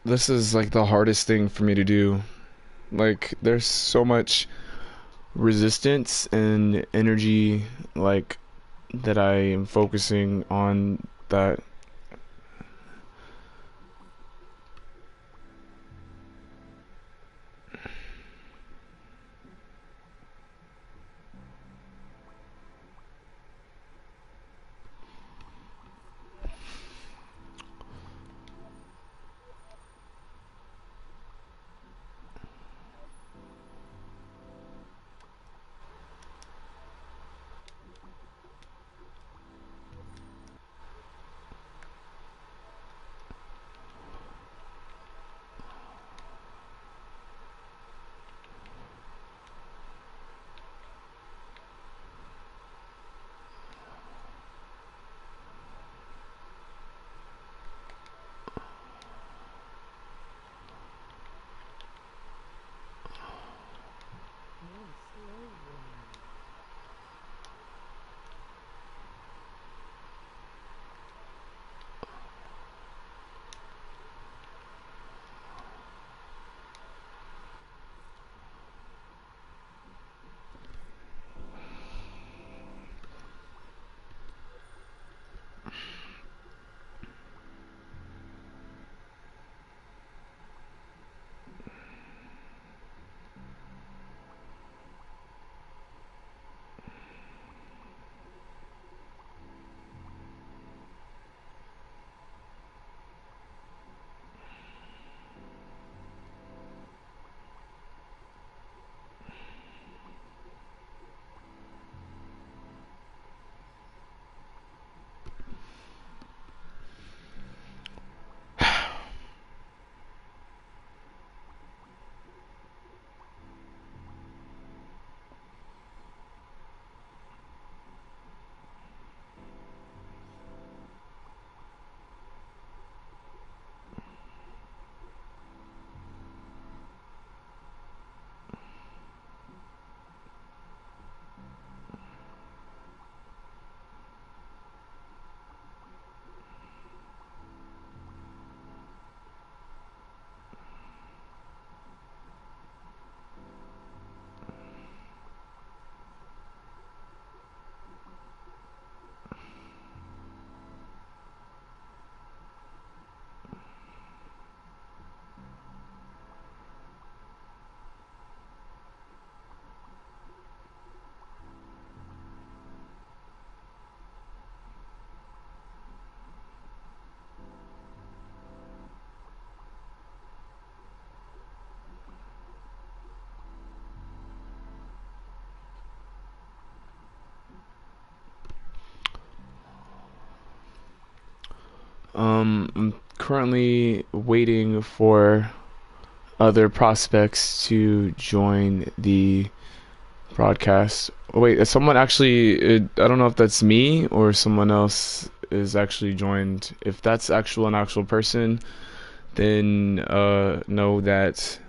this is like the hardest thing for me to do. Like, there's so much resistance and energy, like, that I am focusing on that. I'm currently waiting for other prospects to join the broadcast. Oh, wait, is someone actually? I don't know if that's me or someone else is actually joined. If that's an actual person, then know that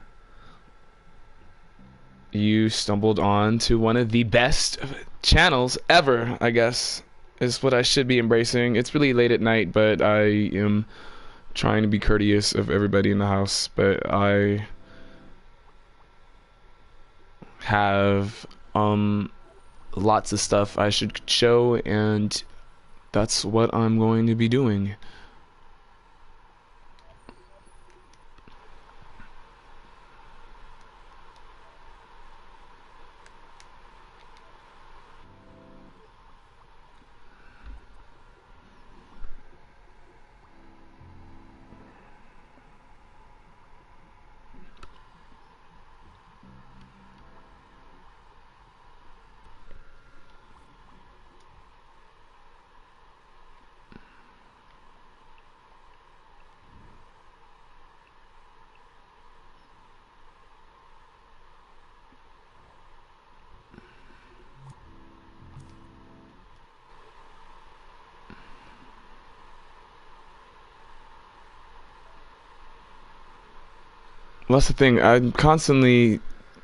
you stumbled on to one of the best channels ever, I guess, is what I should be embracing. It's really late at night, but I am trying to be courteous of everybody in the house. But I have lots of stuff I should show, and that's what I'm going to be doing. Well, that's the thing. I'm constantly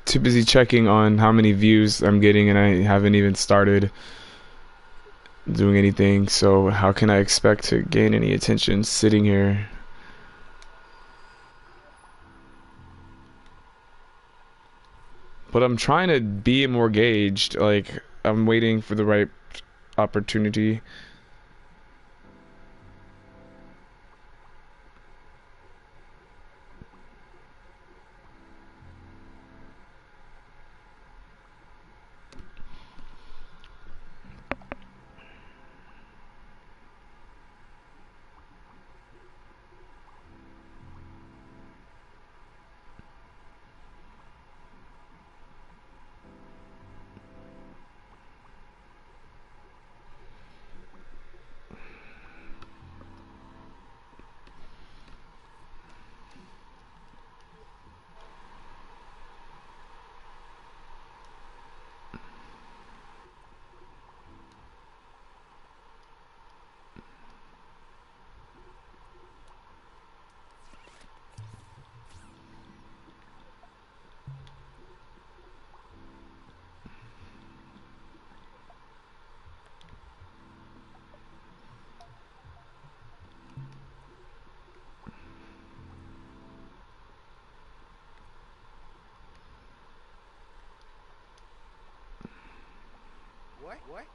too busy checking on how many views I'm getting, and I haven't even started doing anything. So how can I expect to gain any attention sitting here? but I'm trying to be more gauged. Like, I'm waiting for the right opportunity. What?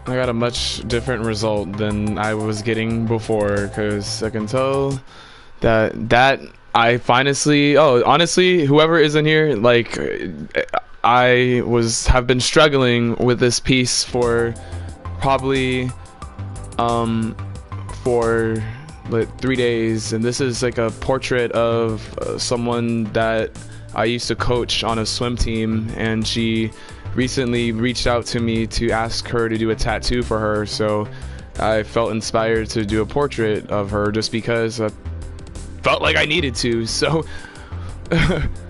I got a much different result than I was getting before, because I can tell that I finally, oh, honestly, whoever is in here, like, I have been struggling with this piece for probably um for like 3 days, and this is like a portrait of someone that I used to coach on a swim team, and she recently reached out to me to ask her to do a tattoo for her, so I felt inspired to do a portrait of her just because I felt like I needed to. So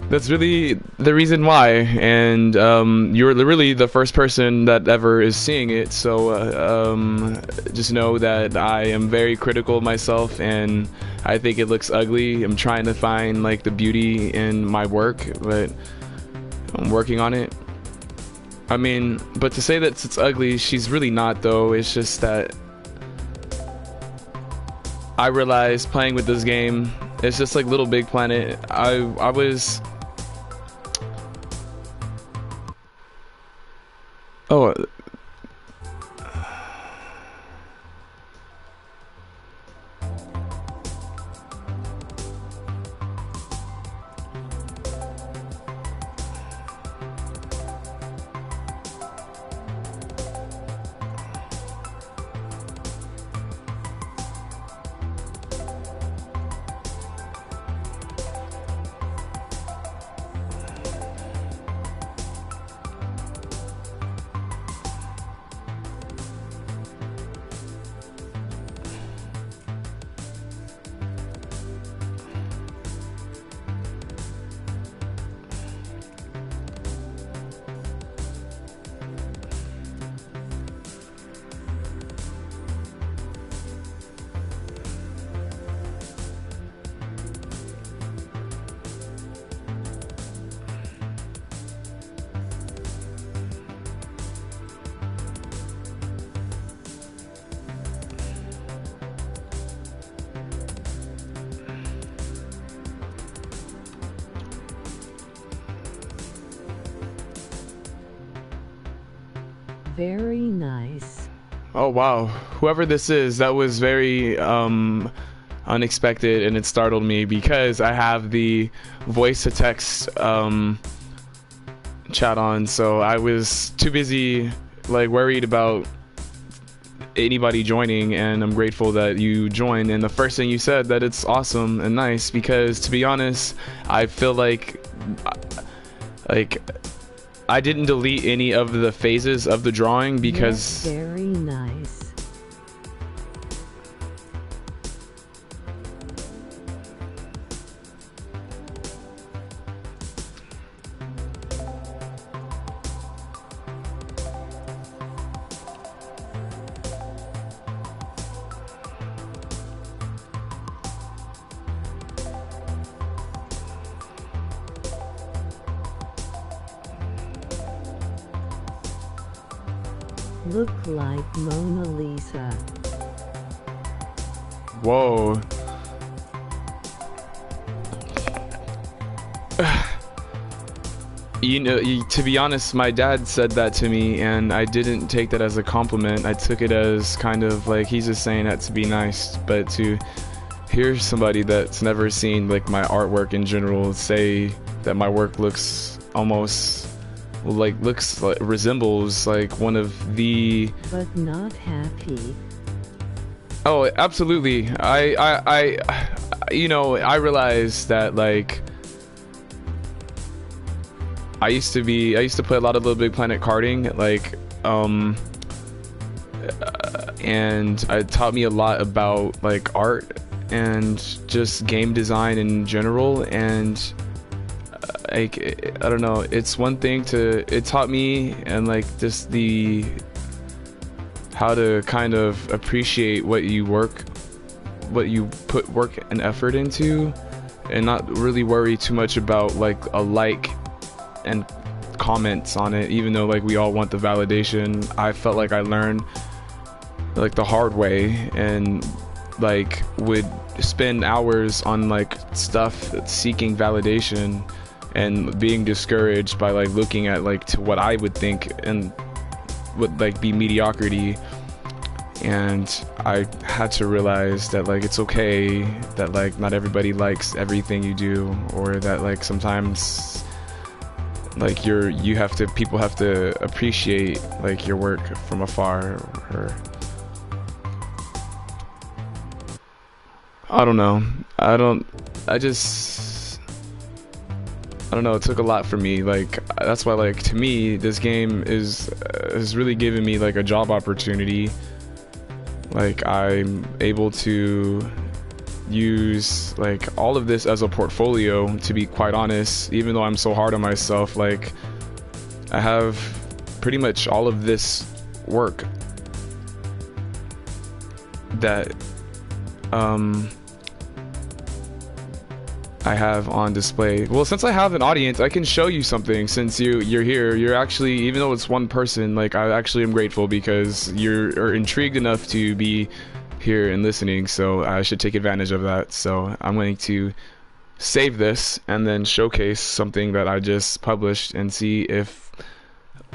that's really the reason why, and you're literally the first person that ever is seeing it, so just know that I am very critical of myself, and I think it looks ugly. I'm trying to find like the beauty in my work, but I'm working on it. I mean, but to say that it's ugly, she's really not, though. It's just that I realized playing with this game, it's just like Little Big Planet. I was, oh, Very nice. oh wow, whoever this is, that was very unexpected, and it startled me because I have the voice to text chat on, so I was too busy like worried about anybody joining, and I'm grateful that you joined. And the first thing you said, that it's awesome and nice, because to be honest, I feel like I didn't delete any of the phases of the drawing because Yes, very nice. Look like Mona Lisa. whoa. You know, to be honest, my dad said that to me, and I didn't take that as a compliment. I took it as kind of like he's just saying that to be nice. But to hear somebody that's never seen like my artwork in general say that my work looks almost resembles like one of the, But not happy. oh, absolutely. I you know, I realized that like I used to play a lot of Little Big Planet karting, like and it taught me a lot about like art and just game design in general. And like, I don't know, it's one thing it taught me, and like just how to kind of appreciate what you put work and effort into, and not really worry too much about like a like and comments on it, even though like we all want the validation. I felt like I learned like the hard way, and like would spend hours on like stuff seeking validation and being discouraged by like looking at like to what I would think and would like be mediocrity, and I had to realize that like it's okay that like not everybody likes everything you do, or that like sometimes like you have to, people have to appreciate like your work from afar, or I don't know. I don't I just I don't know, it took a lot for me. Like that's why like to me this game is really giving me like a job opportunity. Like I'm able to use like all of this as a portfolio, to be quite honest, even though I'm so hard on myself. Like I have pretty much all of this work that I have on display. Well, since I have an audience, I can show you something. Since you're here, you're actually, even though it's one person, like I actually am grateful because you're intrigued enough to be here and listening, so I should take advantage of that. So I'm going to save this and then showcase something that I just published and see if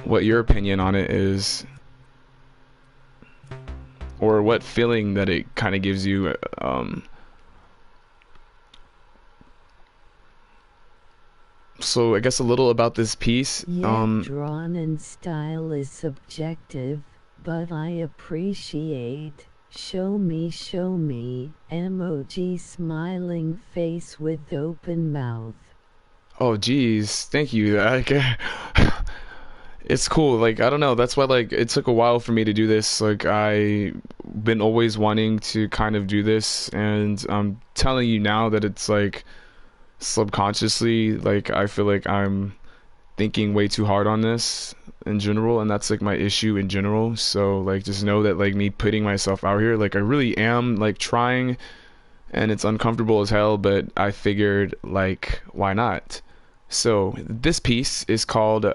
what your opinion on it is, or what feeling that it kind of gives you. So I guess a little about this piece. Yet drawn in style is subjective, but I appreciate. Show me, emoji smiling face with open mouth. Oh geez, thank you. Like, it's cool. Like I don't know. That's why like it took a while for me to do this. Like I been always wanting to kind of do this, and I'm telling you now that it's like subconsciously, like I feel like I'm thinking way too hard on this in general, and that's like my issue in general. So like just know that like me putting myself out here, like I really am like trying, and it's uncomfortable as hell, but I figured like why not. So this piece is called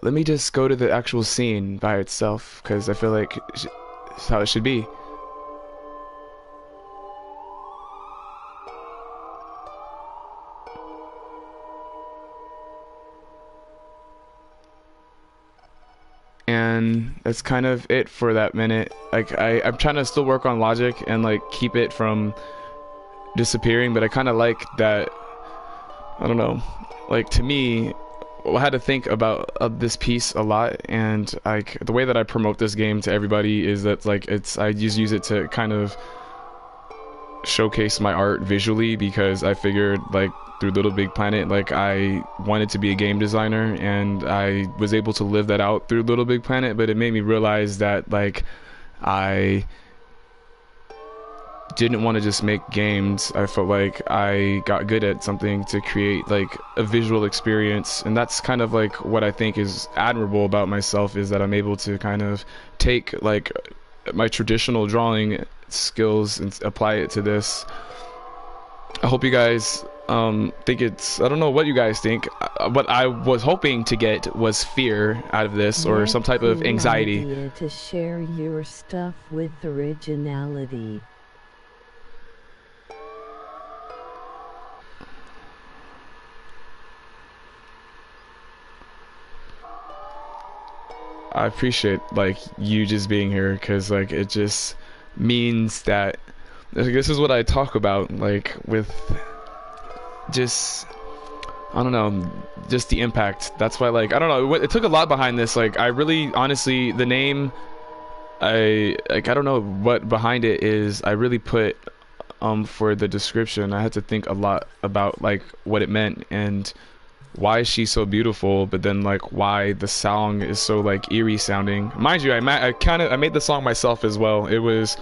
let me just go to the actual scene by itself, because I feel like it's how it should be. And that's kind of it for that minute. Like I'm trying to still work on logic and like keep it from disappearing, but I kind of like that. I don't know, like to me, I had to think about this piece a lot, and like the way that I promote this game to everybody is that like I just use it to kind of showcase my art visually, because I figured like through Little Big Planet, like I wanted to be a game designer, and I was able to live that out through Little Big Planet, but it made me realize that like I didn't want to just make games. I felt like I got good at something to create like a visual experience, and that's kind of like what I think is admirable about myself, is that I'm able to kind of take like my traditional drawing skills and apply it to this. I hope you guys think it's, I don't know what you guys think. What I was hoping to get was fear out of this, or some type of anxiety. Idea to share your stuff with originality. I appreciate like you just being here, because like it just means that like, this is what I talk about, like with just, I don't know, just the impact. That's why like I don't know, it took a lot behind this. Like I really honestly, the name, I don't know what behind it is. I really put for the description, I had to think a lot about like what it meant and why is she so beautiful, but then like why the song is so like eerie sounding. Mind you, I made the song myself as well. It was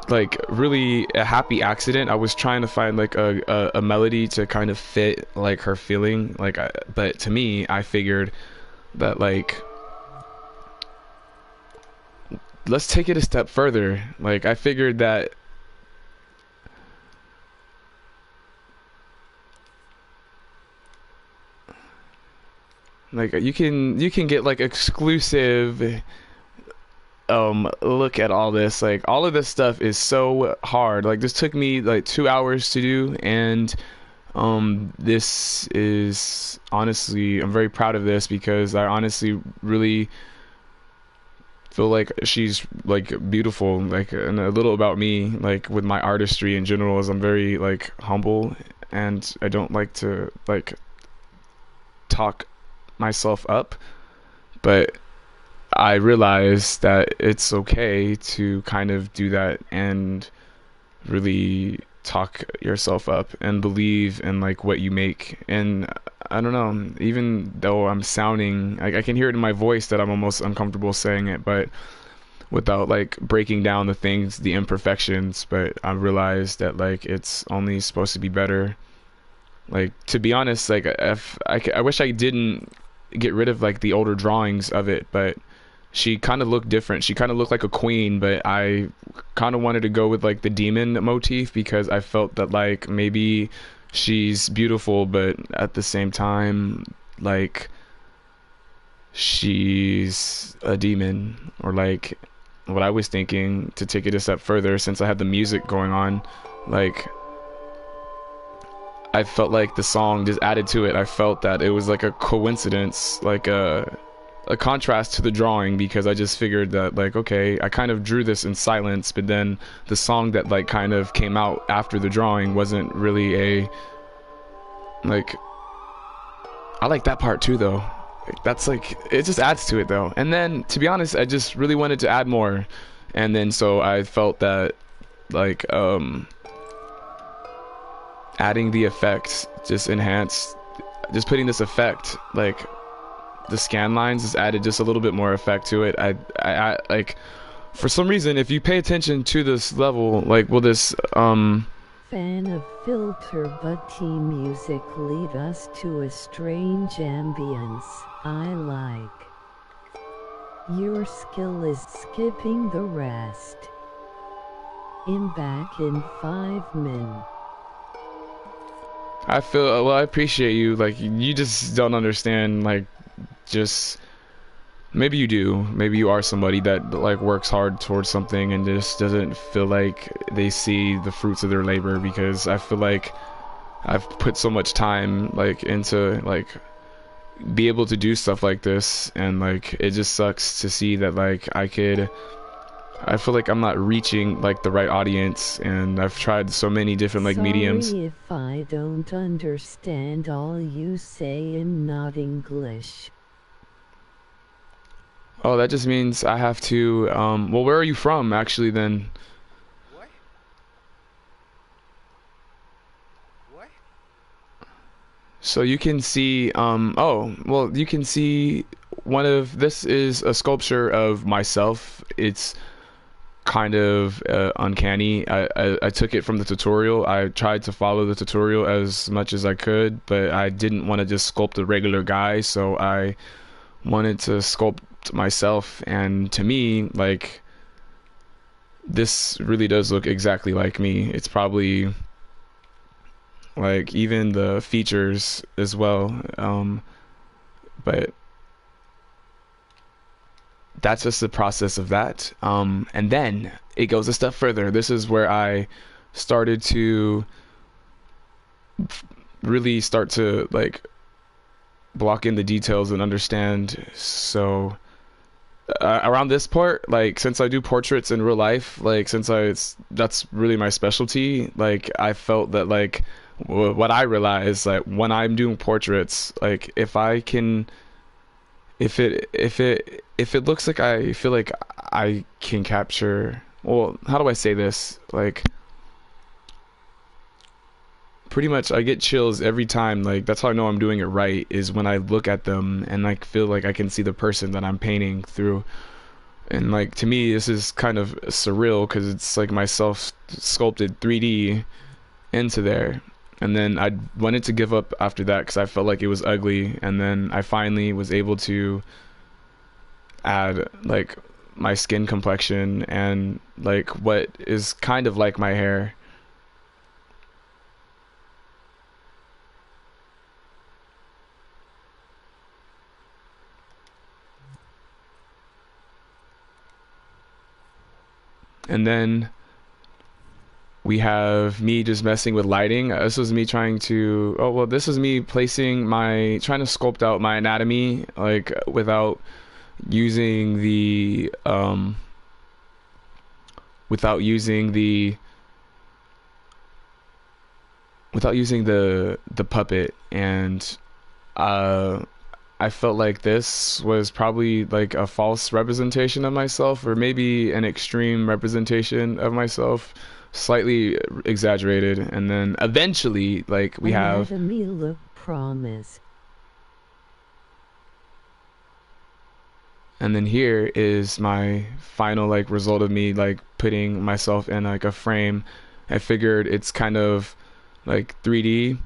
like really a happy accident. I was trying to find like a melody to kind of fit like her feeling, like but to me I figured that like let's take it a step further. Like I figured that like you can get like exclusive look at all this. Like all of this stuff is so hard. Like this took me like 2 hours to do, and this is honestly, I'm very proud of this because I honestly really feel like she's like beautiful. Like, and a little about me, like with my artistry in general, is I'm very like humble, and I don't like to like talk myself up, but I realize that it's okay to kind of do that and really talk yourself up and believe in like what you make. And I don't know, even though I'm sounding like I can hear it in my voice that I'm almost uncomfortable saying it, but without like breaking down the things, the imperfections. But I realized that like it's only supposed to be better. Like to be honest, like if I wish I didn't get rid of like the older drawings of it, but she kind of looked different. She kind of looked like a queen, but I kind of wanted to go with like the demon motif because I felt that like maybe she's beautiful, but at the same time, like she's a demon, or like what I was thinking to take it a step further since I had the music going on, like I felt like the song just added to it. I felt that it was like a coincidence, like a contrast to the drawing, because I just figured that like okay, I kind of drew this in silence, but then the song that like kind of came out after the drawing wasn't really a like I like that part too though. That's like it just adds to it though. And then to be honest, I just really wanted to add more. And then so I felt that like adding the effects just enhanced, just putting this effect like the scan lines just added just a little bit more effect to it. I like for some reason if you pay attention to this level, like will this Fan of filter butty music lead us to a strange ambience I like. Your skill is skipping the rest. I'm back in 5 min. I feel well I appreciate you, like you just don't understand, like just maybe you do, maybe you are somebody that like works hard towards something and just doesn't feel like they see the fruits of their labor, because I feel like I've put so much time like into like be able to do stuff like this, and like it just sucks to see that like I feel like I'm not reaching like the right audience, and I've tried so many different like mediums. Sorry if I don't understand all you say in not English. Oh, that just means I have to well, where are you from actually then? What? What? So you can see oh, well, you can see one of this is a sculpture of myself. It's kind of uncanny. I took it from the tutorial. I tried to follow the tutorial as much as I could, but I didn't want to just sculpt a regular guy, so I wanted to sculpt myself. And to me, like this really does look exactly like me. It's probably like even the features as well. But that's just the process of that. And then it goes a step further. This is where I started to really start to like block in the details and understand. So around this part, like since I do portraits in real life, like since that's really my specialty, like I felt that like what I realized, like when I'm doing portraits, like if I can, if it looks like I feel like I can capture, well, how do I say this, like pretty much I get chills every time, like that's how I know I'm doing it right, is when I look at them and like feel like I can see the person that I'm painting through. And like to me this is kind of surreal because it's like myself sculpted 3D into there. And then I wanted to give up after that because I felt like it was ugly, and then I finally was able to add like my skin complexion and like what is kind of like my hair. And then we have me just messing with lighting. This was me trying to, oh, well, this was me placing trying to sculpt out my anatomy, like, using the, um, without using the, without using the puppet. And, uh, I felt like this was probably like a false representation of myself, or maybe an extreme representation of myself, slightly exaggerated. And then eventually, like, we have, Anatomy look promise. and then here is my final like result of me like putting myself in like a frame. I figured it's kind of like 3D,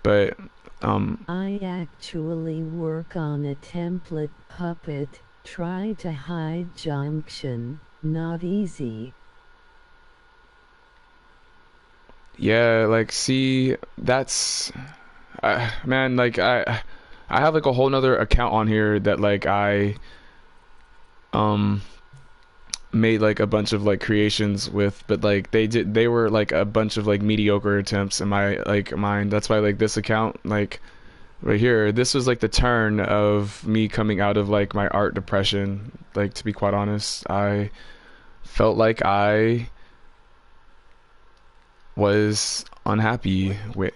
but I actually work on a template puppet. Try to hide junction. Not easy. yeah, like, see, that's, man, like, I have like a whole nother account on here that like I um made like a bunch of like creations with, but like they were like a bunch of like mediocre attempts in my like mind. That's why like this account, like right here, this was like the turn of me coming out of like my art depression. Like, to be quite honest, I felt like I was unhappy with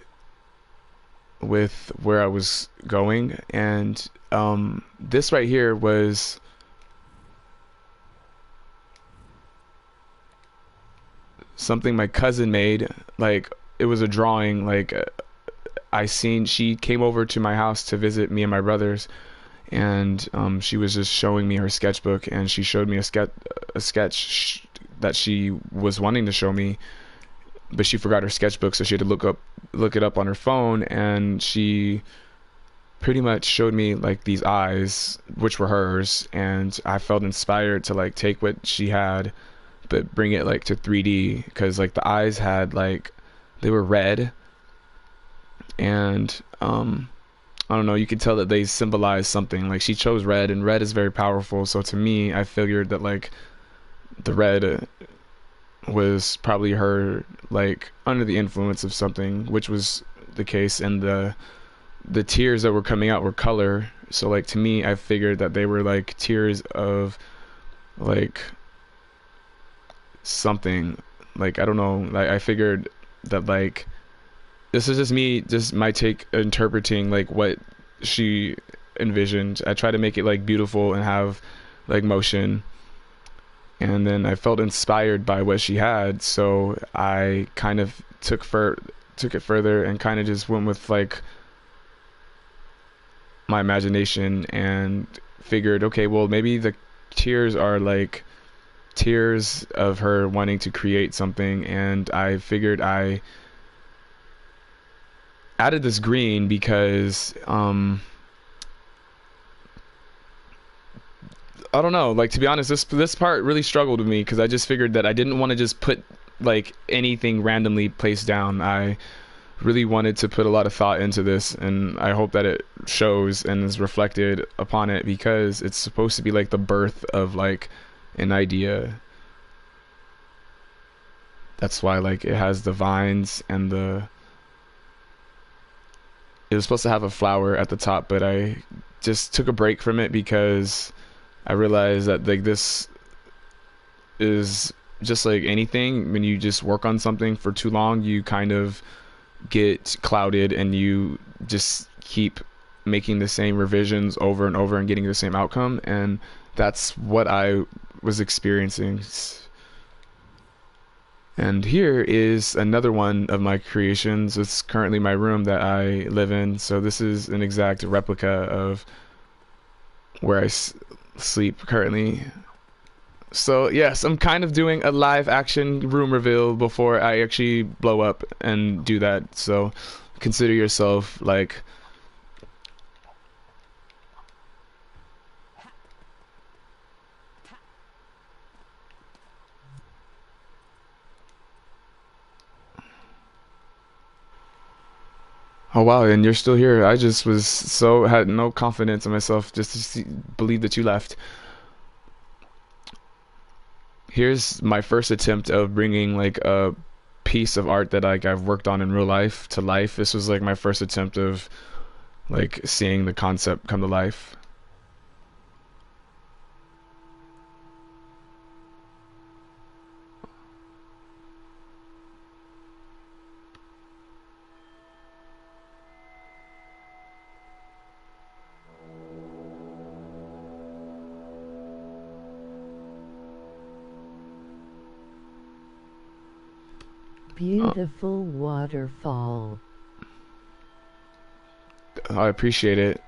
where I was going. And this right here was something my cousin made. Like, it was a drawing. Like, she came over to my house to visit me and my brothers, and she was just showing me her sketchbook, and she showed me a sketch that she was wanting to show me, but she forgot her sketchbook, so she had to look it up on her phone. And she pretty much showed me like these eyes, which were hers, and I felt inspired to like take what she had but bring it like to 3D, because like the eyes had like, they were red, and I don't know, you could tell that they symbolize something. Like, she chose red, and red is very powerful, so to me I figured that like the red was probably her like under the influence of something, which was the case. And the tears that were coming out were color, so like to me I figured that they were like tears of like something. Like, I don't know, like I figured that like this is just me, just my take interpreting like what she envisioned. I try to make it like beautiful and have like motion, and then I felt inspired by what she had, so I kind of took it further and kind of just went with like my imagination, and figured, okay, well, maybe the tears are like tears of her wanting to create something. And I figured I added this green because I don't know, like, to be honest, this part really struggled with me, because I just figured that I didn't want to just put like anything randomly placed down. I really wanted to put a lot of thought into this, and I hope that it shows and is reflected upon it, because it's supposed to be like the birth of like an idea. That's why like it has the vines, and it was supposed to have a flower at the top, but I just took a break from it because I realized that like this is just like anything. When you just work on something for too long, you kind of get clouded, and you just keep making the same revisions over and over and getting the same outcome. And that's what I was experiencing. And here is another one of my creations. It's currently my room that I live in, so this is an exact replica of where I sleep currently. So yes, I'm kind of doing a live action room reveal before I actually blow up and do that. So consider yourself like, oh wow, and you're still here. I just had no confidence in myself just to believe that you left. here's my first attempt of bringing like a piece of art that like I've worked on in real life to life. This was like my first attempt of like seeing the concept come to life. Beautiful waterfall. I appreciate it.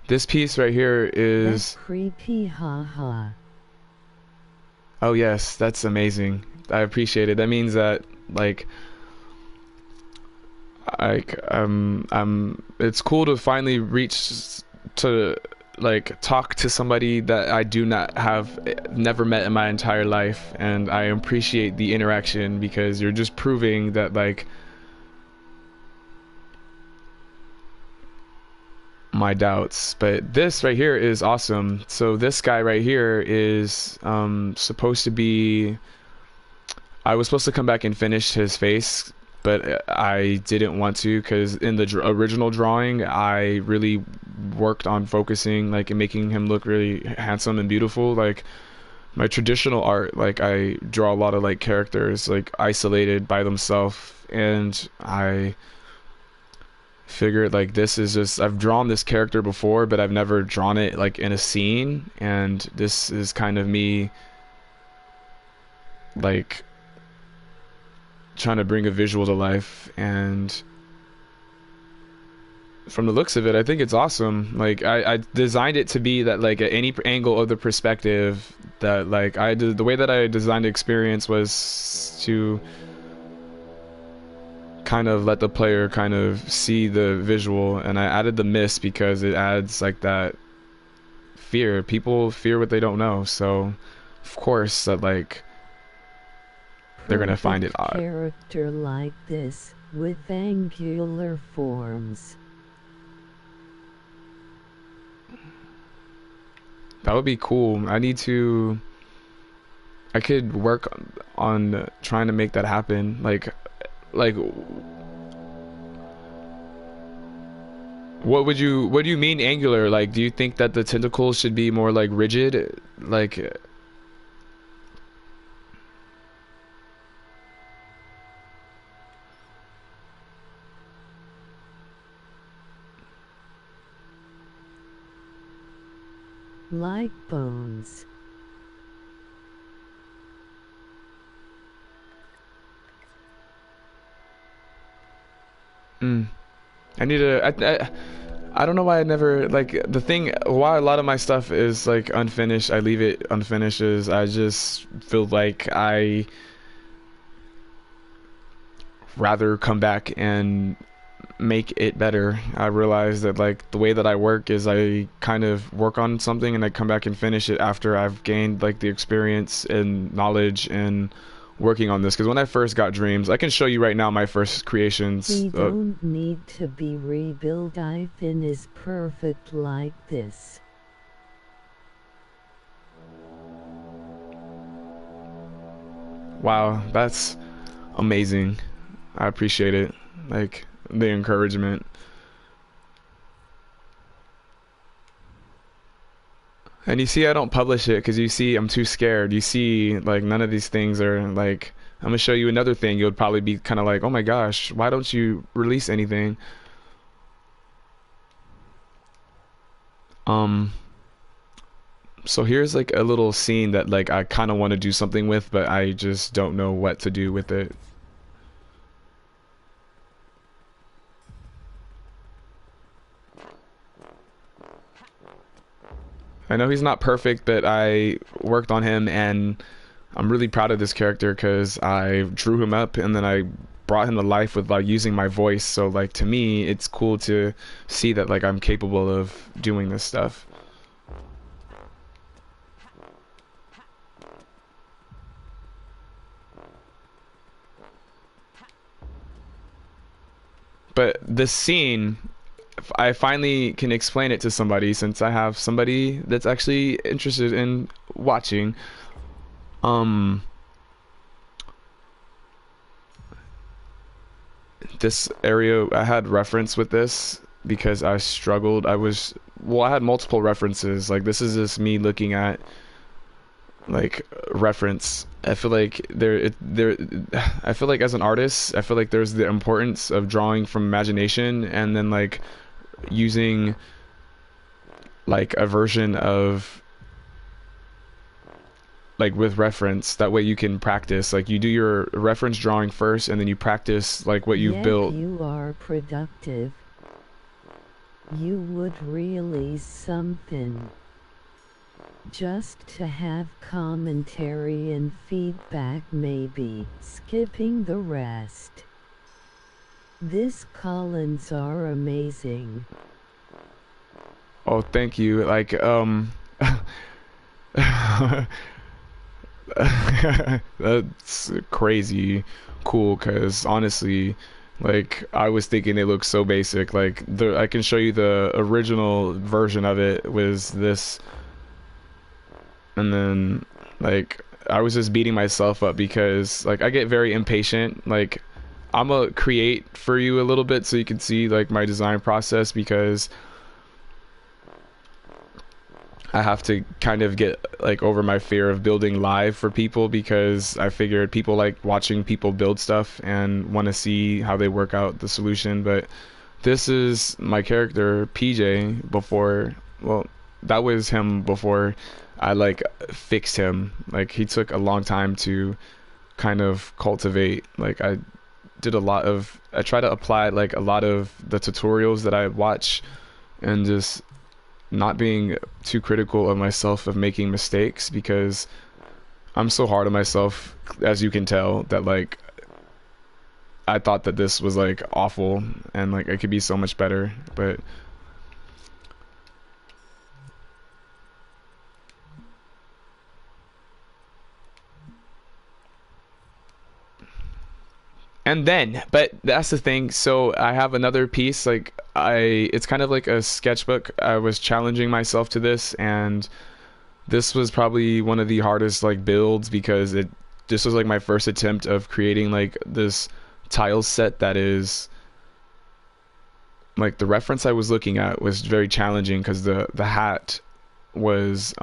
This piece right here That's is, creepy, haha. oh yes, that's amazing. I appreciate it. That means that like it's cool to finally reach to like talk to somebody that I do not have never met in my entire life, and I appreciate the interaction because you're just proving that like my doubts. But this right here is awesome. So this guy right here is supposed to be, I was supposed to come back and finish his face, but I didn't want to because in the original drawing I really worked on focusing like and making him look really handsome and beautiful. Like my traditional art, like I draw a lot of like characters like isolated by themselves, and I figured like this is just, I've drawn this character before but I've never drawn it like in a scene, and this is kind of me like trying to bring a visual to life. And from the looks of it, I think it's awesome. Like I designed it to be that like at any angle of the perspective that like I did, the way that I designed the experience was to kind of let the player kind of see the visual, and I added the mist because it adds like that fear. People fear what they don't know, so of course that like they're gonna find it odd. Character like this with angular forms. That would be cool. I could work on trying to make that happen. Like what do you mean angular? Like do you think that the tentacles should be more like rigid? Like Like bones. I need to I don't know why I never like the thing why a lot of my stuff is like unfinished. I leave it unfinished is I just feel like I rather come back and make it better. I realize that like the way that I work is I kind of work on something and I come back and finish it after I've gained like the experience and knowledge and working on this. Because when I first got dreams, I can show you right now my first creations. We don't need to be rebuilt. Ivan is perfect like this. Wow, that's amazing. I appreciate it. Like the encouragement. And you see, I don't publish it because you see, I'm too scared. You see, like none of these things are like. I'm gonna show you another thing. You'll probably be kind of like, oh my gosh, why don't you release anything? So here's like a little scene that like I kind of want to do something with, but I just don't know what to do with it. I know he's not perfect, but I worked on him and I'm really proud of this character because I drew him up and then I brought him to life with like using my voice. So like to me, it's cool to see that like I'm capable of doing this stuff. But this scene, I finally can explain it to somebody since I have somebody that's actually interested in watching. Um, this area I had reference with this because I struggled. I had multiple references. Like this is just me looking at like reference. I feel like I feel like as an artist, I feel like there's the importance of drawing from imagination and then like using like a version of like with reference, that way you can practice, like you do your reference drawing first and then you practice like what you've Yet built. you are productive. You would really something. Just to have commentary and feedback, maybe, skipping the rest. This Collins are amazing. Oh, thank you. Like that's crazy cool because honestly, like I was thinking they look so basic. Like I can show you the original version of it was this, and then like I was just beating myself up because like I get very impatient. Like I'm gonna create for you a little bit so you can see like my design process because I have to kind of get like over my fear of building live for people because I figured people like watching people build stuff and want to see how they work out the solution. But this is my character PJ before, well, that was him before I like fixed him. Like he took a long time to kind of cultivate. Like I try to apply like a lot of the tutorials that I watch and just not being too critical of myself of making mistakes because I'm so hard on myself, as you can tell, that like I thought that this was like awful and like it could be so much better. But but that's the thing. So I have another piece. Like it's kind of like a sketchbook. I was challenging myself to this, and this was probably one of the hardest like builds because this was like my first attempt of creating like this tile set that is like the reference I was looking at was very challenging because the hat was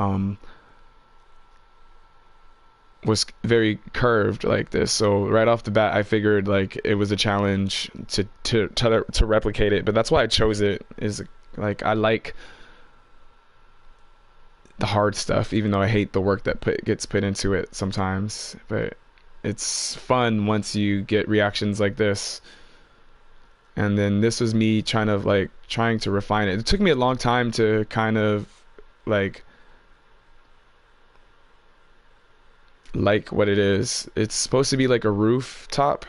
was very curved like this. So right off the bat, I figured like it was a challenge to replicate it. But that's why I chose it. Is like I like the hard stuff, even though I hate the work that gets put into it sometimes. But it's fun once you get reactions like this. And then this was me trying to refine it. It took me a long time to kind of like what it is. It's supposed to be like a rooftop,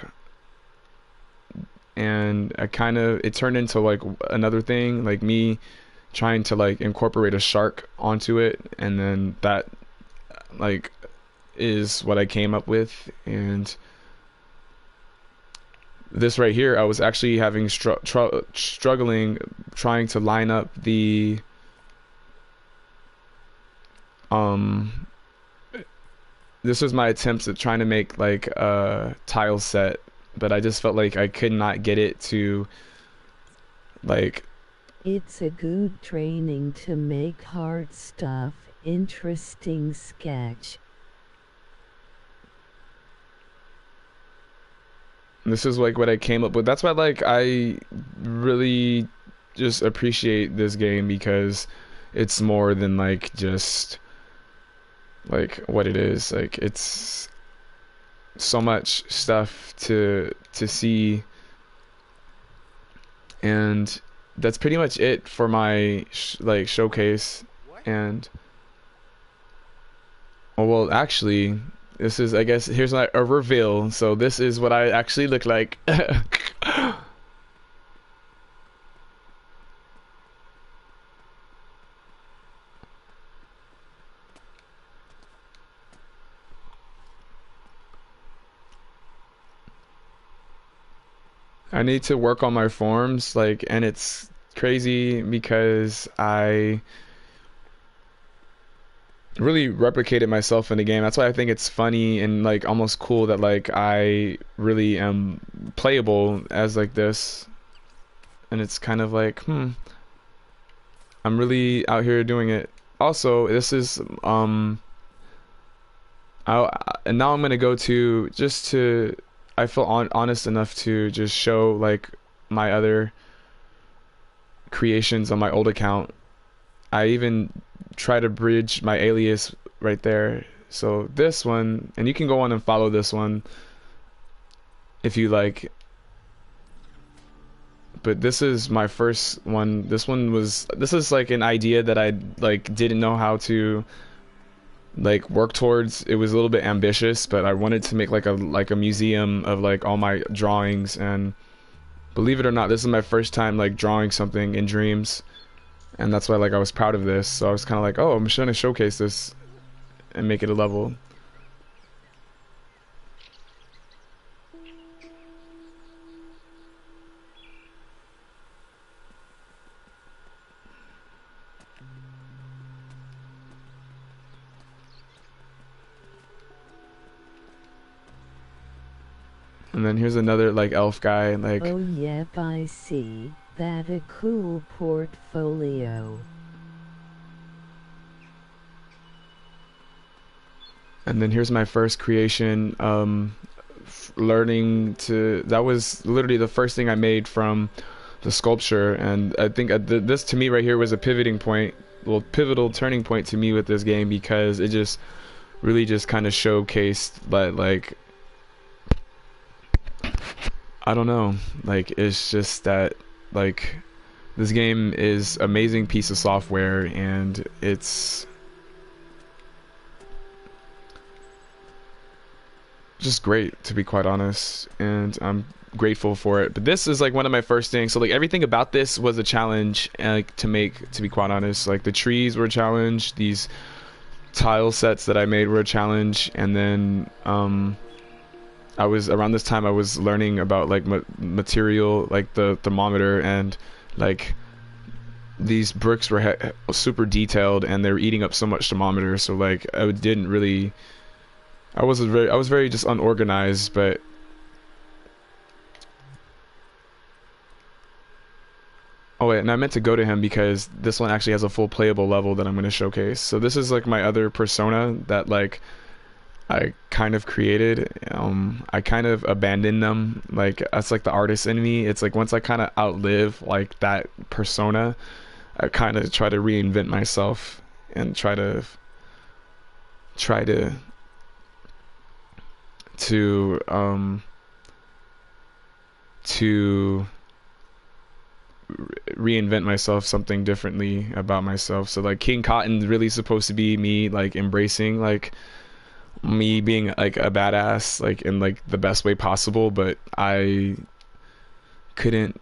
and it turned into like another thing, like me trying to like incorporate a shark onto it, and then that like is what I came up with. And this right here, I was actually having struggling trying to line up the um this was my attempts at trying to make like a tile set, but I just felt like I could not get it to like It's a good training to make hard stuff. Interesting sketch. this is like what I came up with. That's why like I really just appreciate this game because it's more than like just like what it is. Like it's so much stuff to see, and that's pretty much it for my like showcase. What? And oh well, actually, this is I guess here's like a reveal. So this is what I actually look like. I need to work on my forms, like, and it's crazy because really replicated myself in the game. That's why I think it's funny and like almost cool that like I really am playable as like this, and it's kind of like I'm really out here doing it. Also, this is and now I'm gonna go to just to I feel honest enough to just show like my other creations on my old account. I even try to bridge my alias right there. So this one, and you can go on and follow this one if you like. But this is my first one. This is like an idea that I like didn't know how to like work towards. It was a little bit ambitious, but I wanted to make like a museum of like all my drawings. And believe it or not, this is my first time like drawing something in dreams, and that's why like I was proud of this. So I was kind of like, oh, I'm just gonna showcase this and make it a level. And then here's another like elf guy, like Oh yep, I see. That a cool portfolio. and then here's my first creation. Learning to that was literally the first thing I made from the sculpture, and I think this to me right here was a pivoting point, well, pivotal turning point to me with this game, because it just really just kind of showcased that like I don't know, like it's just that like this game is amazing piece of software, and it's just great, to be quite honest, and I'm grateful for it. But this is like one of my first things, so like everything about this was a challenge, like to make, to be quite honest. Like the trees were a challenge, these tile sets that I made were a challenge, and then I was around this time I was learning about like material, like the thermometer, and like these bricks were super detailed, and they were eating up so much thermometer. So like I didn't really, I was very just unorganized. But oh wait, and I meant to go to him because this one actually has a full playable level that I'm going to showcase. So this is like my other persona that like I kind of created. I kind of abandoned them. Like that's like the artist in me. It's like once I kind of outlive like that persona, I kind of try to reinvent myself and try to reinvent myself, something differently about myself. So like King Cotton's really supposed to be me like embracing like me being like a badass like in like the best way possible, but I couldn't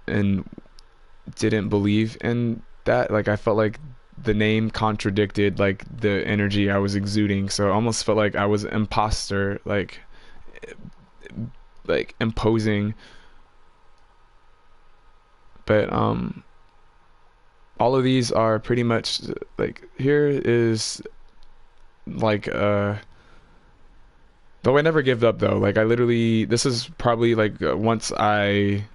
and didn't believe in that. Like I felt like the name contradicted like the energy I was exuding, so it almost felt like I was imposter, like imposing. But all of these are pretty much like, here is like though I never give up though. Like I literally, this is probably like once I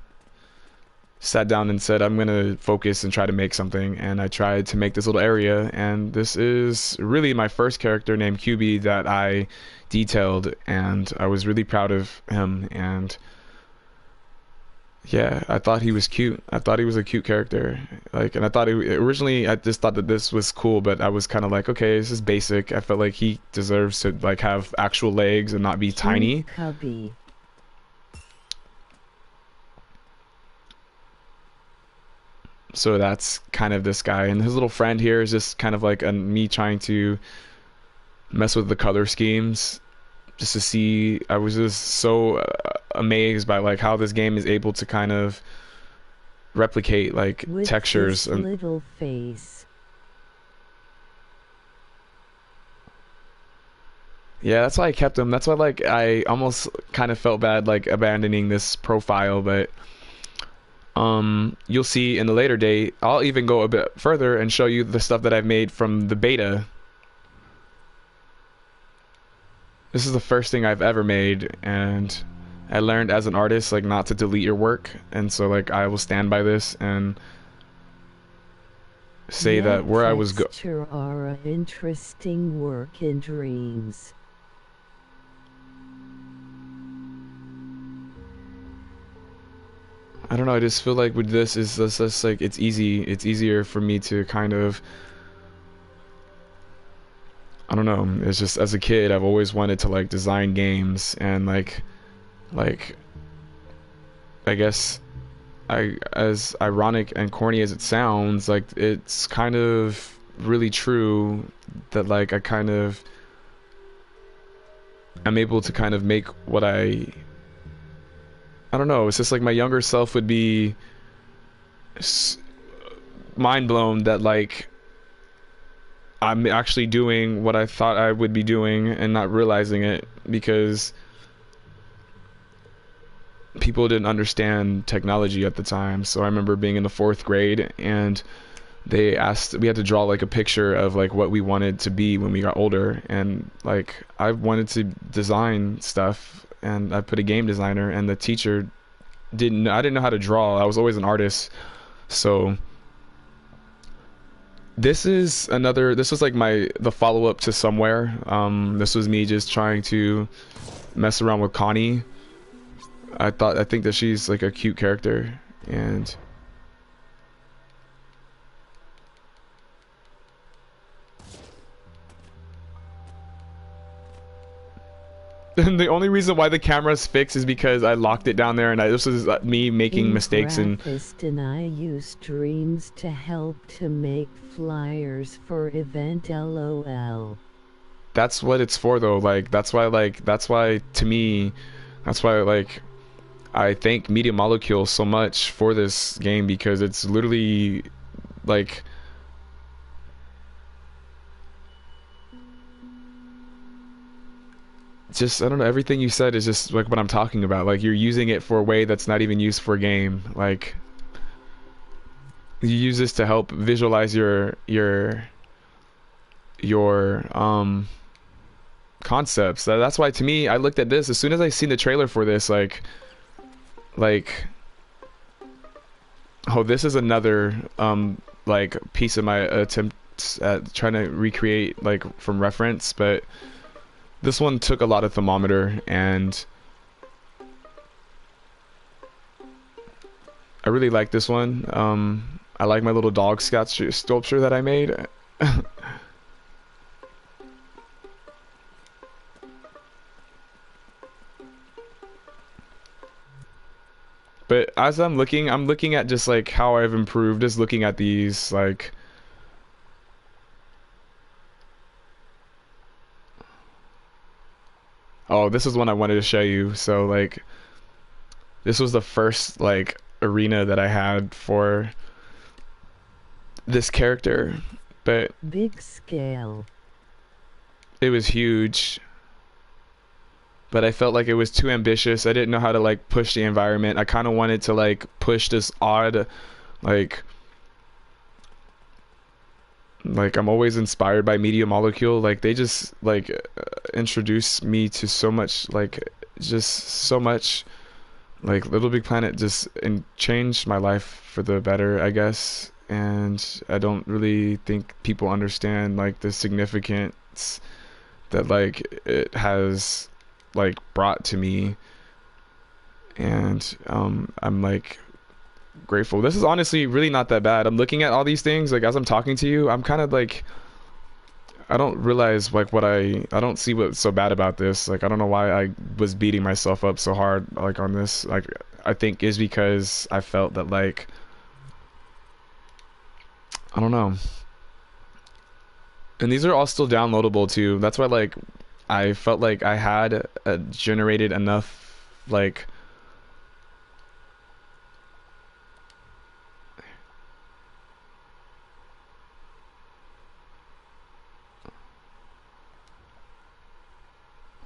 sat down and said I'm gonna focus and try to make something, and I tried to make this little area, and this is really my first character named QB that I detailed, and I was really proud of him. And yeah, I thought he was cute. I thought he was a cute character. Like, and I thought originally I just thought that this was cool, but I was kind of like, okay, this is basic. I felt like he deserves to like have actual legs and not be tiny. Cubby. So that's kind of this guy, and his little friend here is just kind of like me trying to mess with the color schemes, just to see. I was just so amazed by like how this game is able to kind of replicate like With textures this and little face. yeah, that's why I kept him. That's why like I almost kind of felt bad like abandoning this profile, but you'll see in the later date I'll even go a bit further and show you the stuff that I've made from the beta. this is the first thing I've ever made, and I learned as an artist like not to delete your work, and so like I will stand by this and say that That where I was texture are a interesting work in dreams. I don't know, I just feel like with this is just like it's easier for me to kind of, I don't know, it's just as a kid I've always wanted to like design games, and like I guess I, as ironic and corny as it sounds, like it's kind of really true that like I'm able to kind of make what I don't know, it's just like my younger self would be mind blown that like I'm actually doing what I thought I would be doing and not realizing it, because people didn't understand technology at the time. So I remember being in the fourth grade, and we had to draw like a picture of like what we wanted to be when we got older, and like I wanted to design stuff, and I put a game designer, and the teacher I didn't know how to draw. I was always an artist. So this was like the follow-up to Somewhere. This was me just trying to mess around with Connie. I think that she's like a cute character, and and the only reason why the camera's fixed is because I locked it down there, and this is me making In mistakes. And graphist, and I use dreams to help to make flyers for event LOL. that's what it's for though. That's why to me, that's why like I thank Media Molecule so much for this game, because it's literally like just, I don't know, everything you said is just like what I'm talking about. Like you're using it for a way that's not even used for a game. Like you use this to help visualize your concepts. That's why to me, I looked at this as soon as I seen the trailer for this, like oh, this is another like piece of my attempts at trying to recreate like from reference, but this one took a lot of thermometer, and I really like this one. I like my little dog sculpture that I made. But as I'm looking at just like how I've improved, just looking at these like, oh, this is one I wanted to show you. So like this was the first like arena that I had for this character, but Big scale. it was huge. But I felt like it was too ambitious. I didn't know how to like push the environment. I kind of wanted to like push this odd, like I'm always inspired by Media Molecule. Like they just like introduced me to so much, like just so much, like Little Big Planet just and changed my life for the better, I guess. And I don't really think people understand like the significance that like it has like brought to me, and I'm like grateful. This is honestly really not that bad. I'm looking at all these things like as I'm talking to you, I'm kind of like, I don't realize like I don't see what's so bad about this. Like I don't know why I was beating myself up so hard like on this. Like I think is because I felt that like, I don't know. And these are all still downloadable too. That's why like I felt like I had generated enough like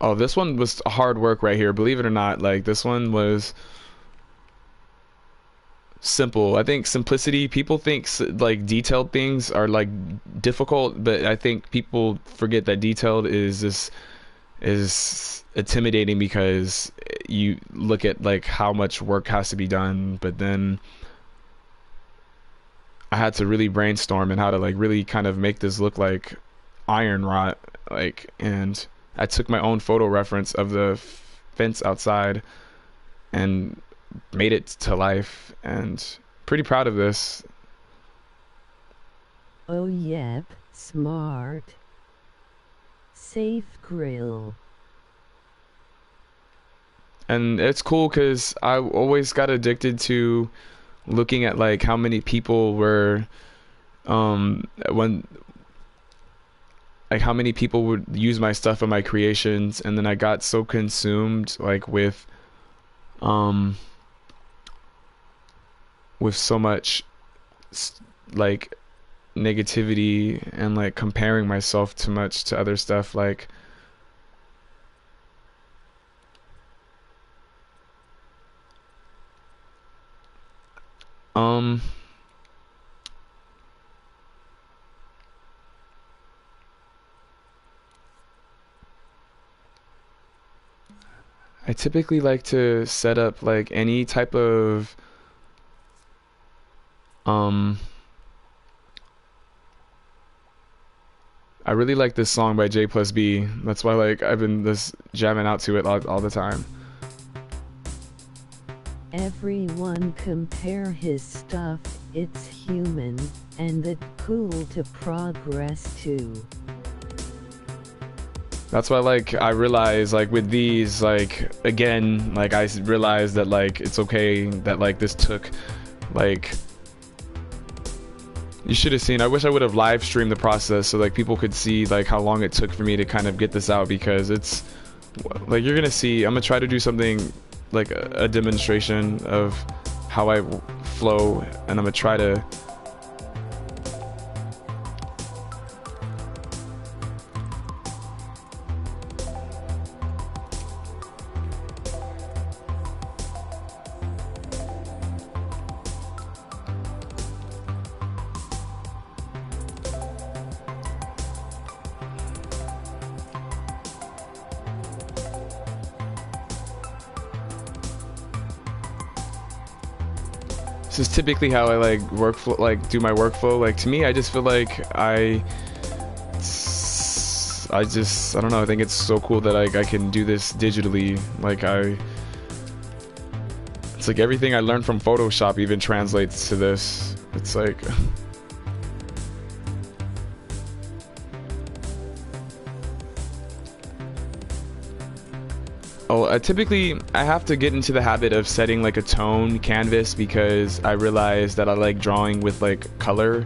oh, this one was hard work right here, believe it or not. Like this one was simple. I think simplicity, people think like detailed things are like difficult, but I think people forget that detailed is just is intimidating because you look at like how much work has to be done, but then I had to really brainstorm and how to like really kind of make this look like iron rot, like, and I took my own photo reference of the fence outside and made it to life, and pretty proud of this. Oh yep, smart. Safe grill. And it's cool because I always got addicted to looking at like how many people were when like how many people would use my stuff in my creations, and then I got so consumed like um with so much like negativity and like comparing myself too much to other stuff, like um I typically like to set up like any type of um I really like this song by J plus B. That's why like I've been this jamming out to it all the time. Everyone compare his stuff, it's human, and that cool to progress too. That's why like I realize like with these like again like I realized that like it's okay that like this took like you should have seen. I wish I would have live streamed the process so like people could see like how long it took for me to kind of get this out, because it's like you're gonna see. I'm gonna try to do something like a demonstration of how I flow, and I'm gonna try to this is typically how I like workflow, like do my workflow. Like to me, I just feel like I don't know. I think it's so cool that I can do this digitally. Like it's like everything I learned from Photoshop even translates to this. It's like. Oh, typically I have to get into the habit of setting like a tone canvas, because I realize that I like drawing with like color.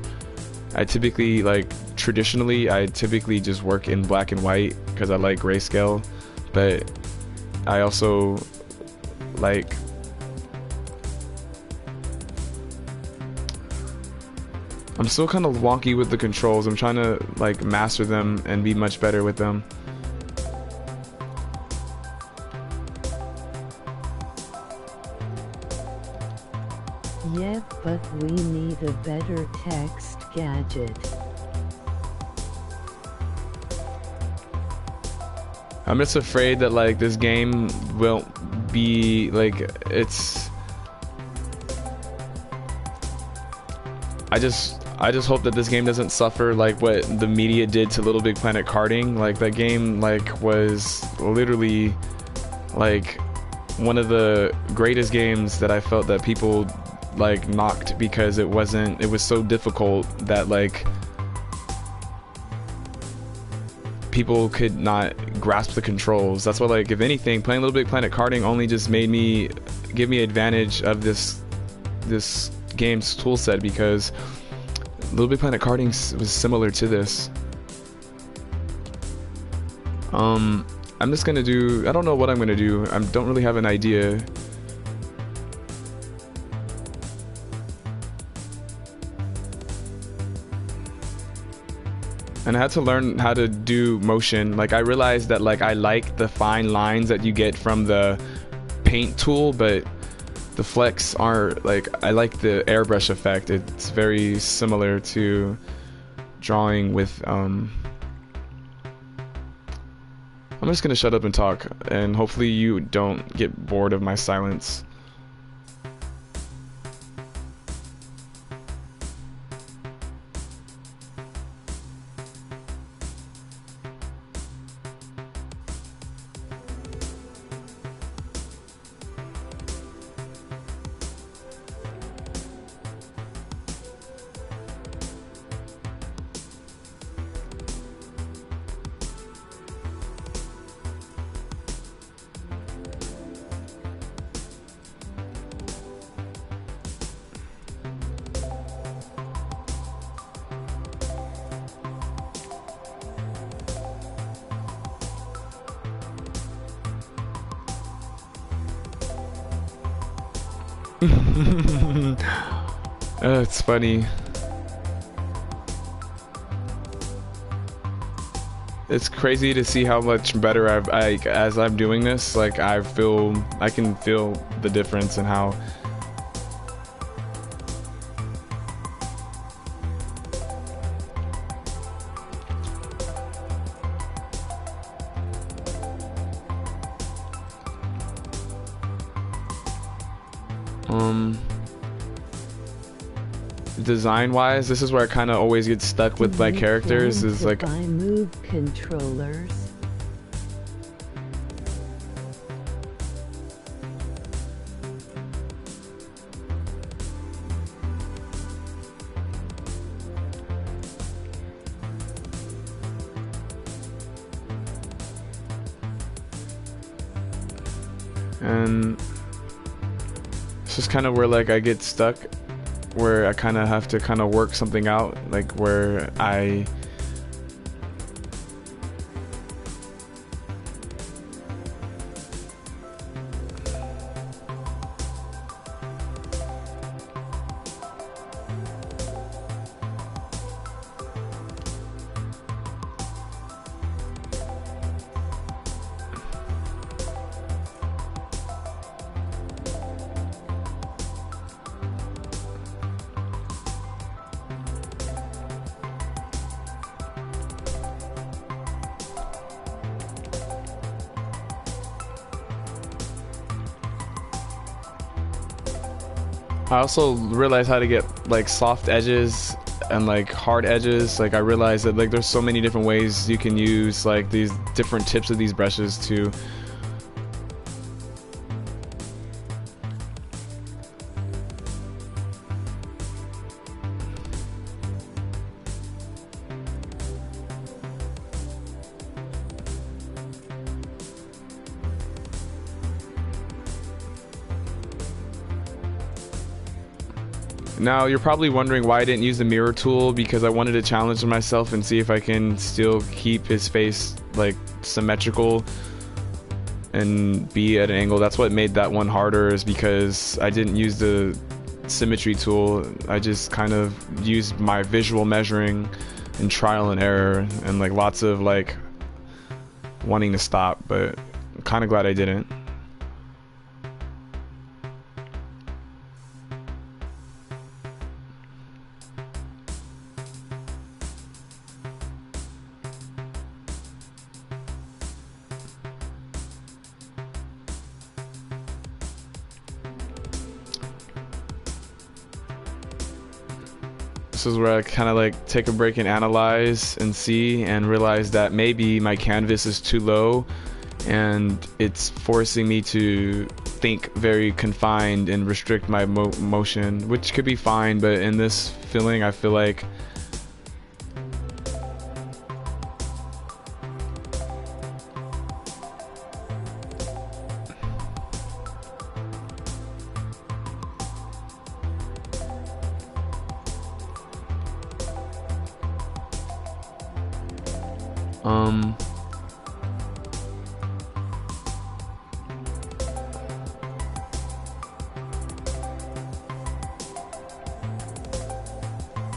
I typically I typically just work in black and white because I like grayscale, but I also like I'm still kind of wonky with the controls. I'm trying to like master them and be much better with them. Yep, but we need a better text gadget. I'm just afraid that like this game won't be like I just hope that this game doesn't suffer like what the media did to Little Big Planet karting. Like that game like was literally like one of the greatest games that I felt that people like knocked because it was so difficult that like people could not grasp the controls. That's why like if anything, playing Little Big Planet karting only just made me give me advantage of this game's tool set, because Little Big Planet karting was similar to this. I'm just gonna do, I don't know what I'm gonna do. I don't really have an idea. And I had to learn how to do motion. Like I realized that like I like the fine lines that you get from the paint tool, but the flecks are like, I like the airbrush effect. It's very similar to drawing with I'm just gonna shut up and talk, and hopefully you don't get bored of my silence. It's funny. It's crazy to see how much better as I'm doing this, like I can feel the difference in how design wise, this is where I kind of always get stuck with my characters, is like I move controllers. and it's just kind of where like I get stuck, where I kind of have to kind of work something out, like where I also realized how to get like soft edges and like hard edges. Like I realized that like there's so many different ways you can use like these different tips of these brushes to Now, you're probably wondering why I didn't use the mirror tool, because I wanted to challenge myself and see if I can still keep his face like symmetrical and be at an angle. That's what made that one harder, is because I didn't use the symmetry tool. I just kind of used my visual measuring and trial and error and like lots of like wanting to stop, but I'm kind of glad I didn't. This is where I kind of like take a break and analyze and see and realize that maybe my canvas is too low and it's forcing me to think very confined and restrict my motion, which could be fine, but in this feeling I feel like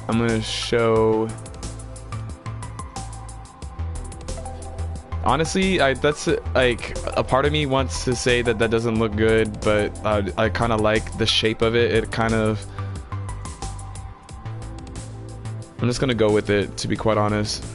I'm gonna show. Honestly, that's like a part of me wants to say that that doesn't look good, but I kind of like the shape of it. It kind of. I'm just gonna go with it, to be quite honest.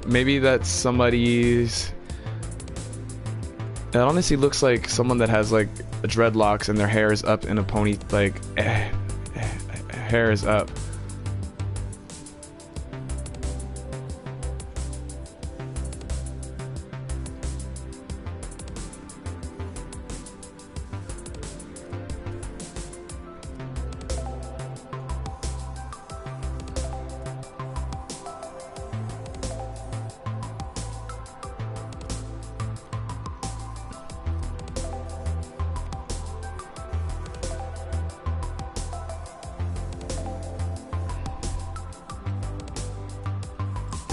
maybe that's somebody's. It honestly looks like someone that has like dreadlocks and their hair is up in a pony, like hair is up.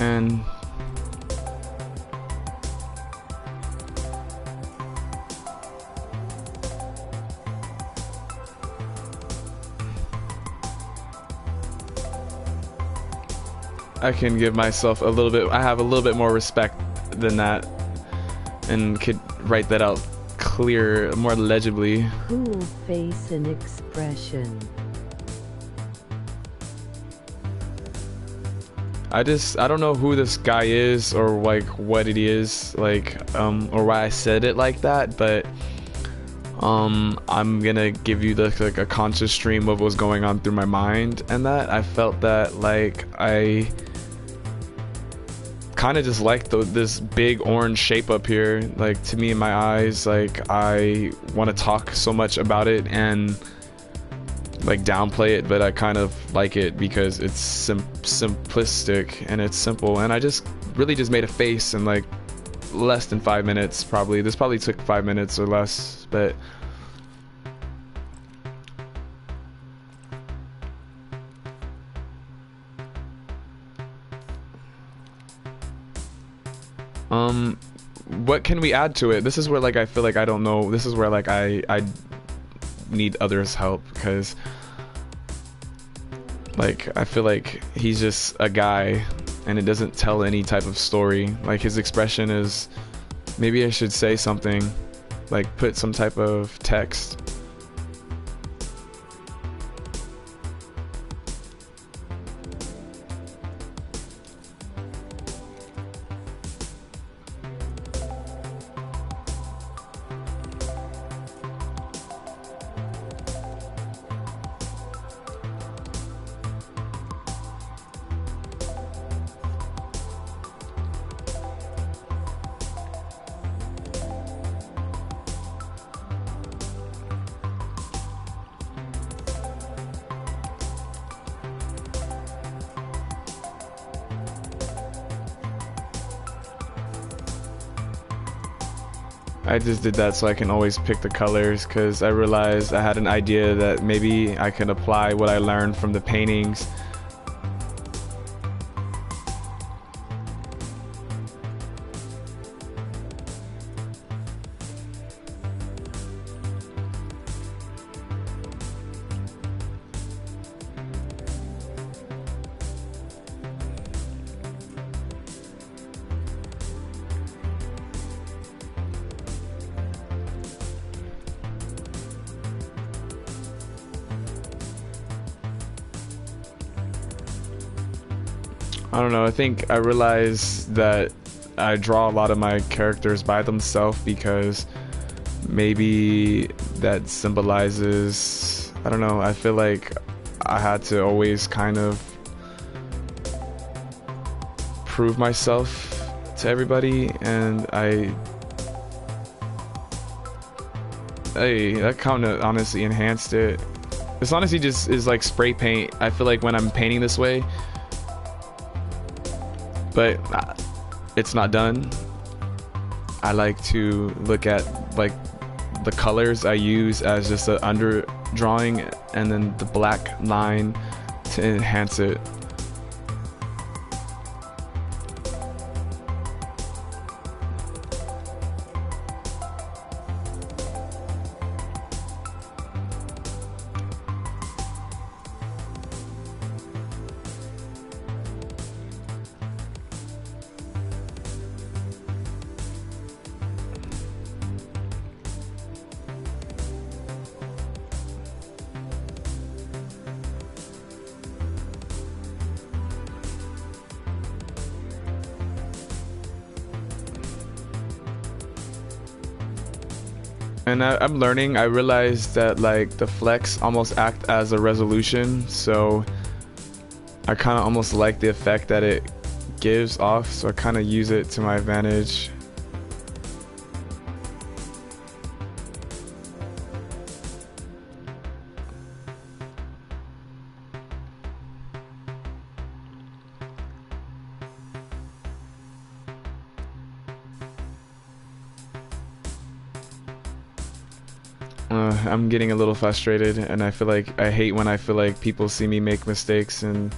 And I can give myself a little bit, I have a little bit more respect than that and could write that out clear, more legibly. Cool face and expression. I don't know who this guy is or like what it is, like or why I said it like that, but I'm gonna give you like a conscious stream of what was going on through my mind, and that I felt that like I kind of just liked this big orange shape up here. Like, to me, in my eyes, like I want to talk so much about it and like downplay it, but I kind of like it because it's simplistic and it's simple, and I just really just made a face in like less than 5 minutes. Probably this probably took 5 minutes or less, but what can we add to it? This is where like I feel like I don't know, this is where like I need others' help, because like I feel like he's just a guy and it doesn't tell any type of story. Like, his expression is, maybe I should say something, like put some type of text. I just did that so I can always pick the colors, because I realized I had an idea that maybe I could apply what I learned from the paintings. I don't know, I think I realized that I draw a lot of my characters by themselves because maybe that symbolizes, I don't know, I feel like I had to always kind of prove myself to everybody, and that kind of honestly enhanced it. This honestly just is like spray paint. I feel like when I'm painting this way, but it's not done. I like to look at like the colors I use as just an under drawing, and then the black line to enhance it. And I'm learning. I realized that like the flex almost act as a resolution, so I kind of almost like the effect that it gives off, so I kind of use it to my advantage. I'm getting a little frustrated, and I feel like I hate when I feel like people see me make mistakes and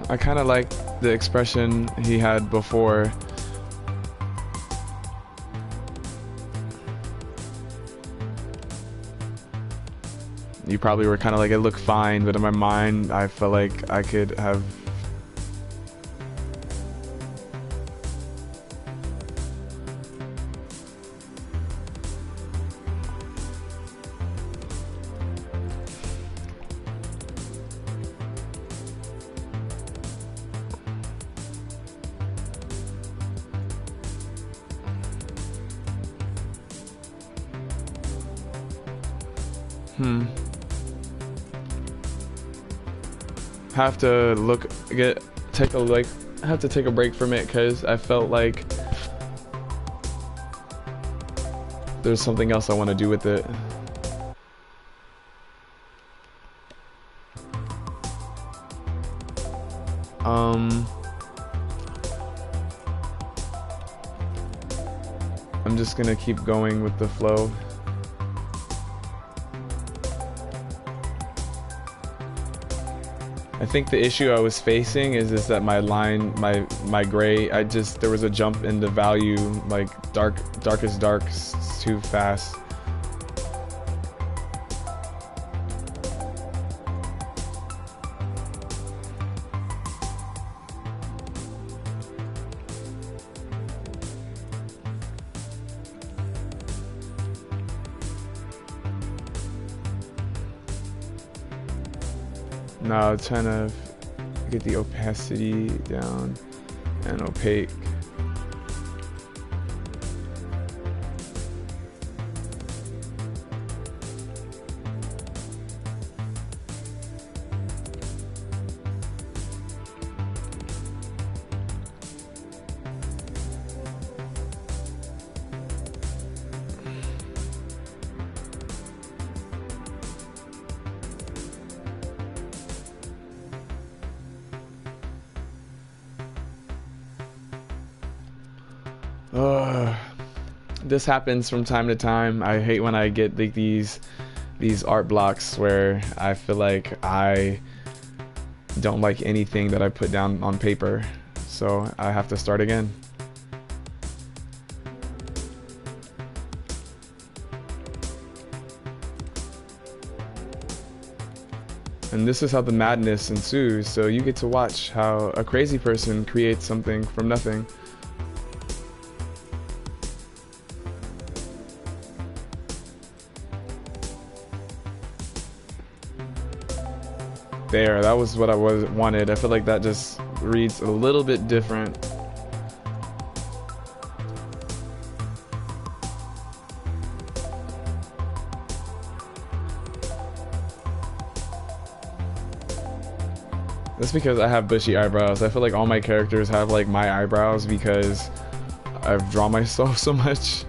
I kind of like the expression he had before. You probably were kind of like, it looked fine, but in my mind, I felt like I could have. Have to have to take a break from it because I felt like there's something else I want to do with it. I'm just gonna keep going with the flow. I think the issue I was facing is that my line, my gray, there was a jump in the value, like darkest dark too fast. Now trying to get the opacity down and opaque. This happens from time to time. I hate when I get like these art blocks where I feel like I don't like anything that I put down on paper, so I have to start again. And this is how the madness ensues, so you get to watch how a crazy person creates something from nothing. There, that was what I wanted. I feel like that just reads a little bit different. That's because I have bushy eyebrows. I feel like all my characters have like my eyebrows because I've drawn myself so much.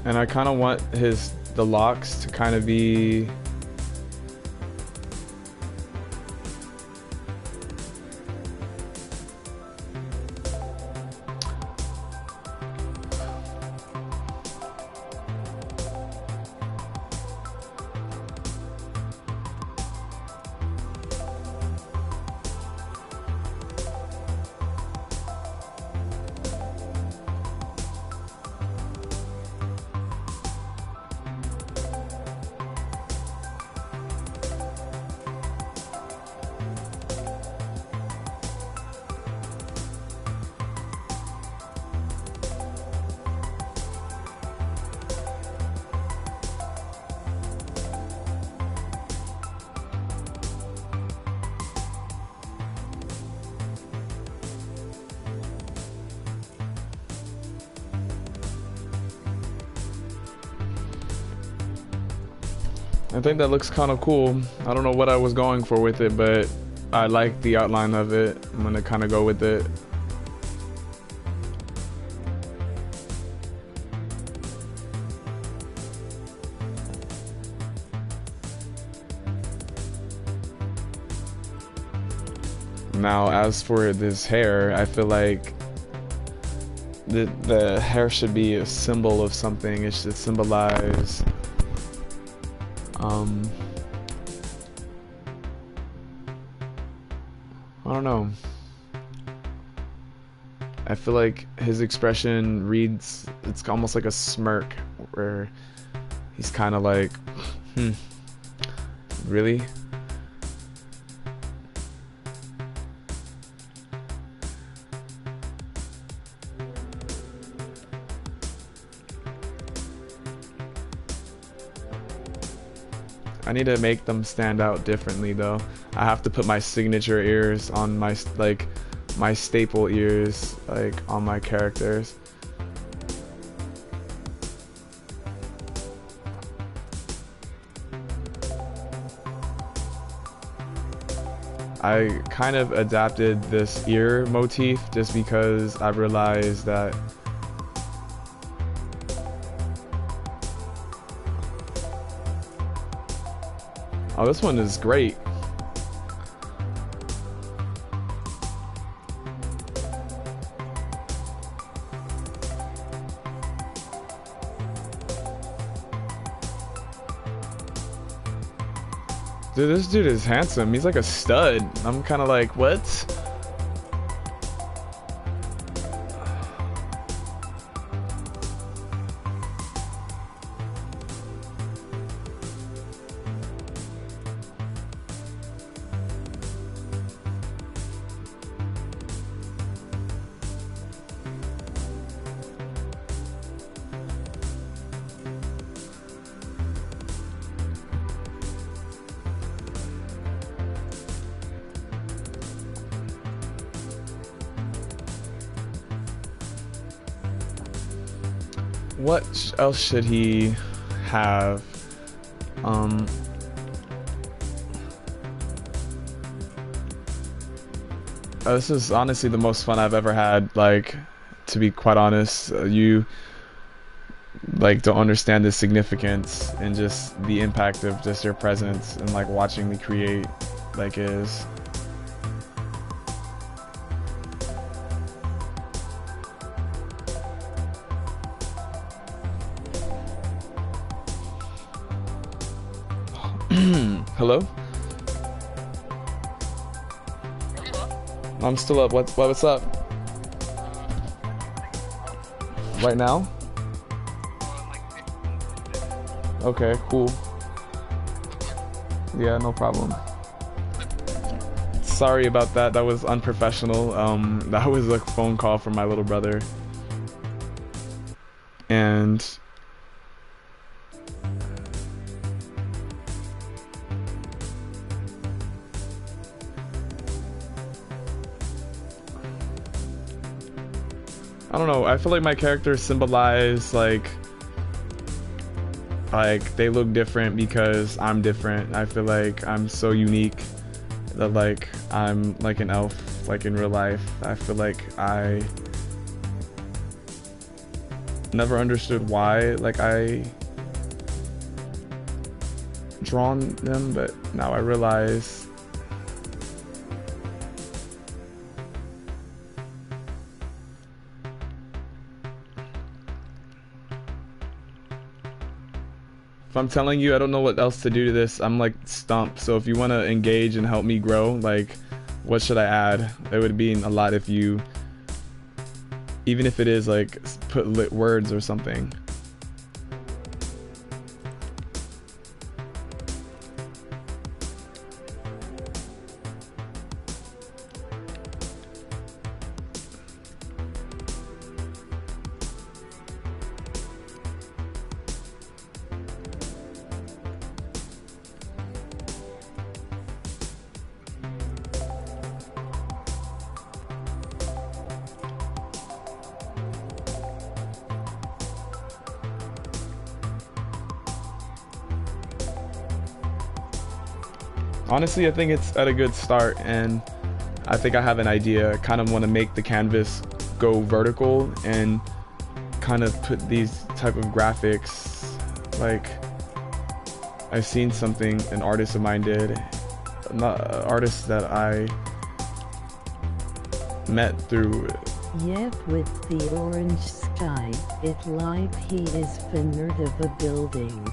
And I kind of want the locks to kind of be. I think that looks kind of cool. I don't know what I was going for with it, but I like the outline of it. I'm gonna kind of go with it. Now, as for this hair, I feel like the hair should be a symbol of something. It should symbolize I don't know. I feel like his expression reads, it's almost like a smirk, where he's kind of like, really? I need to make them stand out differently though. I have to put my signature ears on my, like, my staple ears, like, on my characters. I kind of adapted this ear motif just because I realized that oh, this one is great. Dude, this dude is handsome. He's like a stud. I'm kind of like, what? What else should he have? This is honestly the most fun I've ever had. Like, to be quite honest, you like don't understand the significance and just the impact of just your presence and like watching me create like is. Hello? I'm still up. What's up? Right now? Okay, cool. Yeah, no problem. Sorry about that. That was unprofessional. That was a phone call from my little brother. And I don't know, I feel like my characters symbolize like they look different because I'm different. I feel like I'm so unique that like I'm like an elf like in real life. I feel like never understood why like I drawn them, but now I realize if I'm telling you I don't know what else to do to this, I'm like stumped. So if you want to engage and help me grow, like what should I add? It would mean a lot if you, even if it is like put lit words or something. Honestly, I think it's at a good start, and I think I have an idea. I kind of want to make the canvas go vertical and kind of put these type of graphics. Like, I've seen something an artist of mine did, not an artist that I met through. Yep, with the orange sky, it like he is fanerd of a building.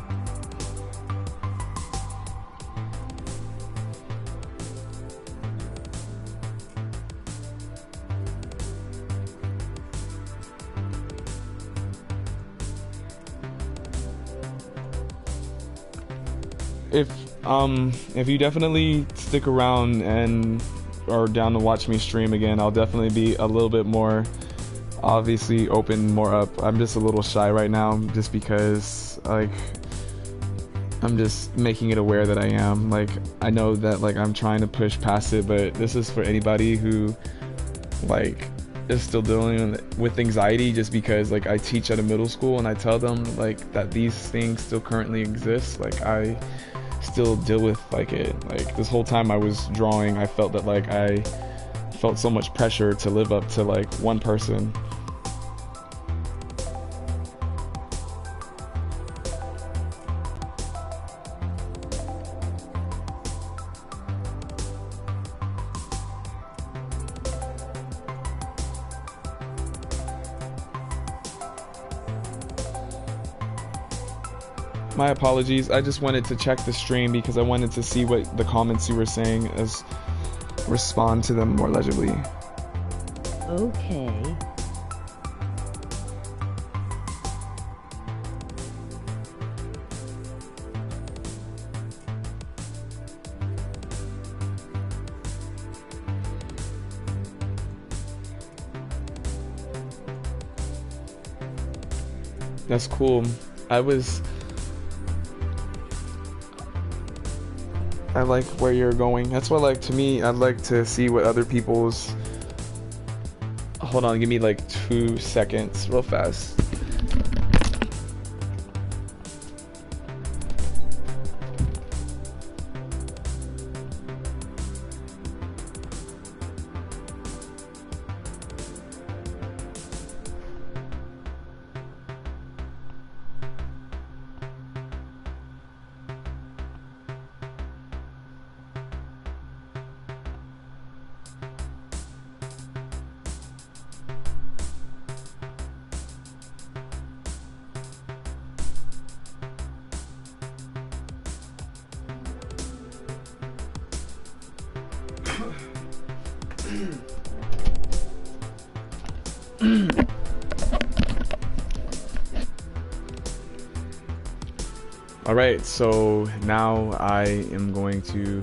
If you definitely stick around and are down to watch me stream again, I'll definitely be a little bit more obviously open more up. I'm just a little shy right now just because like I'm just making it aware that I am. Like I know that like I'm trying to push past it, but this is for anybody who like is still dealing with anxiety, just because like I teach at a middle school and I tell them like that these things still currently exist. Like I still deal with like it. Like this whole time I was drawing, I felt that like I felt so much pressure to live up to like one person. My apologies. I just wanted to check the stream because I wanted to see what the comments you were saying as respond to them more legibly. Okay. That's cool. I like where you're going. That's what, like, to me, I'd like to see what other people's... Hold on, give me like 2 seconds real fast. Alright, so now I am going to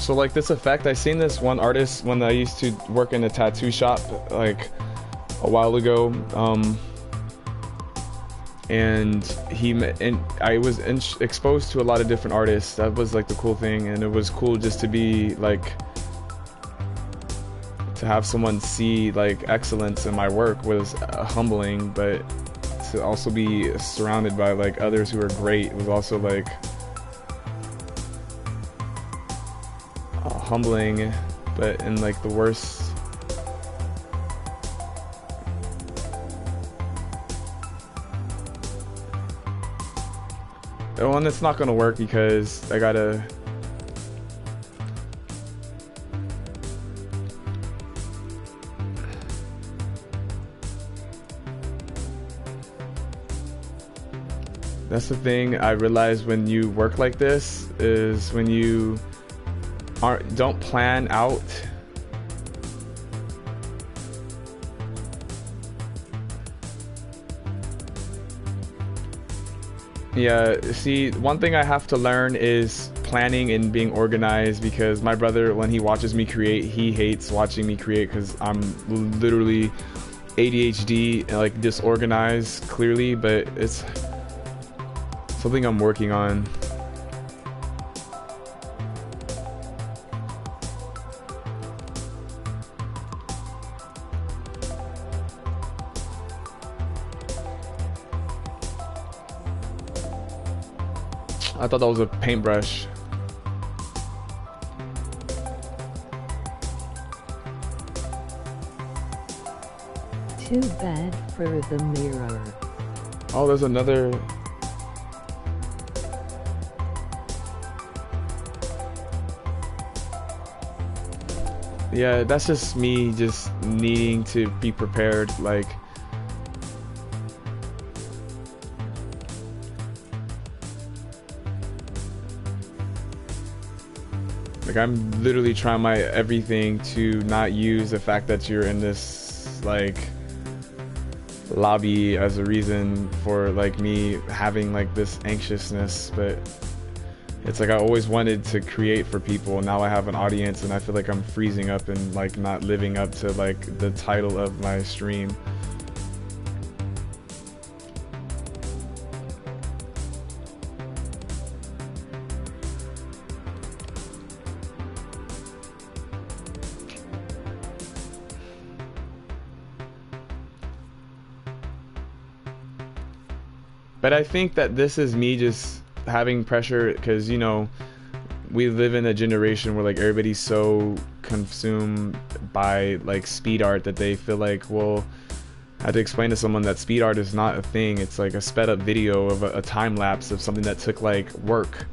like this effect. I seen this one artist when I used to work in a tattoo shop like a while ago, and I was exposed to a lot of different artists. That was like the cool thing, and it was cool just to be like to have someone see like excellence in my work was humbling, but to also be surrounded by like others who are great was also like humbling. but in like the worst. Oh, and it's not gonna work because I gotta. That's the thing I realize when you work like this is when you don't plan out. Yeah, see, one thing I have to learn is planning and being organized, because my brother, when he watches me create, he hates watching me create because I'm literally ADHD and like disorganized clearly, but it's something I'm working on. I thought that was a paintbrush. Too bad for the mirror. Oh, there's another. Yeah, that's just me just needing to be prepared, like I'm literally trying my everything to not use the fact that you're in this like lobby as a reason for like me having like this anxiousness, but it's like I always wanted to create for people, and now I have an audience and I feel like I'm freezing up and like not living up to like the title of my stream. But I think that this is me just having pressure because, you know, we live in a generation where like everybody's so consumed by like speed art that they feel like, well, I had to explain to someone that speed art is not a thing. It's like a sped up video of a time lapse of something that took like work.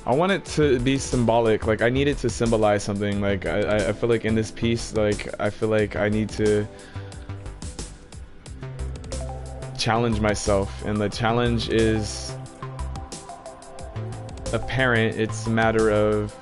I want it to be symbolic, like I need it to symbolize something. Like I feel like in this piece, like I feel like I need to challenge myself, and the challenge is apparent. It's a matter of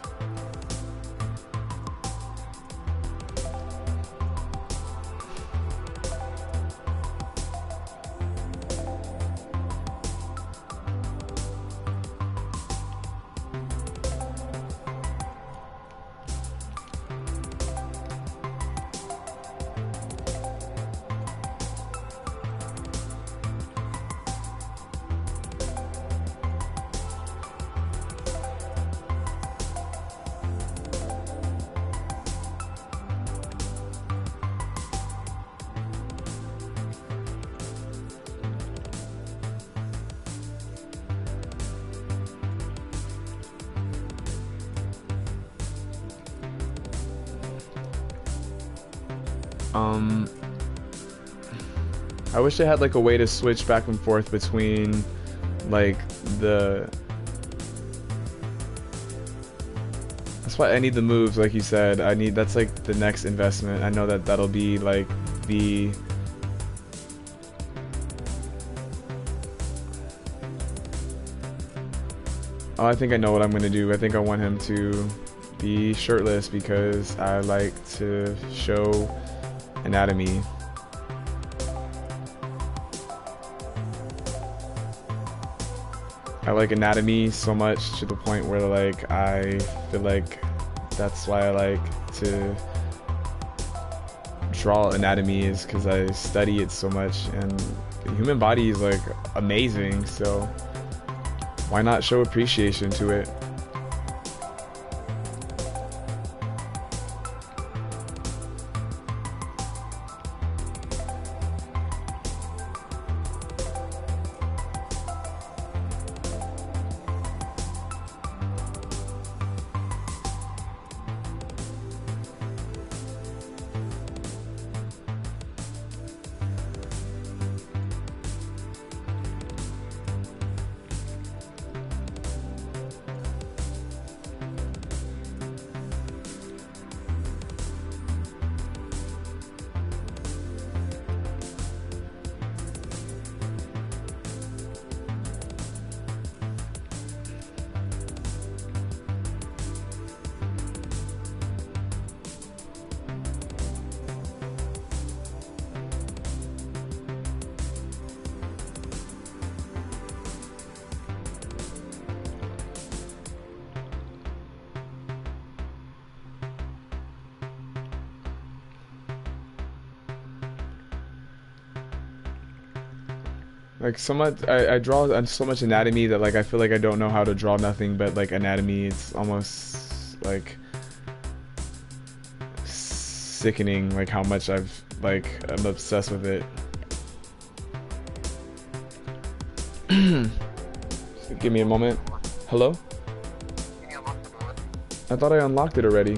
I wish I had like a way to switch back and forth between like that's why I need the moves, like you said. That's like the next investment. I know that that'll be like the oh, I think I know what I'm gonna do. I think I want him to be shirtless because I like to show anatomy. I like anatomy so much to the point where like I feel like that's why I like to draw anatomy, is because I study it so much, and the human body is like amazing, so why not show appreciation to it? Like so much, I draw on so much anatomy that like I feel like I don't know how to draw nothing but like anatomy. It's almost like sickening, like how much I'm obsessed with it. Give me a moment. Hello? I thought I unlocked it already.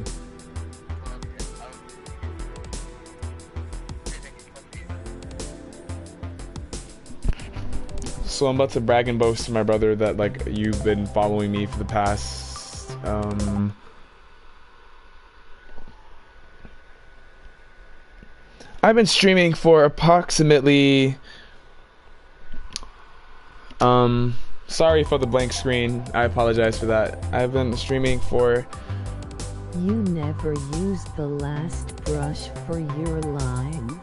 So I'm about to brag and boast to my brother that like you've been following me for the past I've been streaming for approximately sorry for the blank screen. I apologize for that. I've been streaming for You never used the last brush for your line.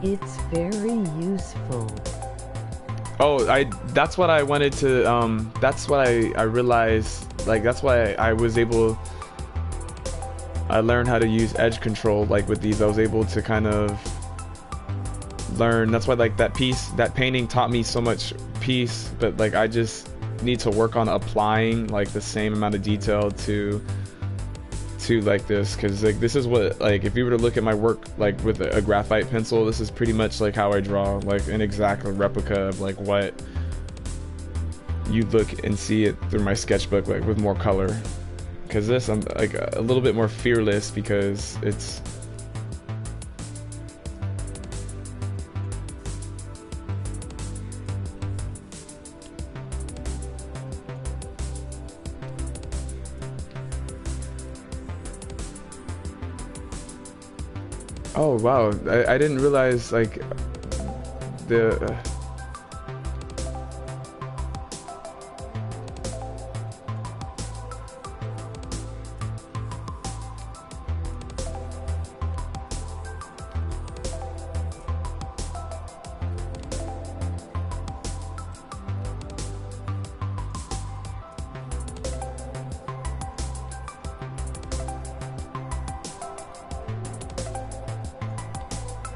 It's very useful. Oh, that's what I wanted to that's what I realized, like that's why I learned how to use edge control like with these. I was able to kind of learn. That's why like that painting taught me so much peace, but like I just need to work on applying like the same amount of detail to like this, because like this is what, like if you were to look at my work like with a graphite pencil, this is pretty much like how I draw, like an exact replica of like what you look and see it through my sketchbook, like with more color. Because this I'm like a little bit more fearless because it's oh wow, I didn't realize like the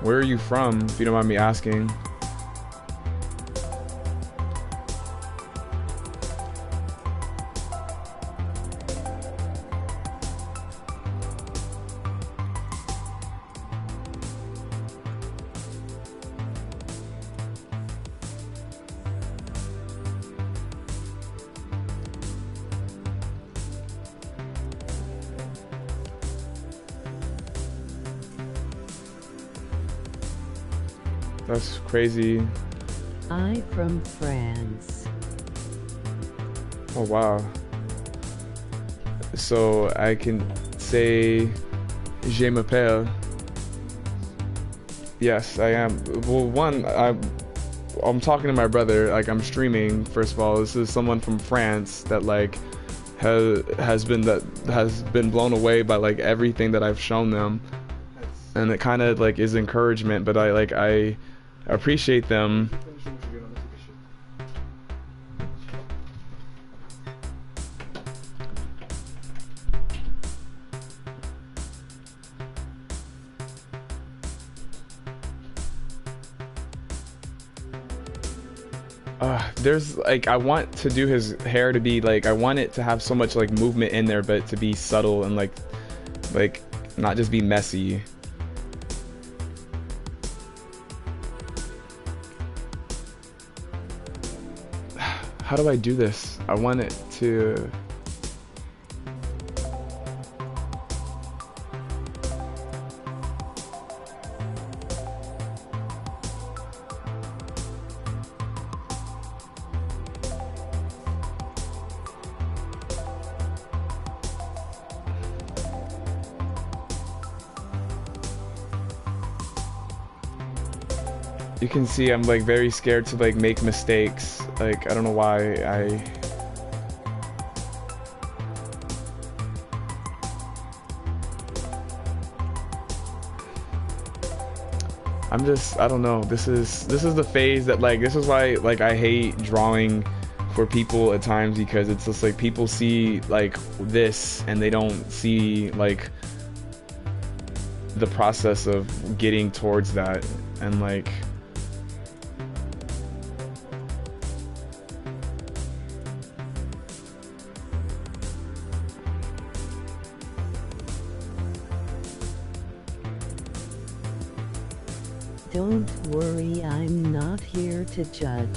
where are you from, if you don't mind me asking? That's crazy. I from France. Oh wow. So I can say je m'appelle. Yes, I am. Well, I'm talking to my brother, like I'm streaming. First of all, this is someone from France that like has been blown away by like everything that I've shown them, and it kind of like is encouragement, but I appreciate them. There's like, I want to do his hair to be like, I want it to have so much like movement in there, but to be subtle and like not just be messy. How do I do this? I want it to... You can see I'm like very scared to like make mistakes. Like I don't know why I don't know. This is the phase that like, this is why like I hate drawing for people at times, because it's just like people see like this and they don't see like the process of getting towards that. And like Don't worry, I'm not here to judge.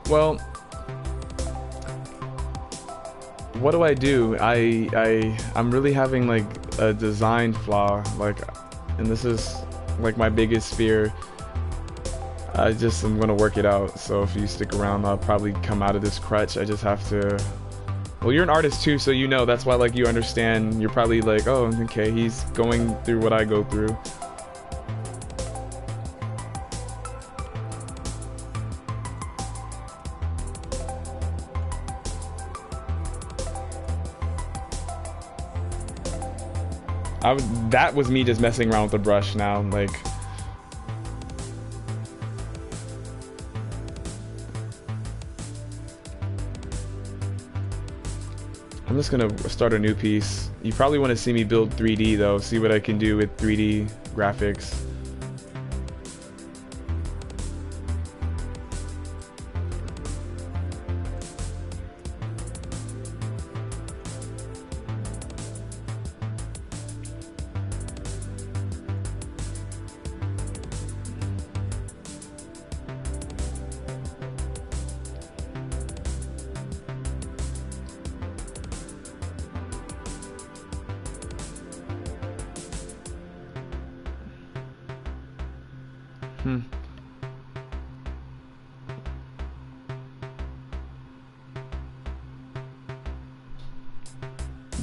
Well, what do I do? I'm really having like a design flaw, like, and this is like my biggest fear. I'm gonna work it out. So if you stick around, I'll probably come out of this crutch. I just have to. Well, you're an artist too, so you know that's why, like, you understand. You're probably like, oh, okay, he's going through what I go through. That was me just messing around with the brush now, like. I'm just gonna start a new piece. You probably want to see me build 3D though, see what I can do with 3D graphics.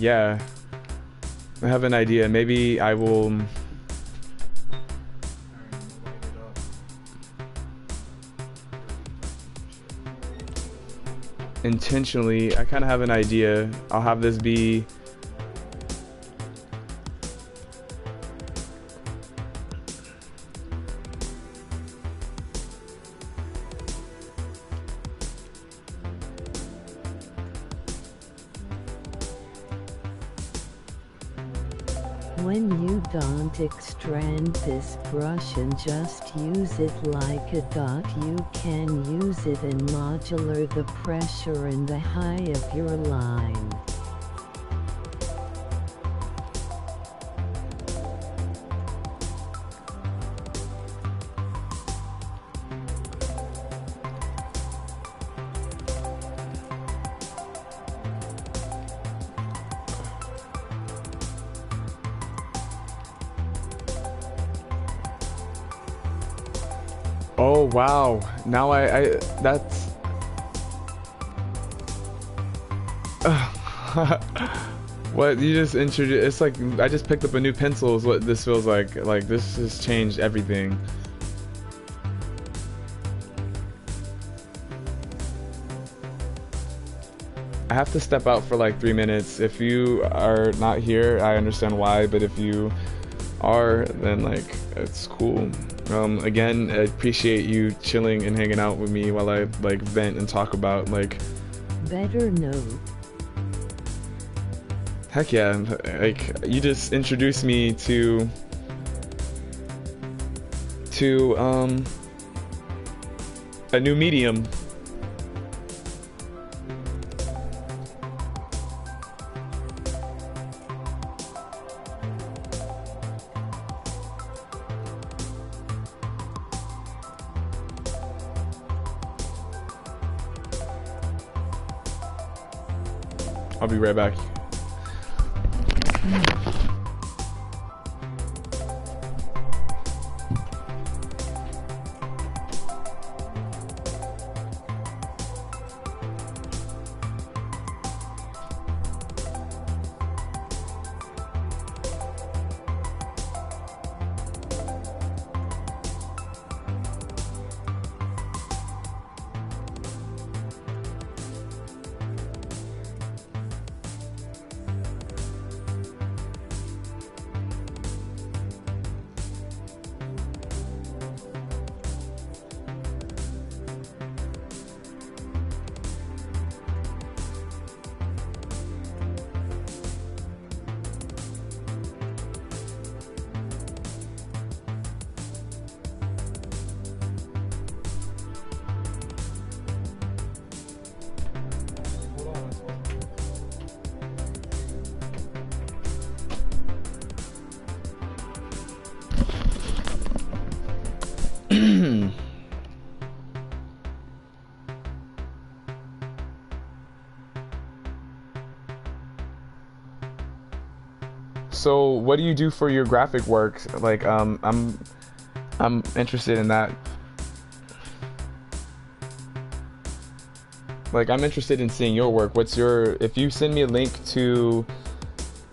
Yeah, I have an idea. Maybe I will. Intentionally, I kind of have an idea. I'll have this be. When you don't extend this brush and just use it like a dot, you can use it and modular the pressure and the height of your line. Oh wow! Now that's. What you just introduced? It's like I just picked up a new pencil. Is what this feels like. Like this has changed everything. I have to step out for like 3 minutes. If you are not here, I understand why. But if you are, then like it's cool. Again, I appreciate you chilling and hanging out with me while I like vent and talk about like. Better note. Heck yeah! Like you just introduced me to a new medium. I'll be right back. So what do you do for your graphic work? Like, I'm interested in that. Like, I'm interested in seeing your work. What's your, if you send me a link to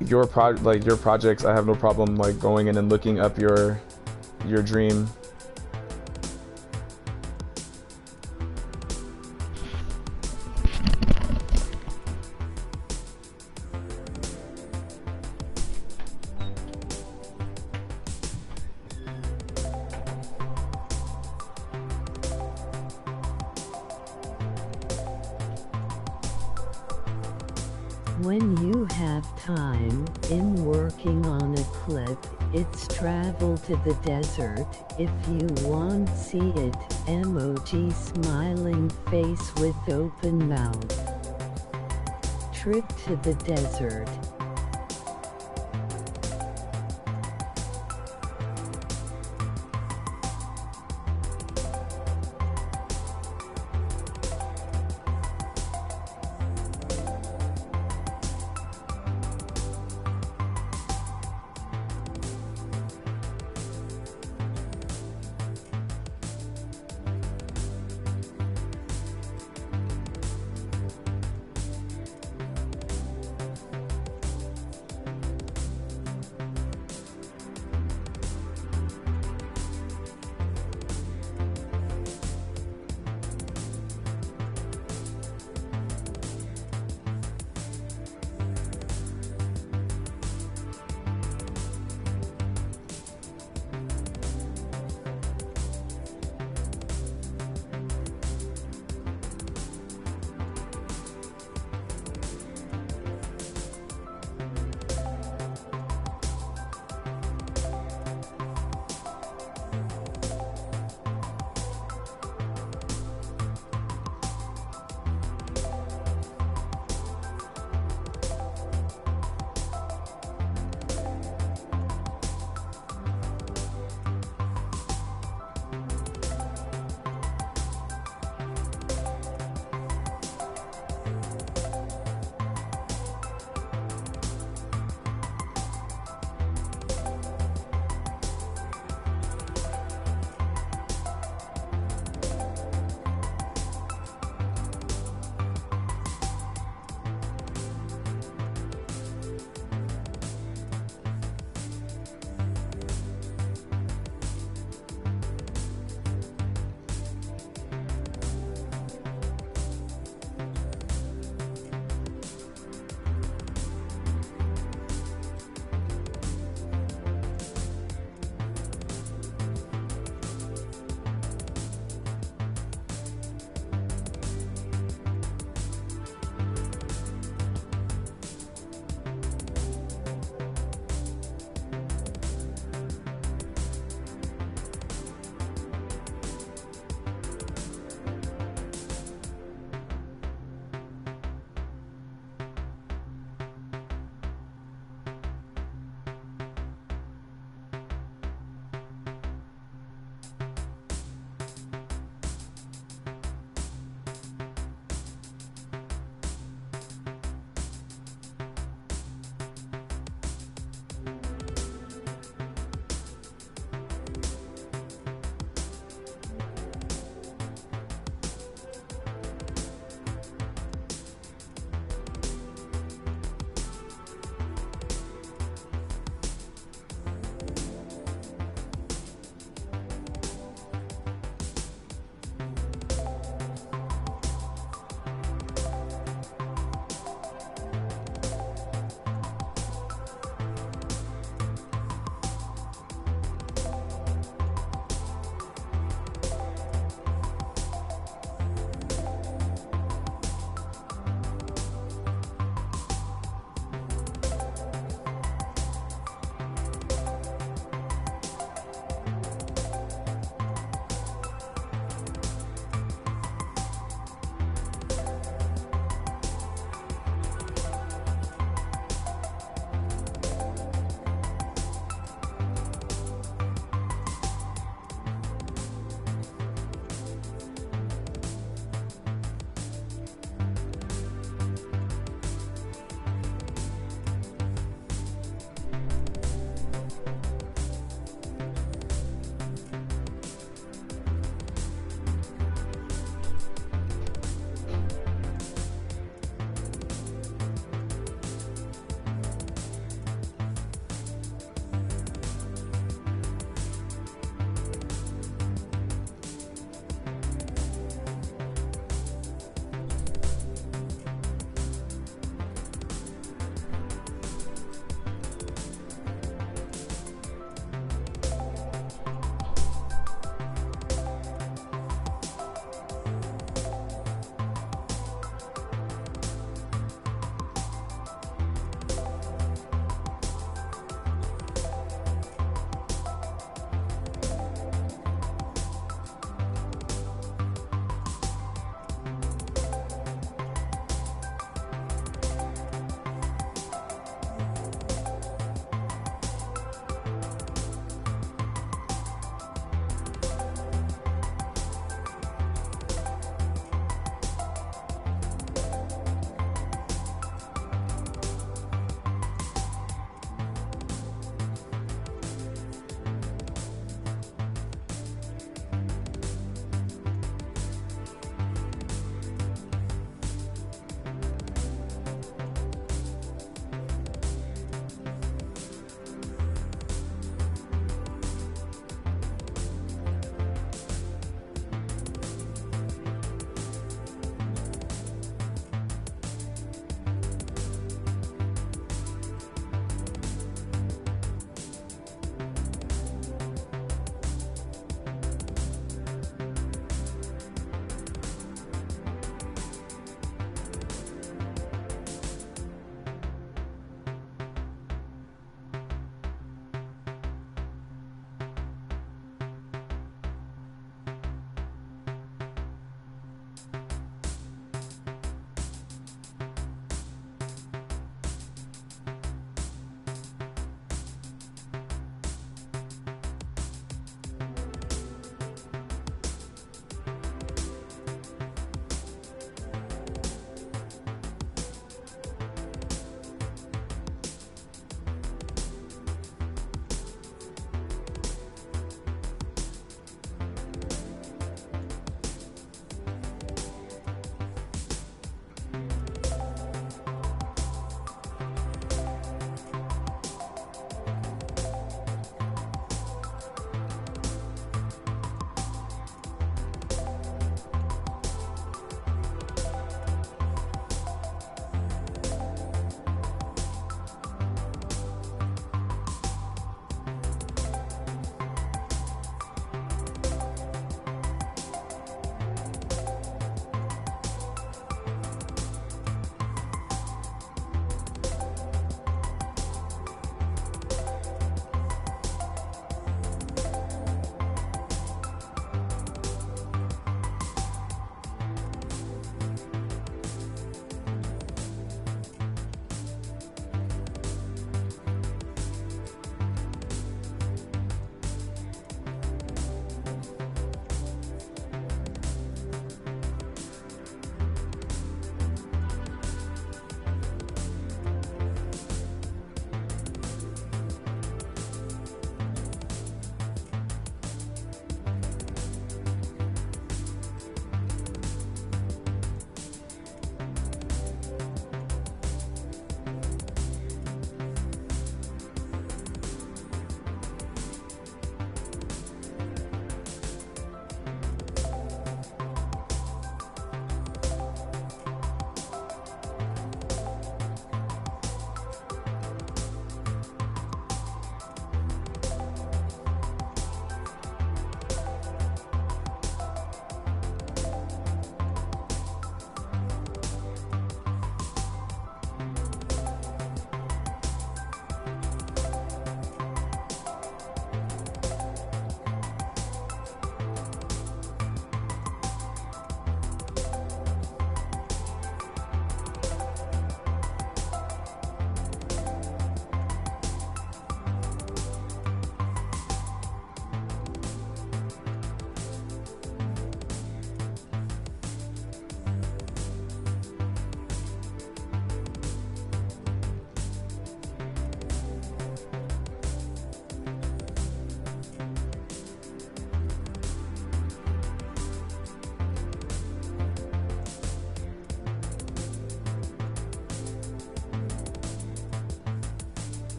your projects, I have no problem like going in and looking up your dream. When you have time, in working on a clip, it's travel to the desert, if you want see it, emoji smiling face with open mouth. Trip to the desert.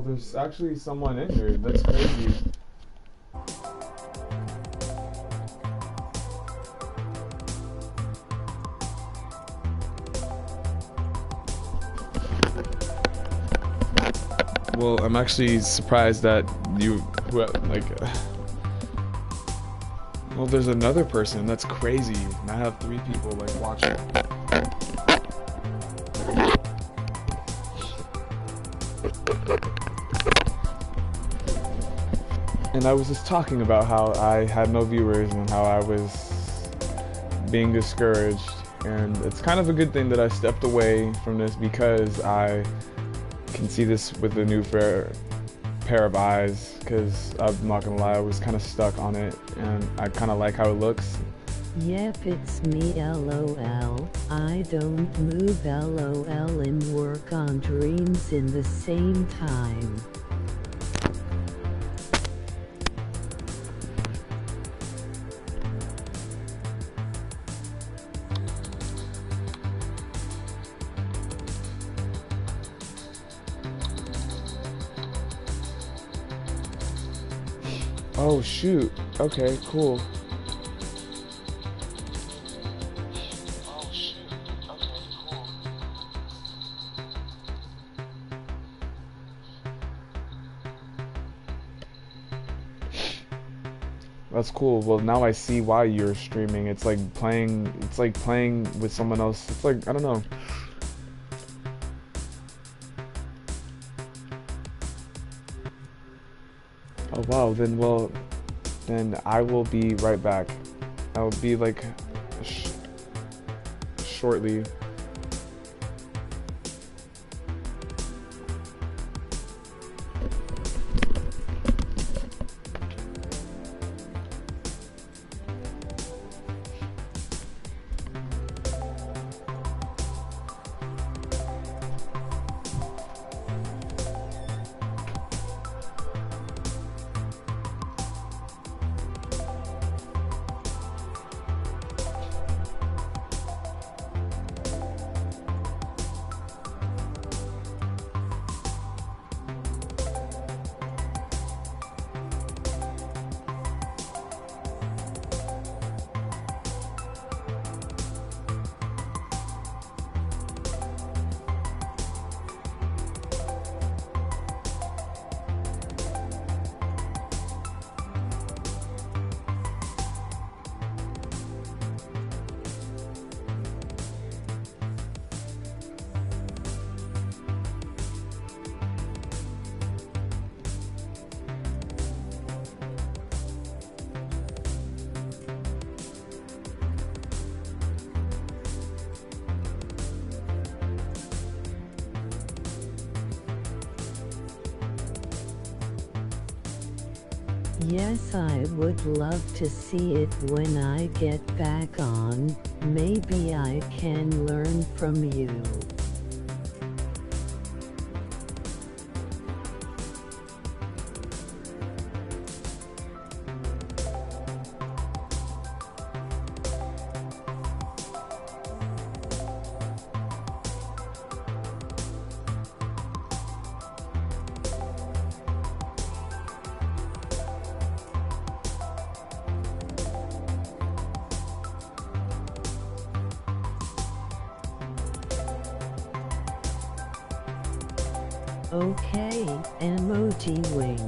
there's actually someone in here. That's crazy. Well, I'm actually surprised that like. Well, there's another person. That's crazy. And I have 3 people like watching. And I was just talking about how I had no viewers and how I was being discouraged. And it's kind of a good thing that I stepped away from this because I can see this with a new pair of eyes, because I'm not gonna lie, I was kind of stuck on it and I kind of like how it looks. Yep, it's me, LOL. I don't move, LOL, and work on dreams in the same time. Oh shoot, okay, cool. That's cool. Well, now I see why you're streaming. It's like playing with someone else. It's like, I don't know. Oh wow, then I will be right back. I'll be like shortly. Yes, I would love to see it when I get back on. Maybe I can learn from you. Okay, emoji wink.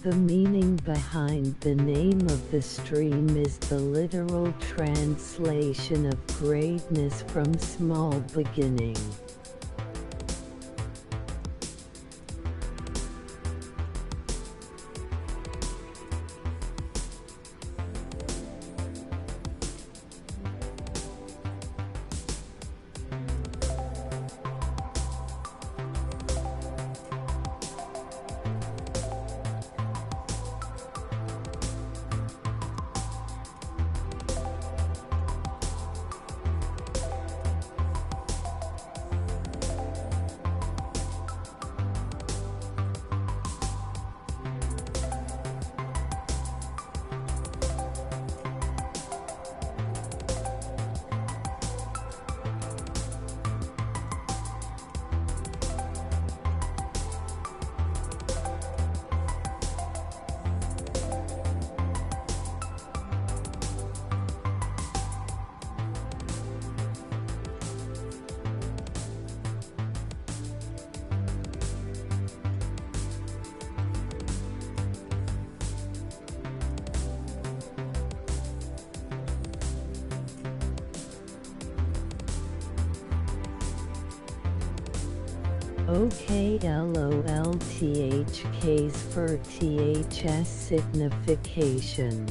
The meaning behind the name of the stream is the literal translation of greatness from small beginning. OKLOLTHKs for THS signification.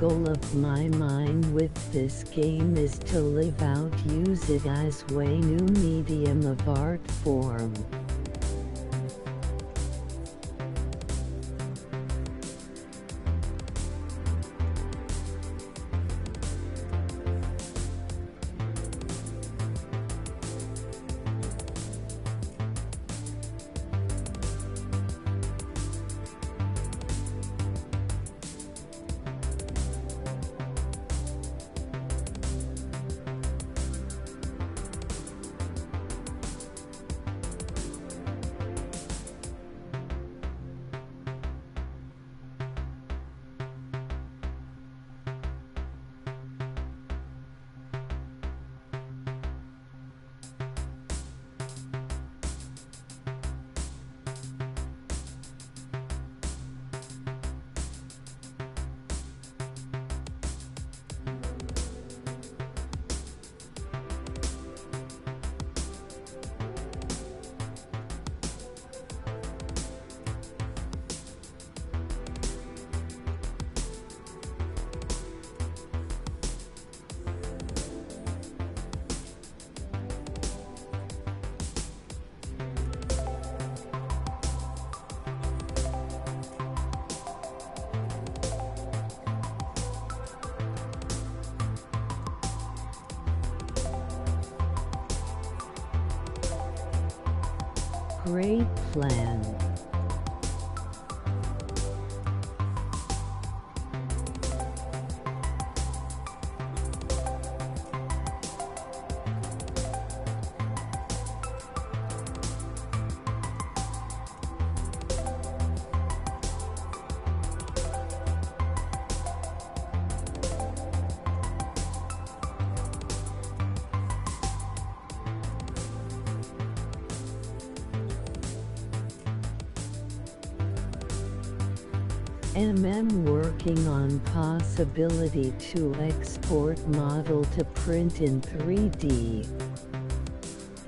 Goal of my mind with this game is to live out, use it as way new medium of art form. Great plan. Working on possibility to export model to print in 3D.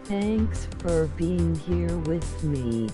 Thanks for being here with me.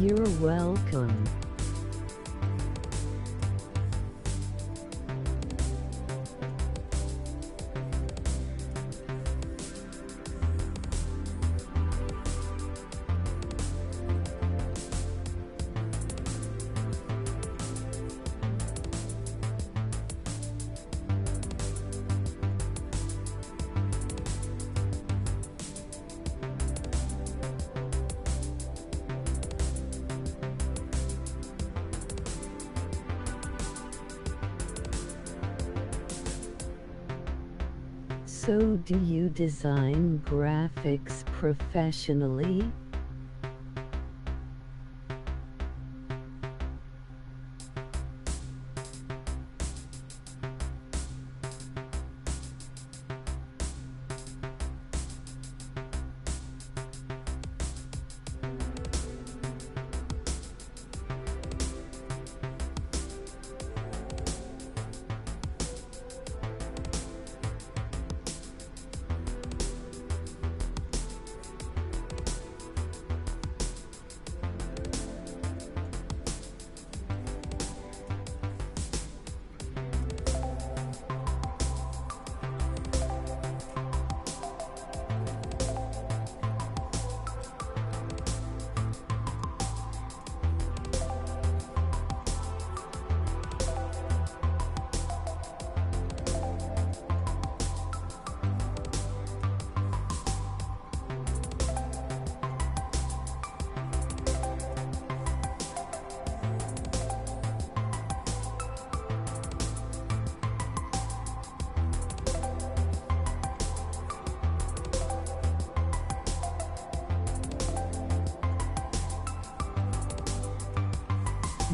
You're welcome. So do you design graphics professionally?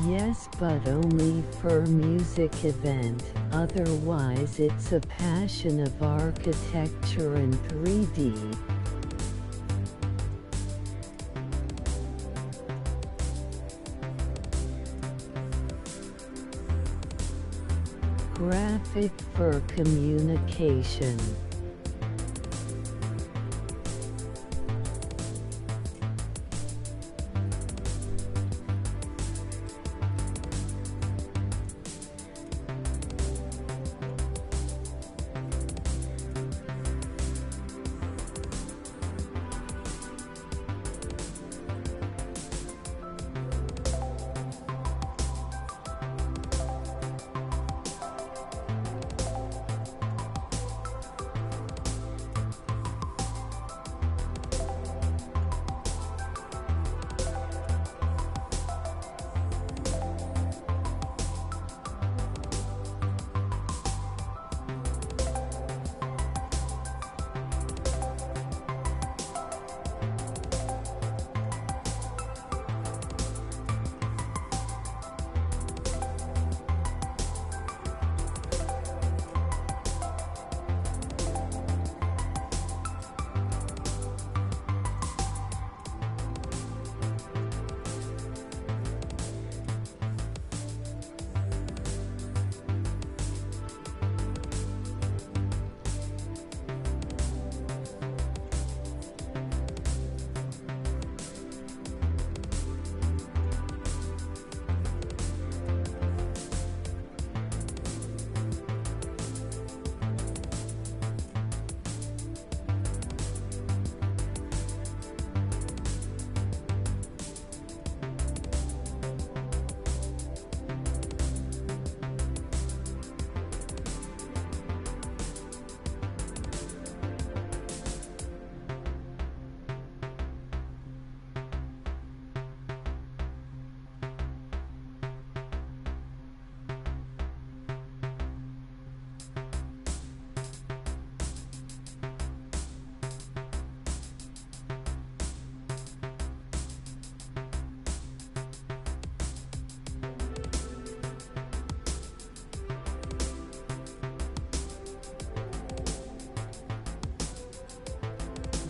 Yes, but only for music event. Otherwise it's a passion of architecture and 3D. Graphic for communication.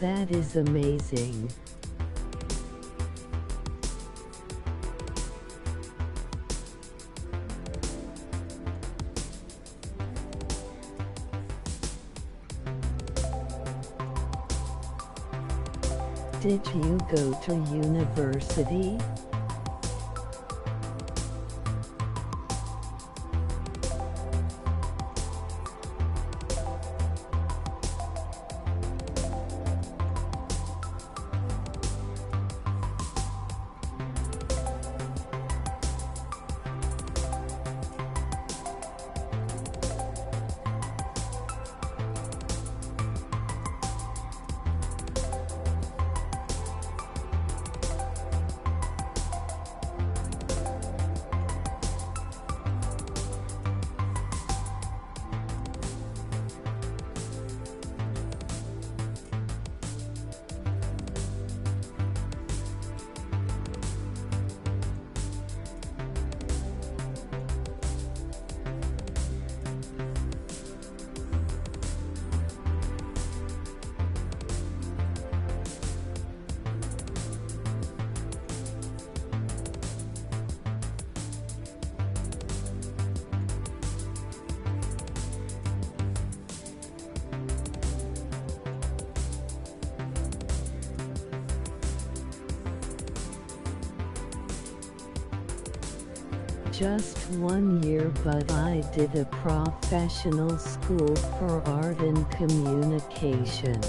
That is amazing. Did you go to university? just 1 year, but I did a professional school for art and communication.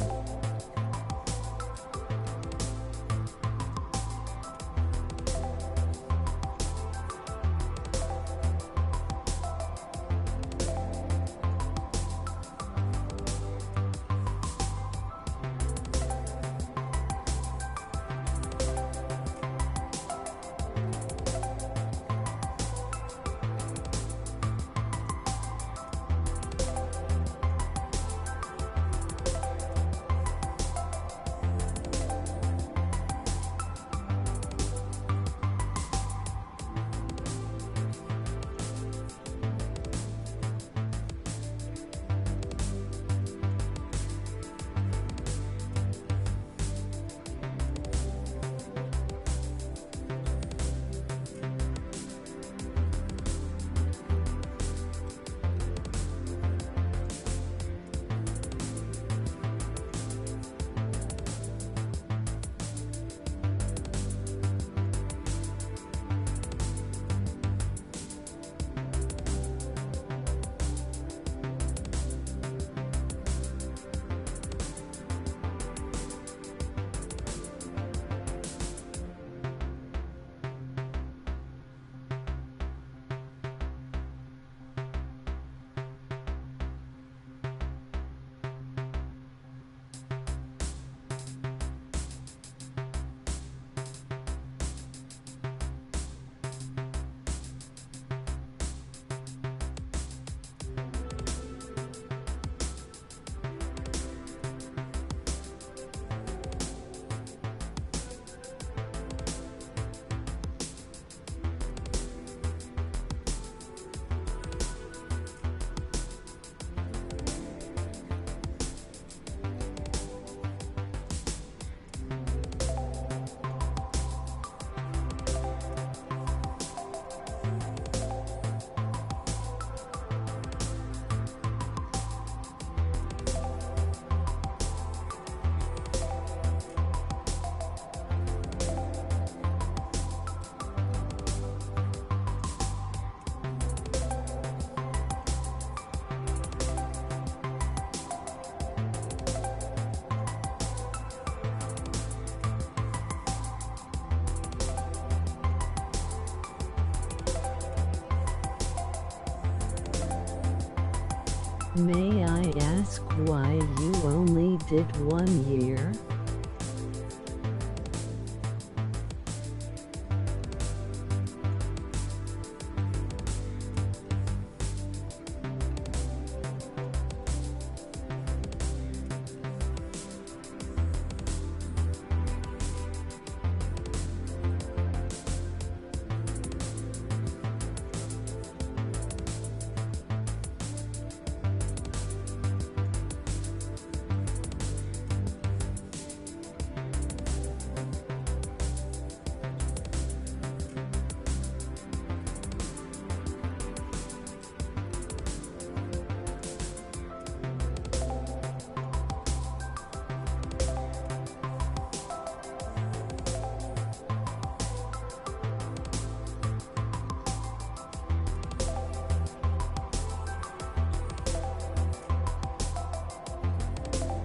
May I ask why you only did 1 year?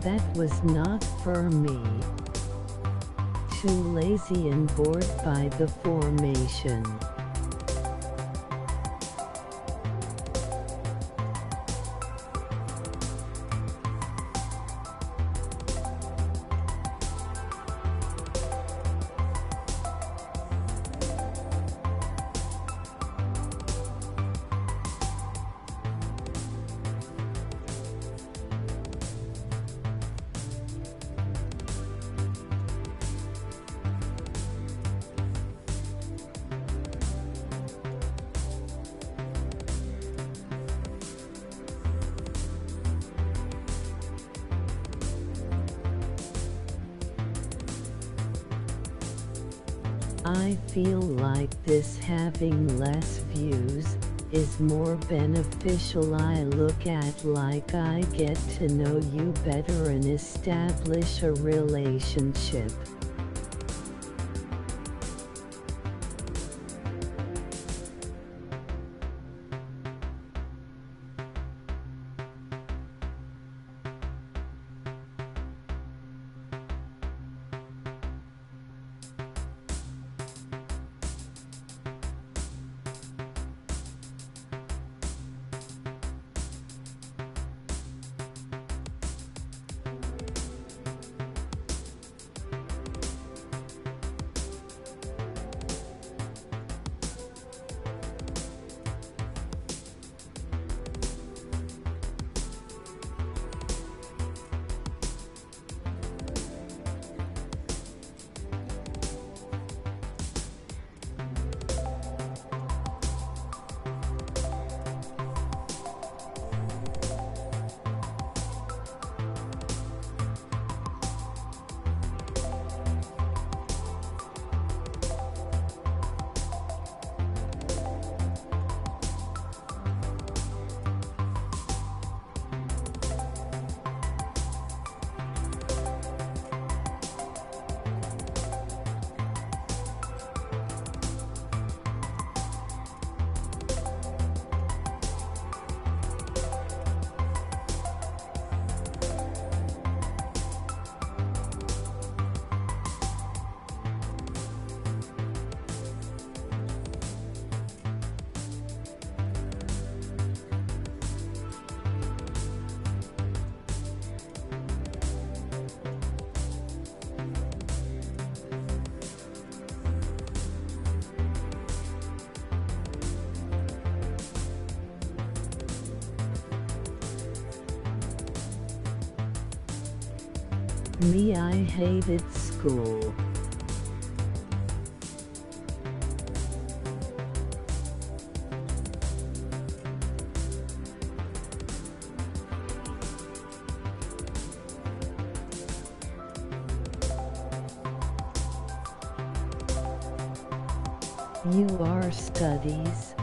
That was not for me. Too lazy and bored by the formation. I feel like this having less views is more beneficial. I look at like I get to know you better and establish a relationship. Me, I hated school. You are studies.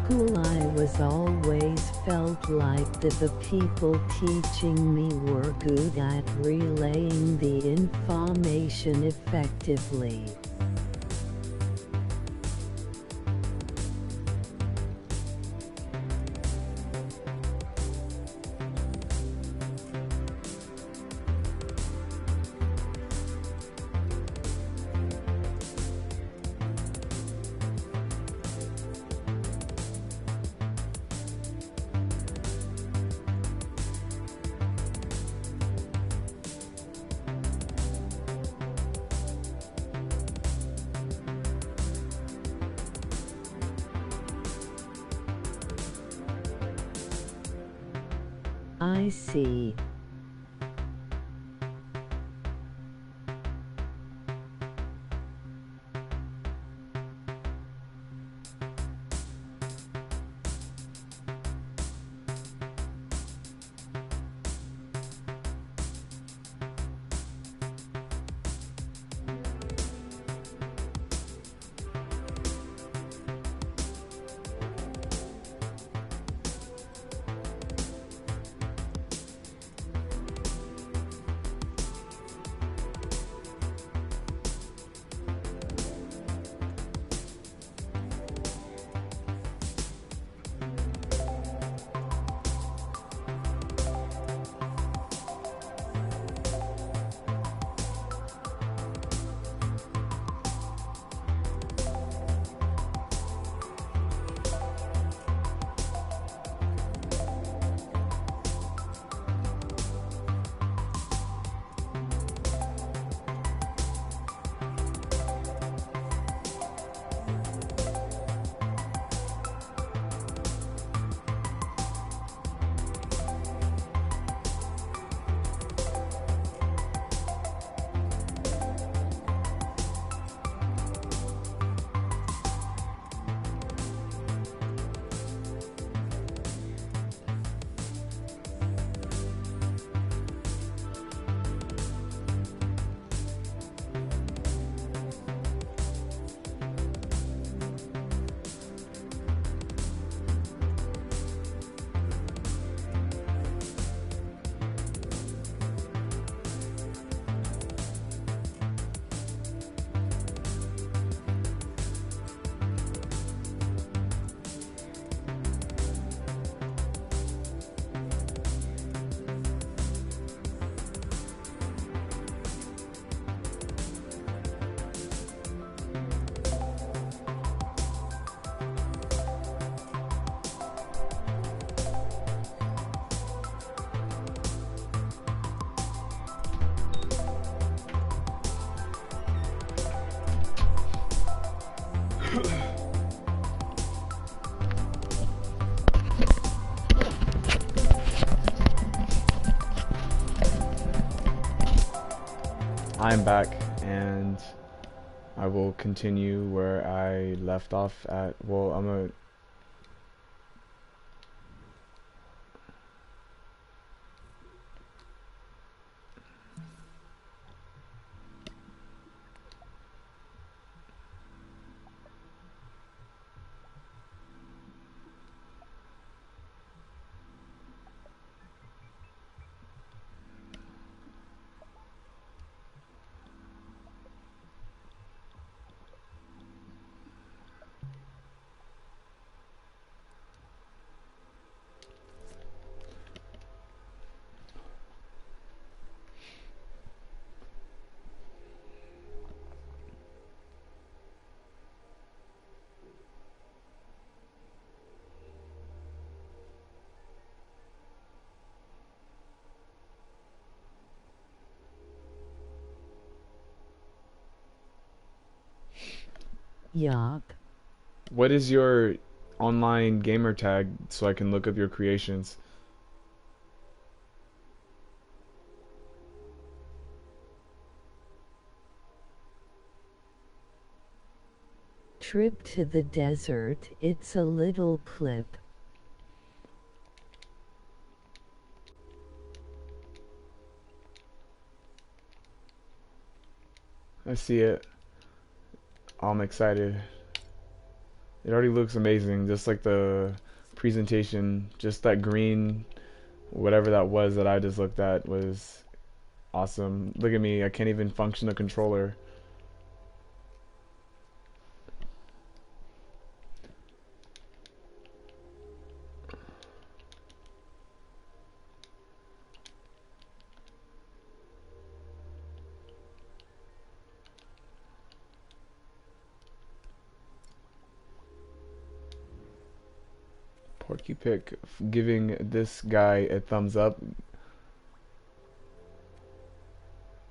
School, I was always felt like that the people teaching me were good at relaying the information effectively. I see. I'm back, and I will continue where I left off at. Well, I'm a Yuck. What is your online gamer tag so I can look up your creations? Trip to the desert, it's a little clip. I see it. I'm excited. It already looks amazing, just like the presentation. Just that green, whatever that was that I just looked at was awesome. Look at me, I can't even function a controller. Porky giving this guy a thumbs up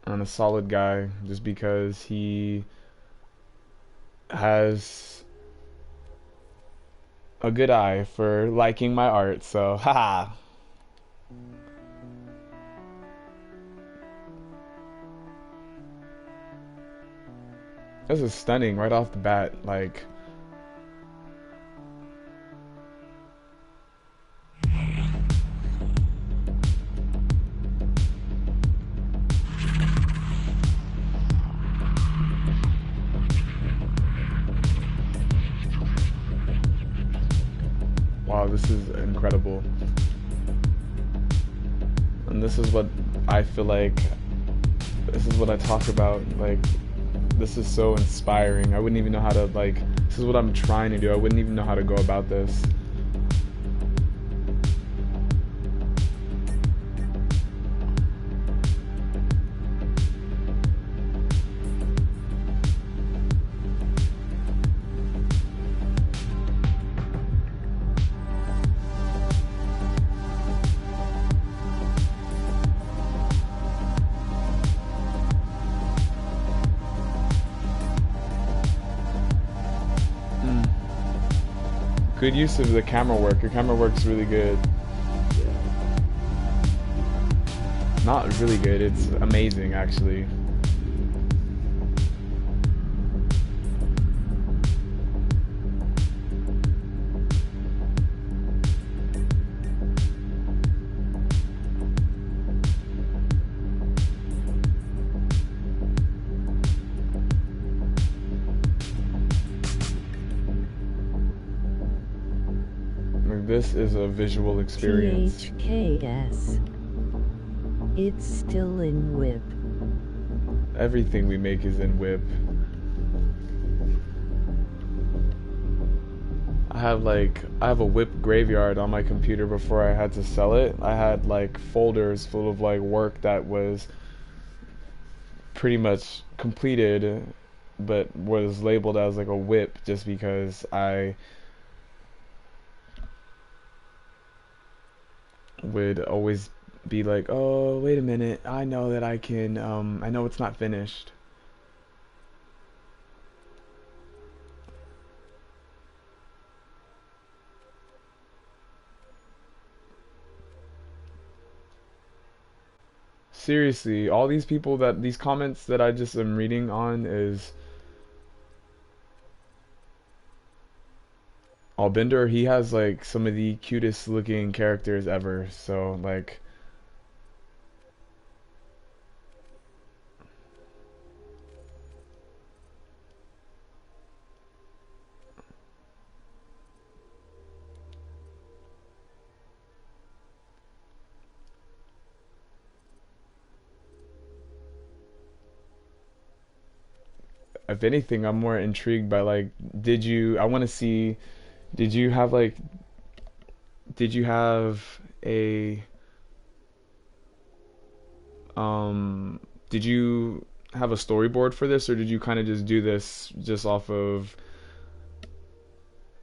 on a solid guy just because he has a good eye for liking my art. So, haha. This is stunning right off the bat. Like, wow, this is incredible. And this is what I feel like, this is what I talk about. Like, this is so inspiring. I wouldn't even know how to, like, this is what I'm trying to do. I wouldn't even know how to go about this. Good use of the camera work. Your camera work's really good. Not really good, it's amazing actually. This is a visual experience. THKS. It's still in whip. Everything we make is in whip. I have a whip graveyard on my computer before I had to sell it. I had like folders full of like work that was pretty much completed but was labeled as like a whip just because I would always be like, oh, wait a minute, I know that I can, I know it's not finished. Seriously, all these people that, these comments that I just am reading on is, Albinder, he has like some of the cutest looking characters ever, so like, if anything, I'm more intrigued by like, I want to see, did you have like, did you have a, um, did you have a storyboard for this, or did you kind of just do this just off of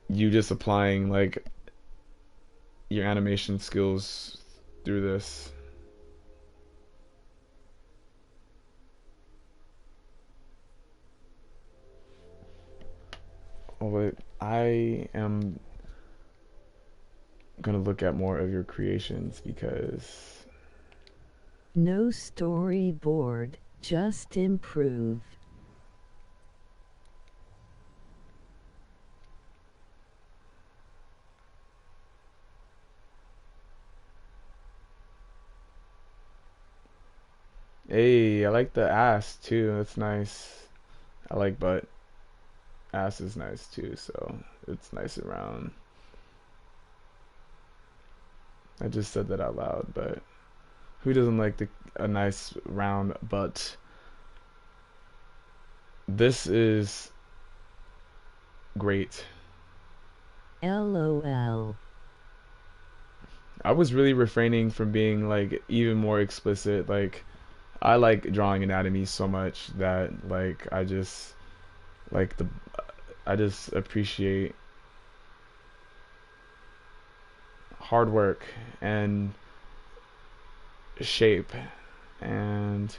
you just applying like your animation skills through this? well, I am gonna look at more of your creations because No storyboard, just improve. hey, I like the ass too. That's nice. I like butt. Ass is nice too, so it's nice and round. I just said that out loud, but who doesn't like a nice round butt? This is great. LOL. I was really refraining from being like even more explicit. Like I like drawing anatomy so much that like I just like the I just appreciate hard work and shape and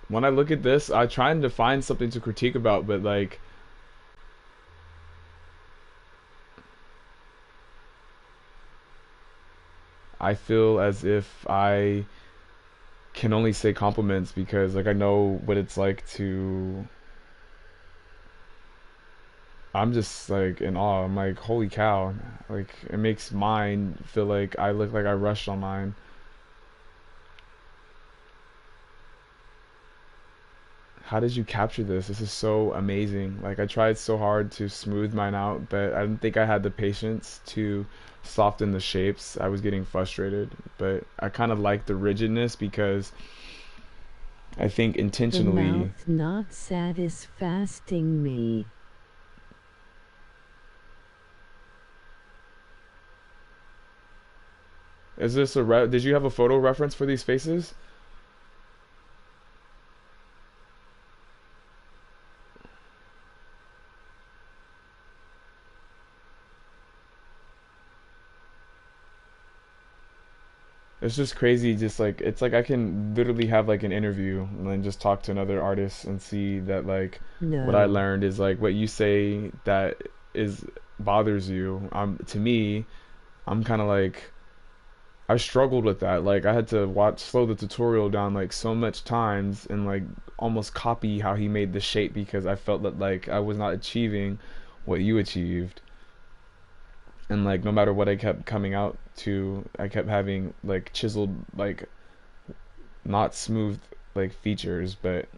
when I look at this, I trying to find something to critique about, but like I feel as if I can only say compliments because like I know what it's like to I'm just like in awe. I'm like, holy cow. Like it makes mine feel like I look like I rushed on mine. How did you capture this? This is so amazing. Like I tried so hard to smooth mine out, but I didn't think I had the patience to soften the shapes. I was getting frustrated, but I kind of like the rigidness because I think The intentionally. mouth not satisfying me. Is this did you have a photo reference for these faces? It's just crazy. Just like it's like I can literally have like an interview and then just talk to another artist and see that like what I No. learned is like what you say that is bothers you. To me, I'm kind of like I struggled with that. Like I had to slow the tutorial down like so much times and like almost copy how he made the shape because I felt that like I was not achieving what you achieved. And like no matter what I kept coming out to, I kept having like chiseled like not smooth like features, but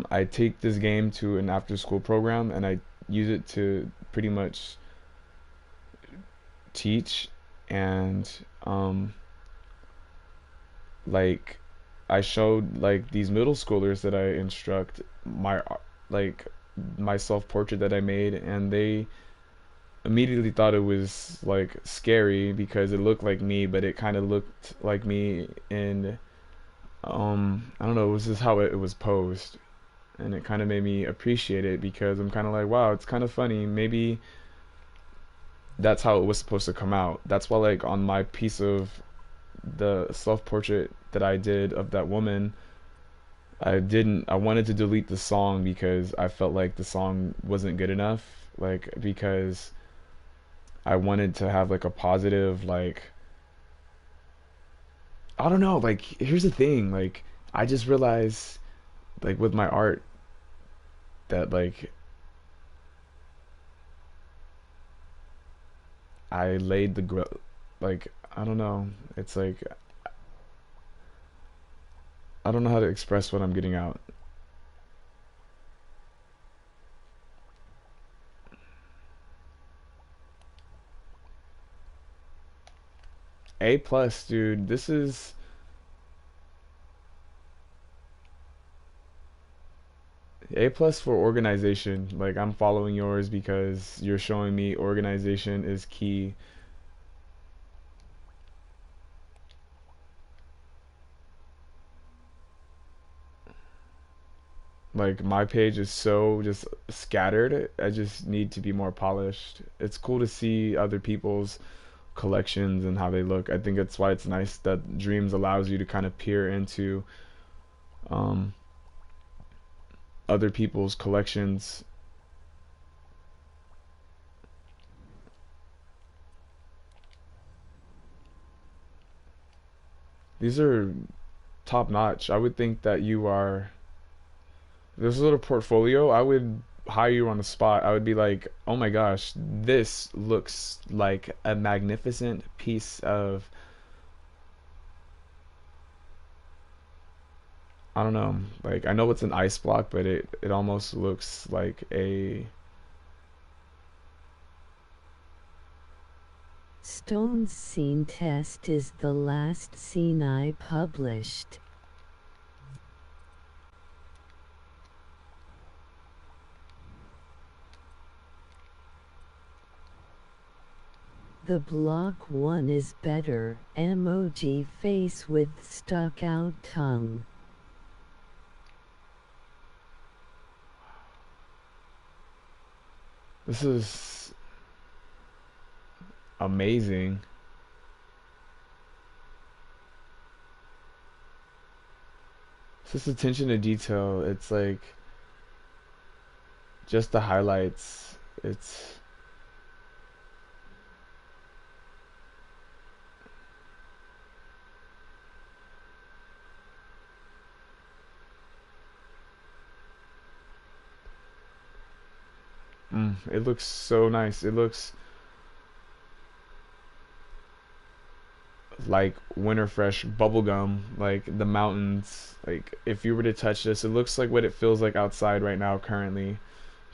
I take this game to an after school program and I use it to pretty much teach and like I showed like these middle schoolers that I instruct like my self portrait that I made and they immediately thought it was like scary because it looked like me but it kind of looked like me in I don't know, it was just how it was posed and it kind of made me appreciate it because I'm kind of like, wow, it's kind of funny. Maybe that's how it was supposed to come out. That's why, like, on my piece of the self portrait that I did of that woman, I wanted to delete the song because I felt like the song wasn't good enough. Like, because I wanted to have, like, a positive, like, I don't know, like, here's the thing. Like, I just realized, like, with my art, that, like, I laid like I don't know. It's like I don't know how to express what I'm getting out. A plus, dude. This is A plus for organization. Like I'm following yours because you're showing me organization is key. Like my page is so just scattered. I just need to be more polished. It's cool to see other people's collections and how they look. I think that's why it's nice that Dreams allows you to kind of peer into um, other people's collections. These are top notch. I would think that you are. There's a little portfolio. I would hire you on the spot. I would be like, oh my gosh, this looks like a magnificent piece of, I don't know, like I know it's an ice block, but it almost looks like a Stone's scene test is the last scene I published. The block one is better. Emoji face with stuck out tongue. this is amazing. It's just attention to detail. It's like just the highlights. It's it looks so nice. It looks like winter fresh bubblegum, like the mountains. Like if you were to touch this, it looks like what it feels like outside right now currently.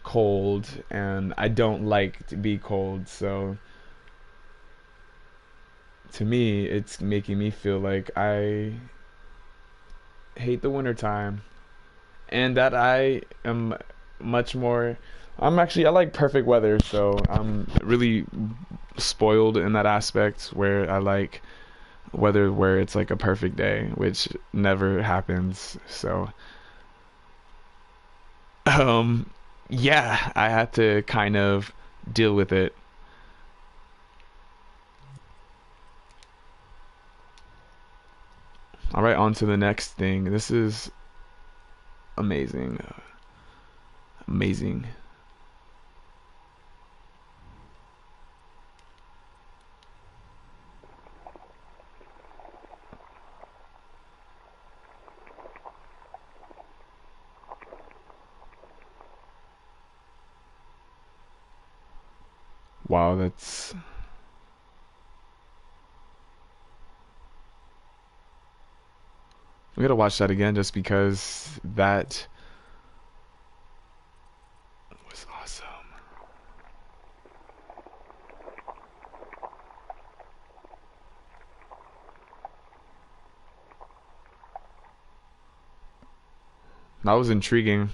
Cold, and I don't like to be cold, so to me it's making me feel like I hate the winter time and that I am much more I like perfect weather, so I'm really spoiled in that aspect where I like weather where it's like a perfect day, which never happens. So um yeah, I had to kind of deal with it. All right, on to the next thing. This is amazing. Amazing. Wow, that's we gotta watch that again just because that was awesome. That was intriguing.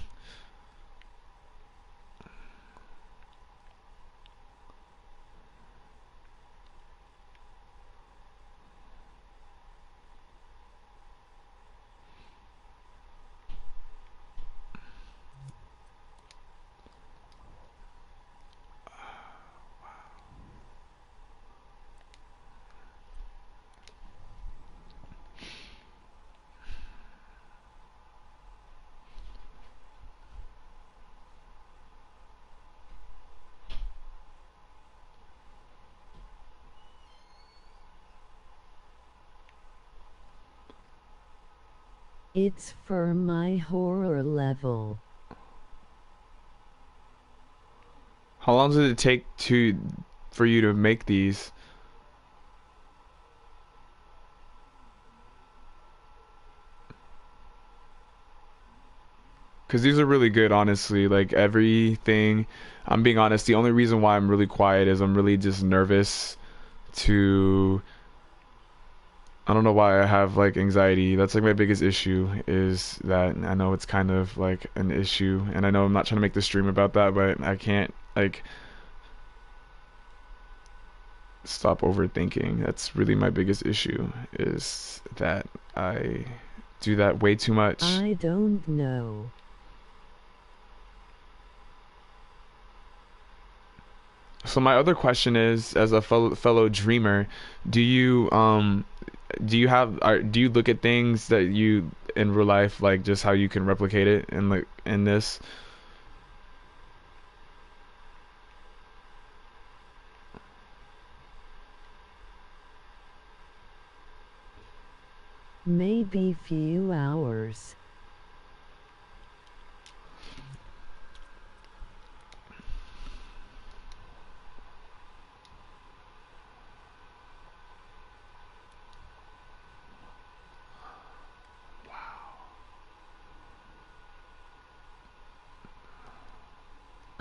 It's for my horror level. How long did it take to for you to make these? Because these are really good, honestly. Like everything, I'm being honest. The only reason why I'm really quiet is I'm really just nervous to. I don't know why I have like anxiety. That's like my biggest issue is that I know it's kind of like an issue, and I know I'm not trying to make the stream about that, but I can't like stop overthinking. That's really my biggest issue is that I do that way too much. I don't know. So my other question is, as a fellow dreamer, do you do you look at things that you in real life, like just how you can replicate it in like in this? Maybe few hours.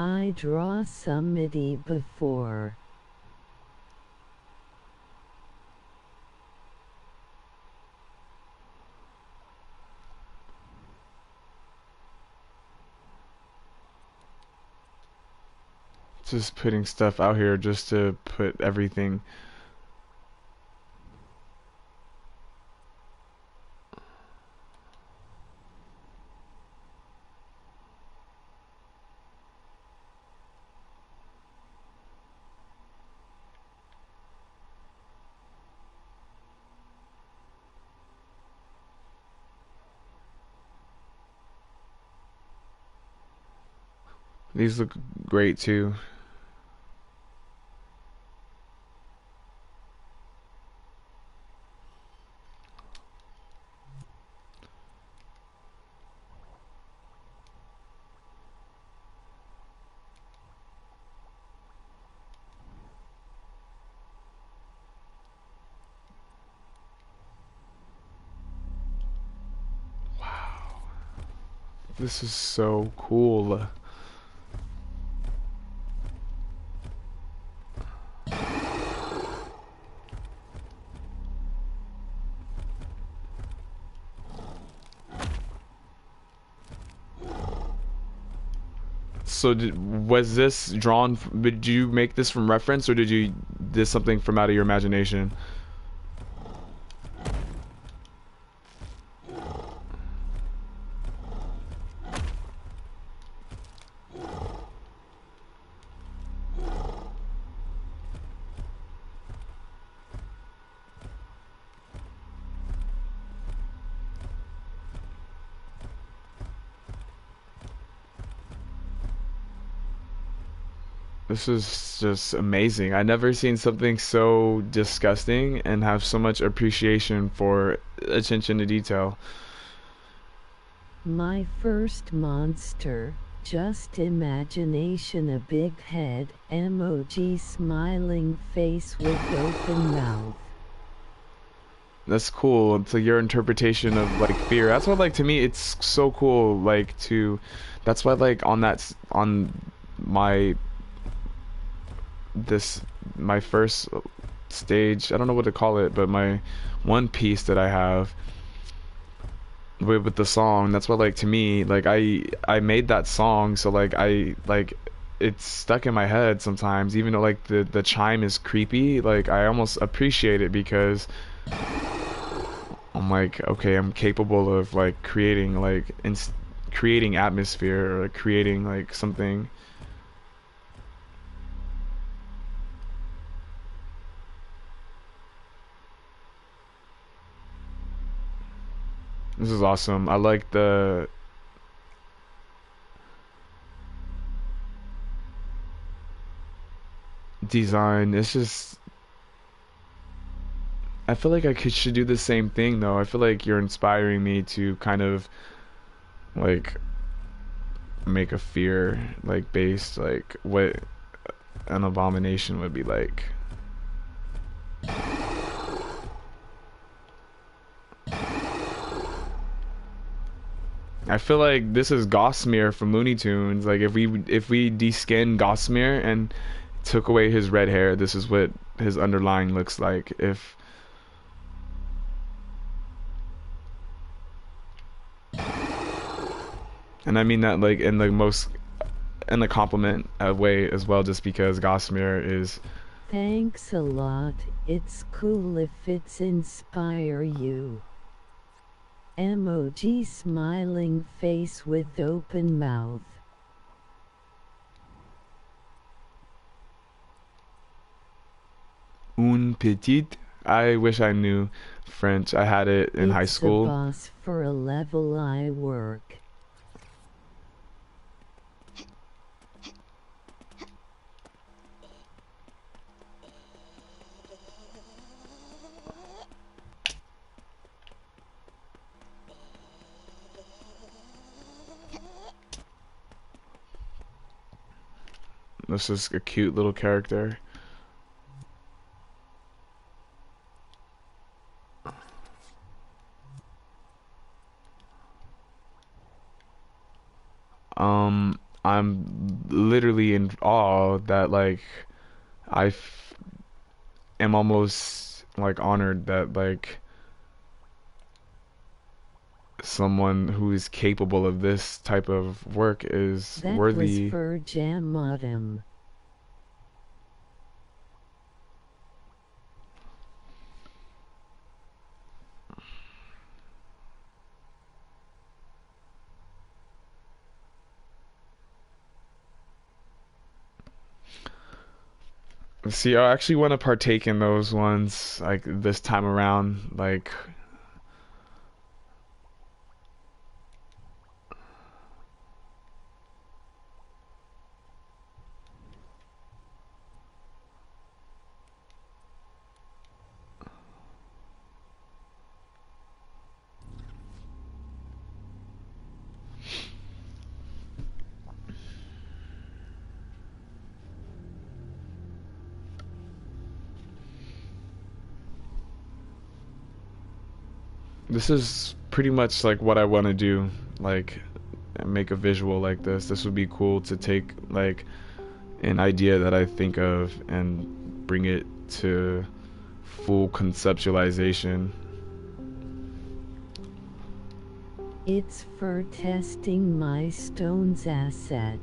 I draw somebody before. Just putting stuff out here just to put everything. These look great too. This is so cool. So was this drawn? Did you make this from reference, or did you this something from out of your imagination? This is just amazing. I never seen something so disgusting and have so much appreciation for attention to detail. My first monster. Just imagination, a big head, emoji, smiling face with open mouth. That's cool. It's like your interpretation of like fear. That's what like to me it's so cool like to that's why like on on my this my first stage, I don't know what to call it, but my one piece that I have with the song, that's what like to me like I made that song, so like I like it's stuck in my head sometimes, even though like the chime is creepy, like I almost appreciate it because I'm like, okay, I'm capable of like creating like creating atmosphere or like, creating like something. This is awesome. I like the design. It's just I feel like should do the same thing though. I feel like you're inspiring me to kind of like make a fear like based like what an abomination would be like. I feel like this is Gossamer from Looney Tunes. Like if we deskin Gossamer and took away his red hair, this is what his underlying looks like. If and I mean that like in the most in the compliment way as well, just because Gossamer is Thanks a lot, it's cool if it's inspire you. Emoji, smiling face with open mouth. Bon Petit. I wish I knew French. I had it in high It's a school. boss for a level I work. This is a cute little character. I'm literally in awe that like am almost like honored that like someone who is capable of this type of work is That was worthy. for Jam Autumn. See, I actually want to partake in those ones like this time around. Like, this is pretty much like what I want to do. Like, make a visual like this. This would be cool to take like an idea that I think of and bring it to full conceptualization. It's for testing my stones asset.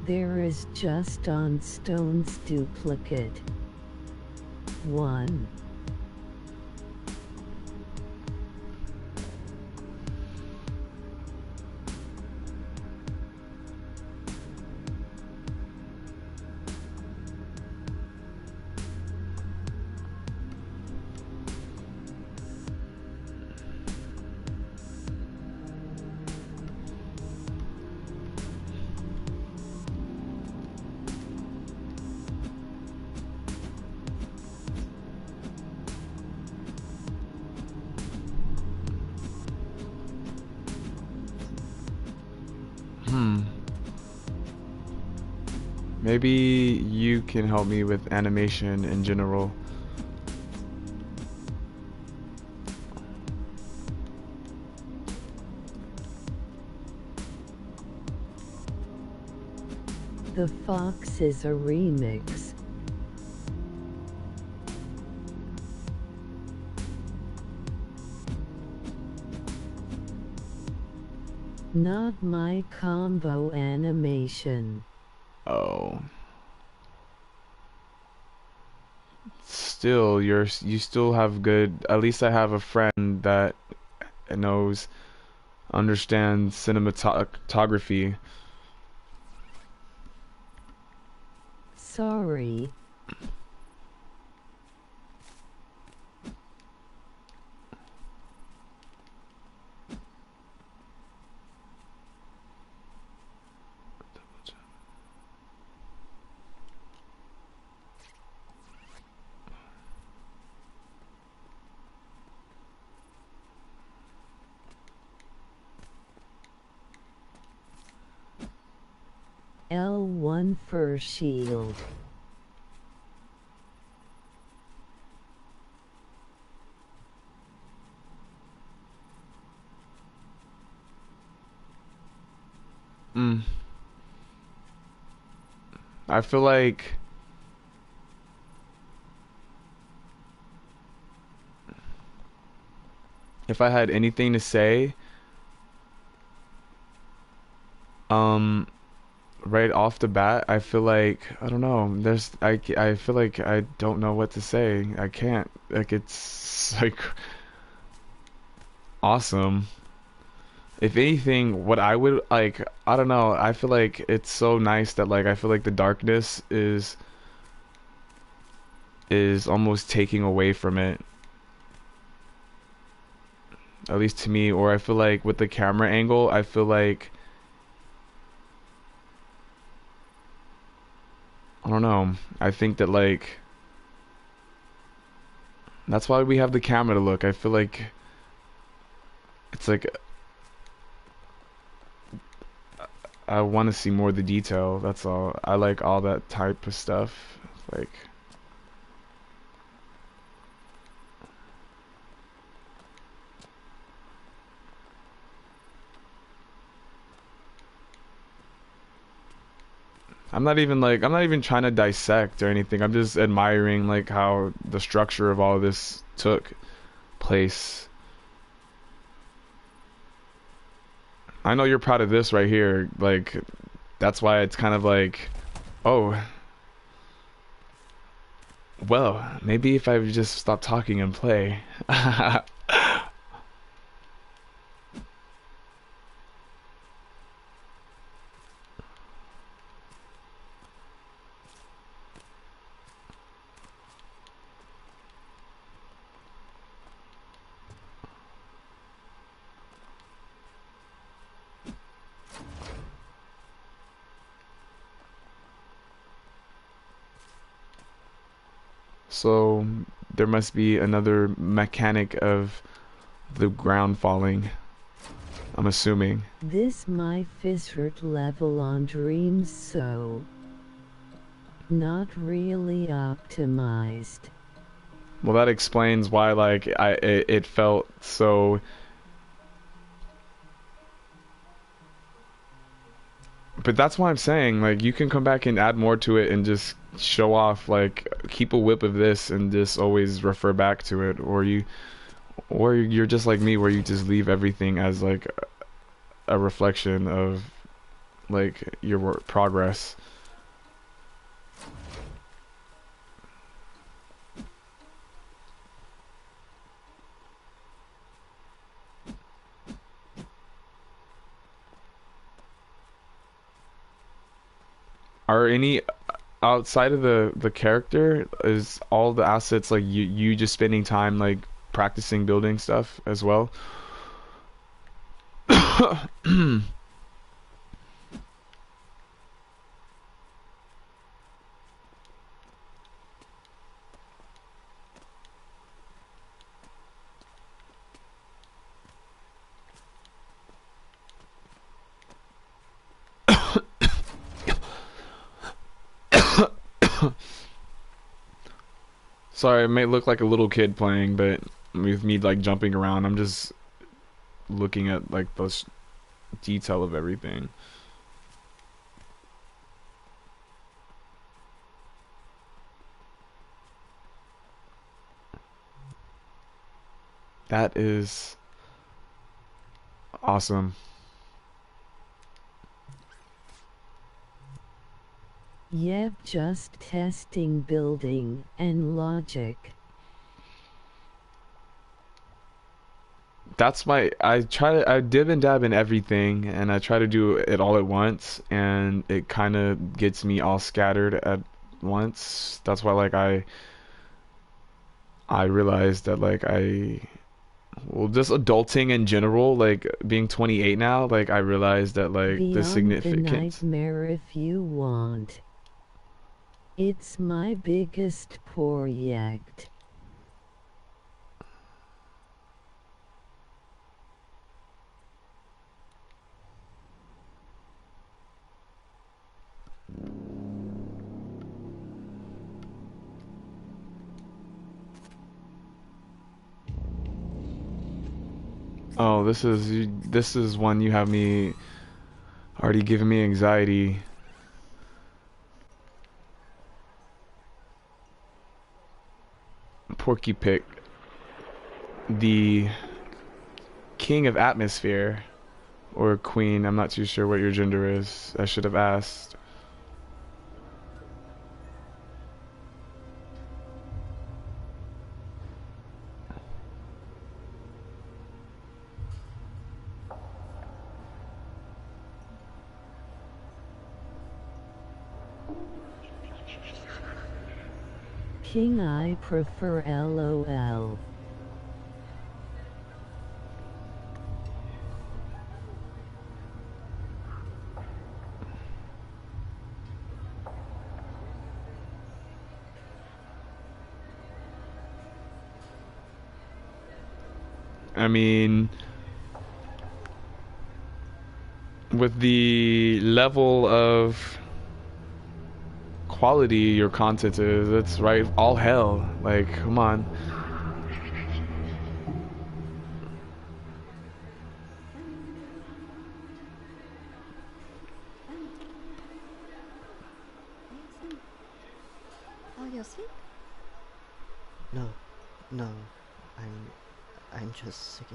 There is just on stones duplicate. 1. Maybe you can help me with animation in general. The Fox is a remix. Not my combo animation. Oh. Still, you still have good. At least I have a friend that knows, understands cinematography. Sorry. L1 fur shield. mm, I feel like if I had anything to say, um, right off the bat, I feel like I don't know. I feel like I don't know what to say. I can't. Like it's like awesome. If anything, what I would like, I don't know. I feel like it's so nice that like I feel like the darkness is almost taking away from it, at least to me. Or I feel like with the camera angle, I feel like I don't know. I think that like that's why we have the camera to look. I feel like it's like I want to see more of the detail. That's all. I like all that type of stuff. Like I'm not even trying to dissect or anything. I'm just admiring like how the structure of all of this took place. I know you're proud of this right here. Like that's why it's kind of like, oh, well, maybe if I would just stop talking and play. So there must be another mechanic of the ground falling. I'm assuming. This my favorite level on Dreams, so not really optimized. Well, that explains why like it felt so. But that's why I'm saying like you can come back and add more to it and just show off like keep a whip of this and just always refer back to it, or you're just like me where you just leave everything as like a reflection of like your progress. Are any outside of the character is all the assets like you just spending time like practicing building stuff as well? Sorry, it may look like a little kid playing, but with me like jumping around, I'm just looking at like the detail of everything. That is awesome. Yep, just testing building and logic. That's my I dib and dab in everything and I try to do it all at once and it kind of gets me all scattered at once. That's why like I realized that like well just adulting in general like being 28 now like I realized that like the Beyond the significance. nightmare if you want. It's my biggest project. Oh, this is one you have me. Already giving me anxiety. Porky Pick, the king of atmosphere, or queen. I'm not too sure what your gender is. I should have asked. King, I prefer LOL. I mean, with the level of quality your content is, it's right all hell. Like, come on. Oh, you're sick? No, no, I'm, I'm just sick.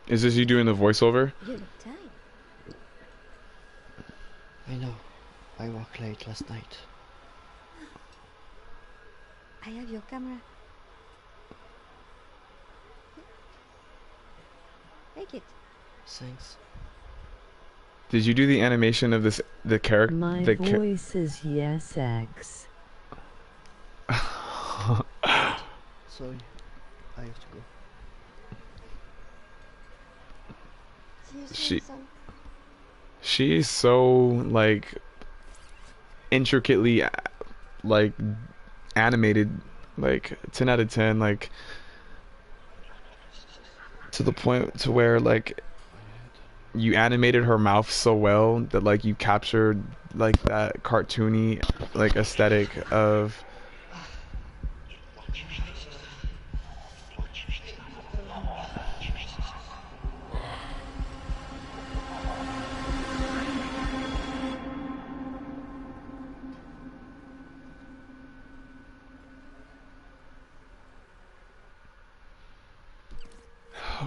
Is this you doing the voiceover? You look tired. I know, I worked late last night. I have your camera. Take it. Thanks. Did you do the animation of this, the character? My voice is yes X. Sorry, I have to go. See you soon, She- son. She's so like intricately like animated, like 10 out of 10, like to the point to where like you animated her mouth so well that like you captured like that cartoony like aesthetic of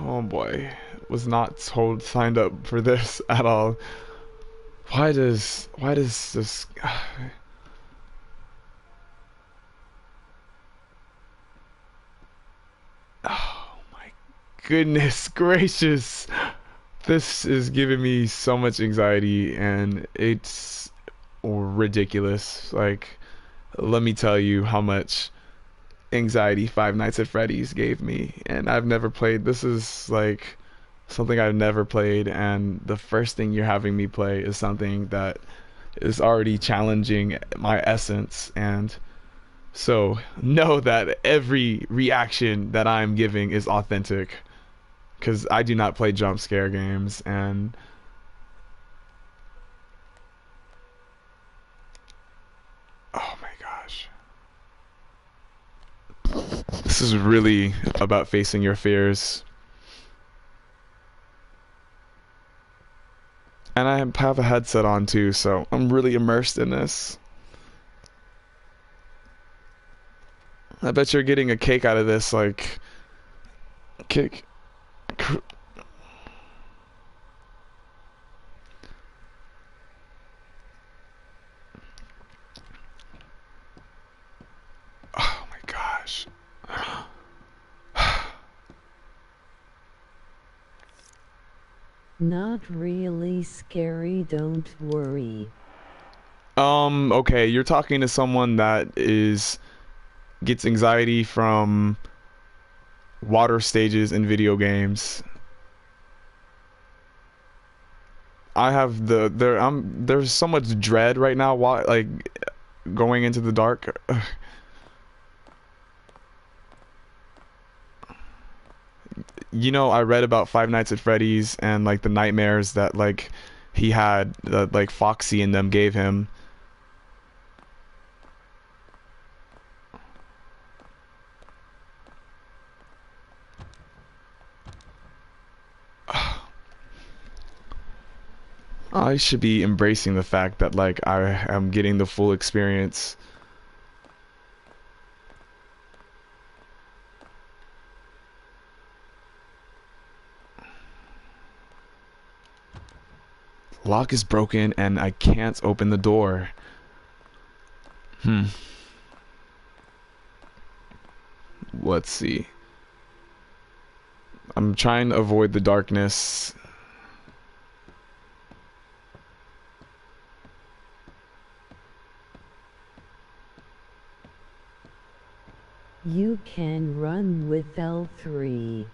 oh boy, was not signed up for this at all. Why does this oh my goodness gracious, this is giving me so much anxiety and it's ridiculous. Like, let me tell you how much anxiety Five Nights at Freddy's gave me, and I've never played. This is like something I've never played, and the first thing you're having me play is something that is already challenging my essence. And so know that every reaction that I'm giving is authentic, because I do not play jump scare games. And oh my gosh, this is really about facing your fears. And I have a headset on too, so I'm really immersed in this. I bet you're getting a cake out of this, like kick. Oh my gosh. Not really scary, don't worry. Okay, you're talking to someone that gets anxiety from water stages in video games. I have there's so much dread right now while like going into the dark. You know, I read about Five Nights at Freddy's and like the nightmares that like he had, like Foxy and them gave him. I should be embracing the fact that like I am getting the full experience. Lock is broken and I can't open the door. Let's see. I'm trying to avoid the darkness. You can run with L3.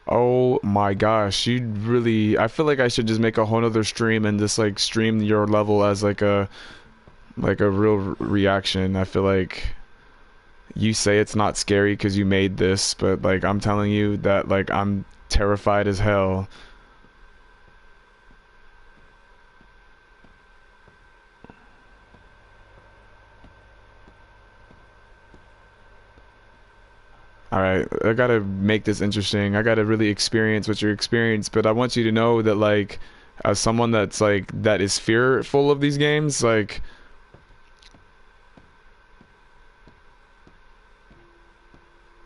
Oh my gosh, you really, I feel like I should just make a whole nother stream and just like stream your level as like a real reaction. I feel like you say it's not scary because you made this, but like I'm telling you that like I'm terrified as hell. All right, I gotta make this interesting. I gotta really experience what you experience, but I want you to know that like as someone that's like that is fearful of these games, like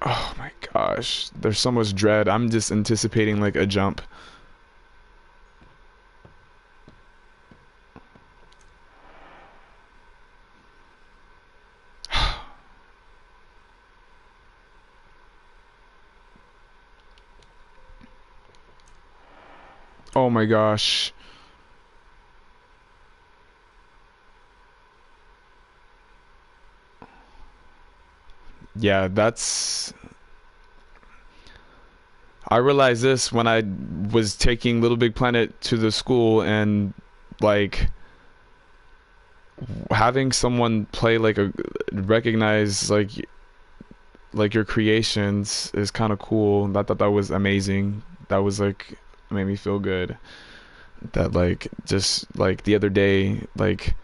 oh my gosh, there's so much dread. I'm just anticipating like a jump. Oh my gosh. Yeah, that's I realized this when I was taking Little Big Planet to the school and like having someone play like a recognize like your creations is kind of cool. I thought that was amazing. That was like made me feel good. That like just like the other day like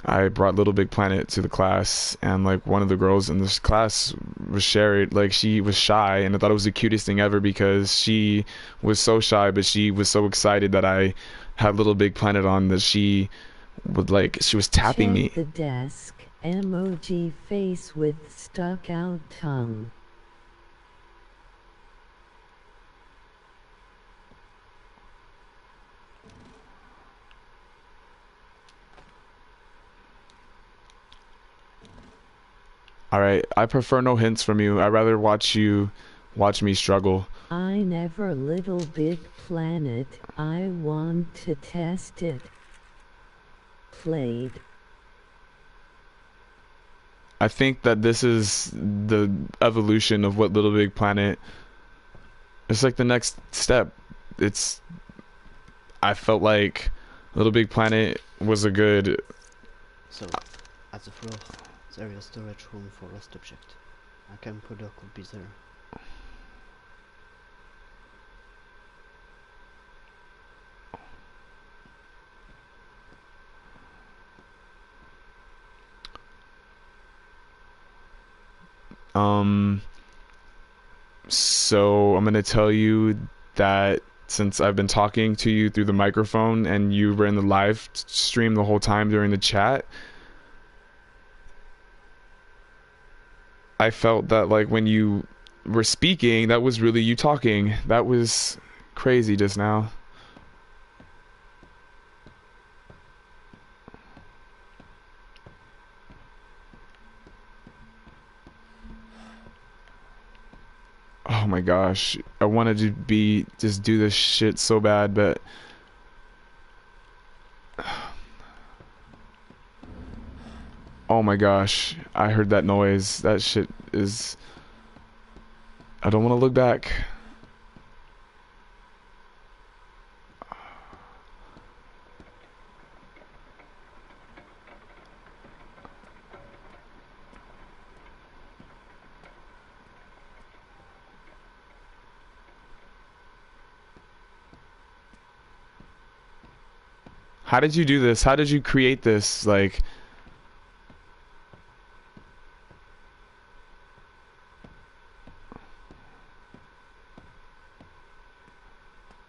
I brought Little Big Planet to the class, and like one of the girls in this class was shared like she was shy, and I thought it was the cutest thing ever because she was so shy, but she was so excited that I had Little Big Planet on that she would like she was tapping Check me. the desk. Emoji face with stuck out tongue. All right, I prefer no hints from you. I'd rather watch me struggle. I never Little Big Planet. I want to test it. Played. I think that this is the evolution of what Little Big Planet. It's like the next step. It's I felt like Little Big Planet was a good. So, at the floor, there is a storage room for lost object. A camcorder could be there. Um. So I'm gonna tell you that since I've been talking to you through the microphone and you were in the live stream the whole time during the chat, I felt that like when you were speaking, that was really you talking. That was crazy just now. Oh my gosh. I wanted to be just do this shit so bad, but oh my gosh. I heard that noise. That shit is I don't want to look back. How did you do this? How did you create this? Like,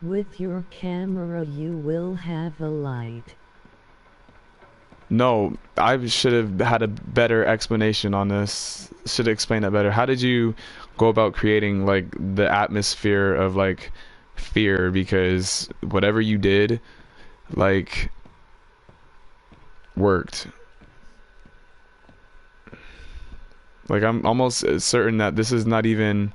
With your camera you will have a light. no, I should have had a better explanation on this. Should have explained that better. How did you go about creating like the atmosphere of like fear? Because whatever you did, like, worked. Like, I'm almost certain that this is not even.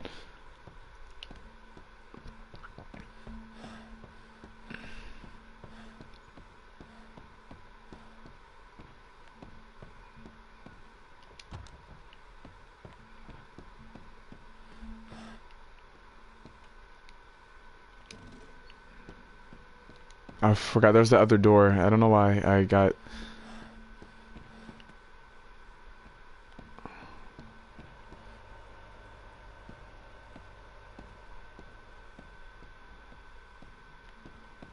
I forgot there's the other door. I don't know why I got.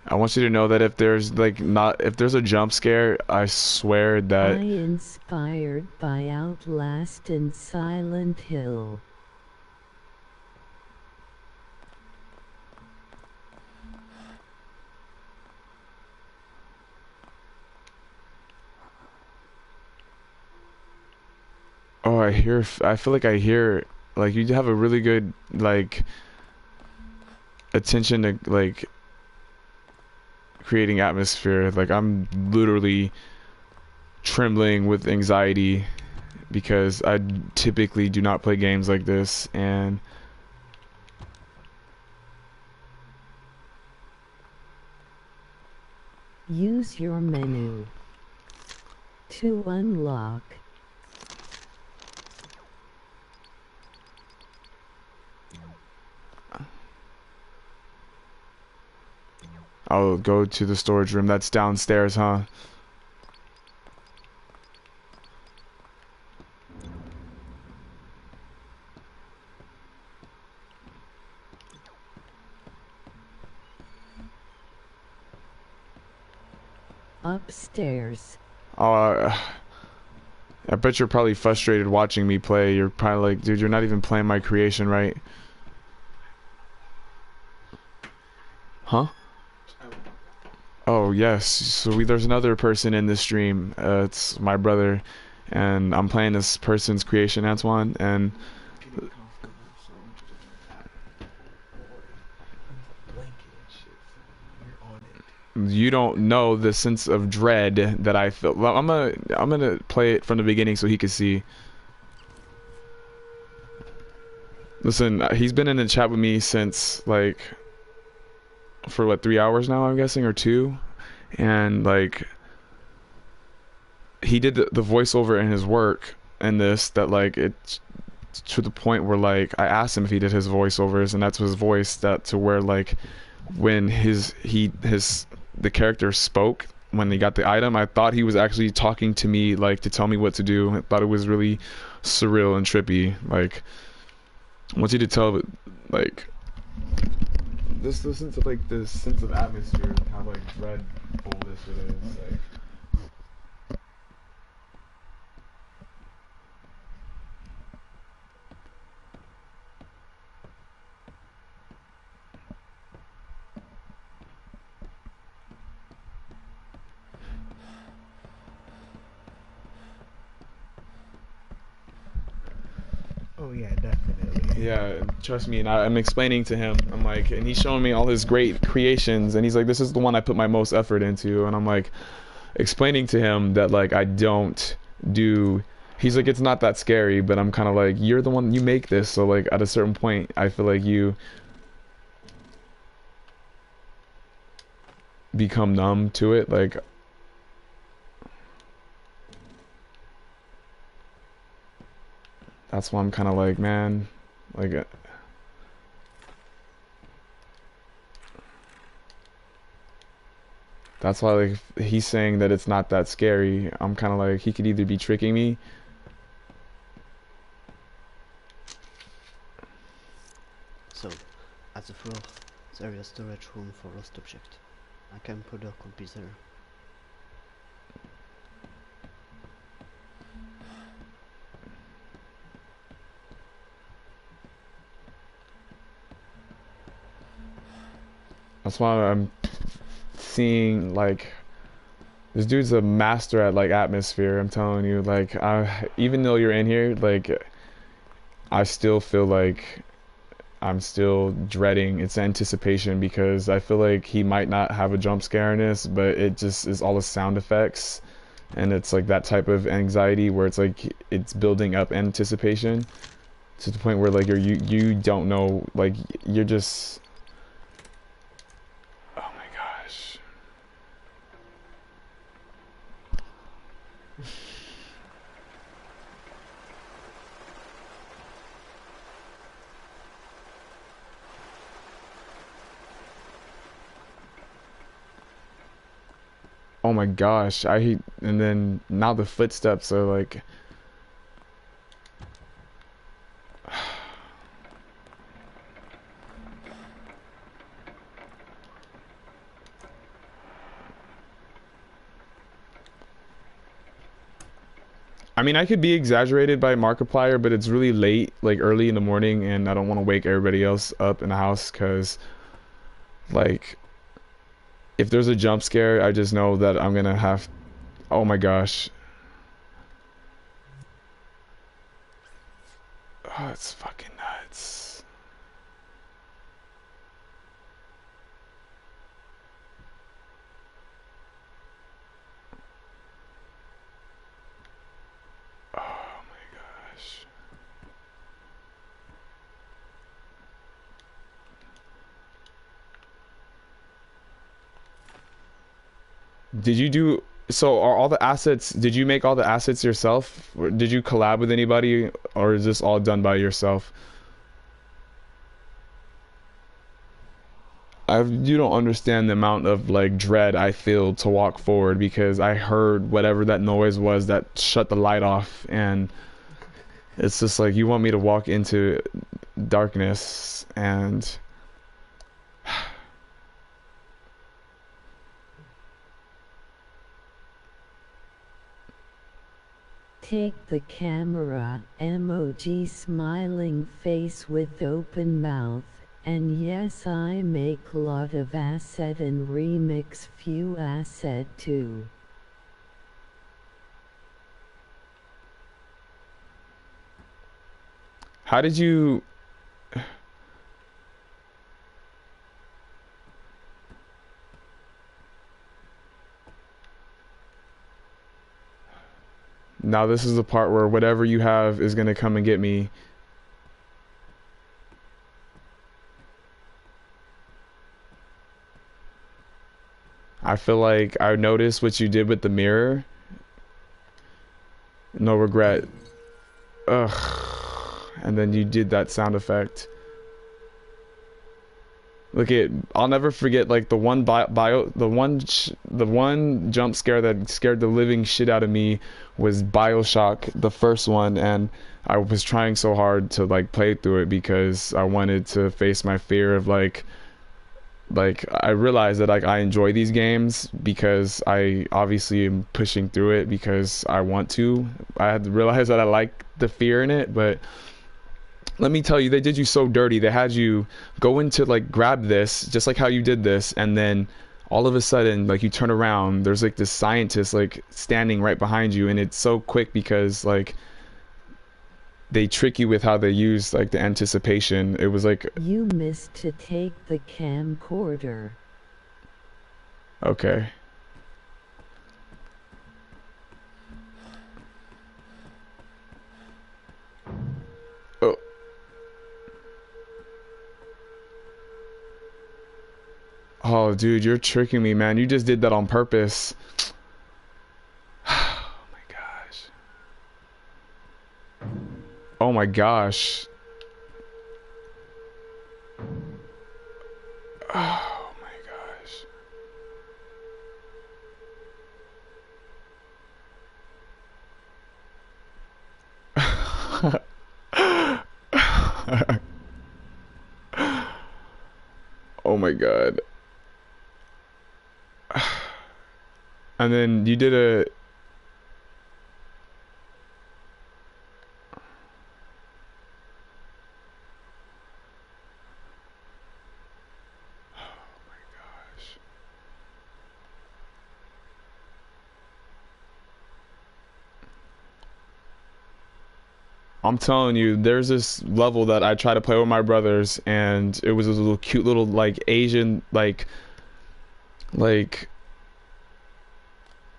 I want you to know that if there's like not if there's a jump scare, I swear I that inspired by Outlast and Silent Hill. oh I feel like I hear like you have a really good like attention to like creating atmosphere. Like I'm literally trembling with anxiety because I typically do not play games like this and Use your menu to unlock. I'll go to the storage room that's downstairs, huh? Upstairs. Uh, I bet you're probably frustrated watching me play. You're probably like, dude, you're not even playing my creation, right? Huh? Oh, yes. So there's another person in this stream. It's my brother, and I'm playing this person's creation, Antoine, and you don't know the sense of dread that I feel. Well, I'm gonna play it from the beginning so he can see. Listen, he's been in the chat with me since like for what 3 hours now, I'm guessing, or two, and like he did the voiceover in his work in this that like it's to the point where like I asked him if he did his voiceovers and that's his voice that to where like when the character spoke when they got the item, I thought he was actually talking to me like to tell me what to do. I thought it was really surreal and trippy. Like I want you to tell like this listen to like this sense of atmosphere and how like dreadful this shit is. Like Oh yeah, definitely. yeah, trust me. And I'm explaining to him. I'm like, and he's showing me all his great creations, and he's like, "This is the one I put my most effort into." And I'm like, explaining to him that like I don't do. He's like, "It's not that scary," but I'm kind of like, "You're the one you make this." So like, at a certain point, I feel like you become numb to it. Like, that's why I'm kind of like, man, like. That's why like he's saying that it's not that scary. I'm kind of like he could either be tricking me. So, at the floor, there is a storage room for lost object. A camcorder could be there. That's why I'm seeing like this dude's a master at like atmosphere. I'm telling you, like even though you're in here, like I still feel like I'm still dreading its anticipation because I feel like he might not have a jump scare in this, but it just is all the sound effects, and it's like that type of anxiety where it's like it's building up anticipation to the point where like you don't know, like you're just, oh my gosh. Oh my gosh, and then now the footsteps are like, I mean, I could be exaggerated by Markiplier, but it's really late, like early in the morning, and I don't want to wake everybody else up in the house because, like, if there's a jump scare, I just know that I'm gonna have, oh my gosh. Oh, it's fucking nuts. Oh my gosh. Did you do, so are all the assets, did you make all the assets yourself? Or did you collab with anybody, or is this all done by yourself? You don't understand the amount of like dread I feel to walk forward because I heard whatever that noise was that shut the light off, and it's just like you want me to walk into darkness and Take the camera, emoji smiling face with open mouth, and yes I make lot of asset and remix few asset too. how did you now this is the part where whatever you have is gonna come and get me. I feel like I noticed what you did with the mirror. No regret. Ugh. And then you did that sound effect. Look at, I'll never forget like the one the one jump scare that scared the living shit out of me was BioShock, the first one, and I was trying so hard to like play through it because I wanted to face my fear of like I realized that like I enjoy these games because I obviously am pushing through it because I want to. I had to realize that I like the fear in it, but let me tell you, they did you so dirty. They had you go into like grab this, just like how you did this, and then all of a sudden, like you turn around, there's like this scientist like standing right behind you, and it's so quick because like they trick you with how they use like the anticipation. It was like, You missed to take the camcorder. okay. Oh. Oh, dude, you're tricking me, man. You just did that on purpose. Oh my gosh. Oh my gosh. Oh my gosh. Oh my god. And then you did a, I'm telling you, there's this level that I try to play with my brothers, and it was this little cute little like Asian like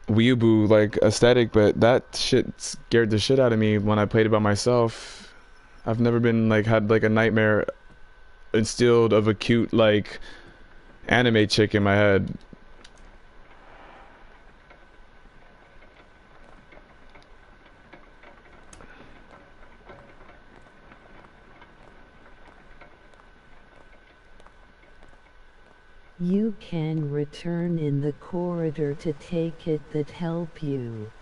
weeaboo like aesthetic, but that shit scared the shit out of me when I played it by myself. I've never been like had like a nightmare instilled of a cute like anime chick in my head. You can return in the corridor to take it that help you.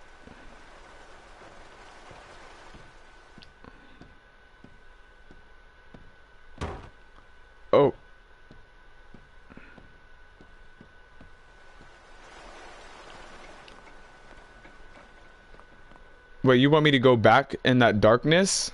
Oh. Wait, you want me to go back in that darkness?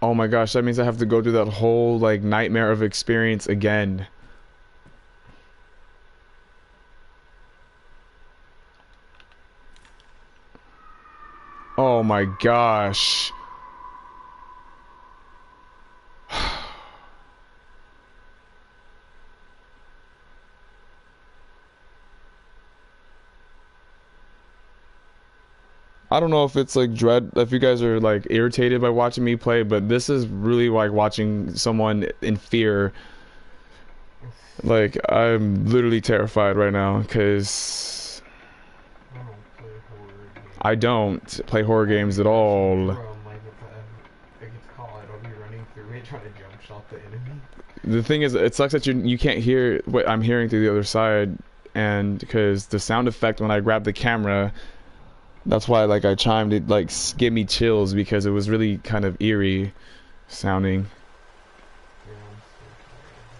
Oh my gosh, that means I have to go through that whole like nightmare of experience again. Oh my gosh. I don't know if it's like dread, if you guys are like irritated by watching me play, but this is really like watching someone in fear. Like, I'm literally terrified right now because I don't play horror games. I don't play horror games at all. Bro, I'm like, if I get caught, I'll be running through it trying to jump shot the enemy. The thing is, it sucks that you can't hear what I'm hearing through the other side, and because the sound effect when I grabbed the camera, that's why like I chimed, it like gave me chills because it was really kind of eerie sounding. Yeah, I'm so tired.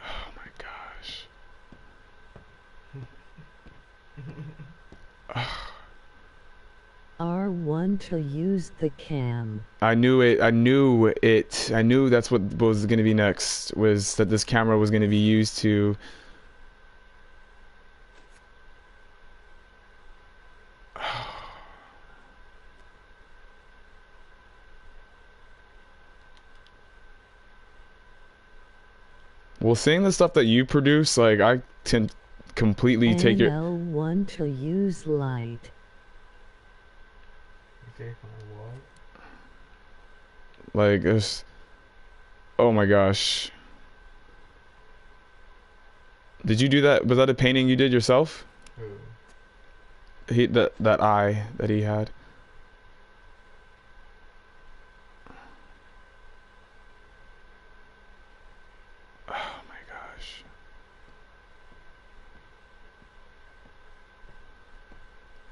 Oh my gosh. R1 to use the cam. I knew it. I knew it. I knew that's what was going to be next, was that this camera was going to be used to... Well, seeing the stuff that you produce, like, I can completely take And your... L1 to use light. You take my what? Like, it's... Oh my gosh. Did you do that? Was that a painting you did yourself? Who? That eye that he had. Oh my gosh.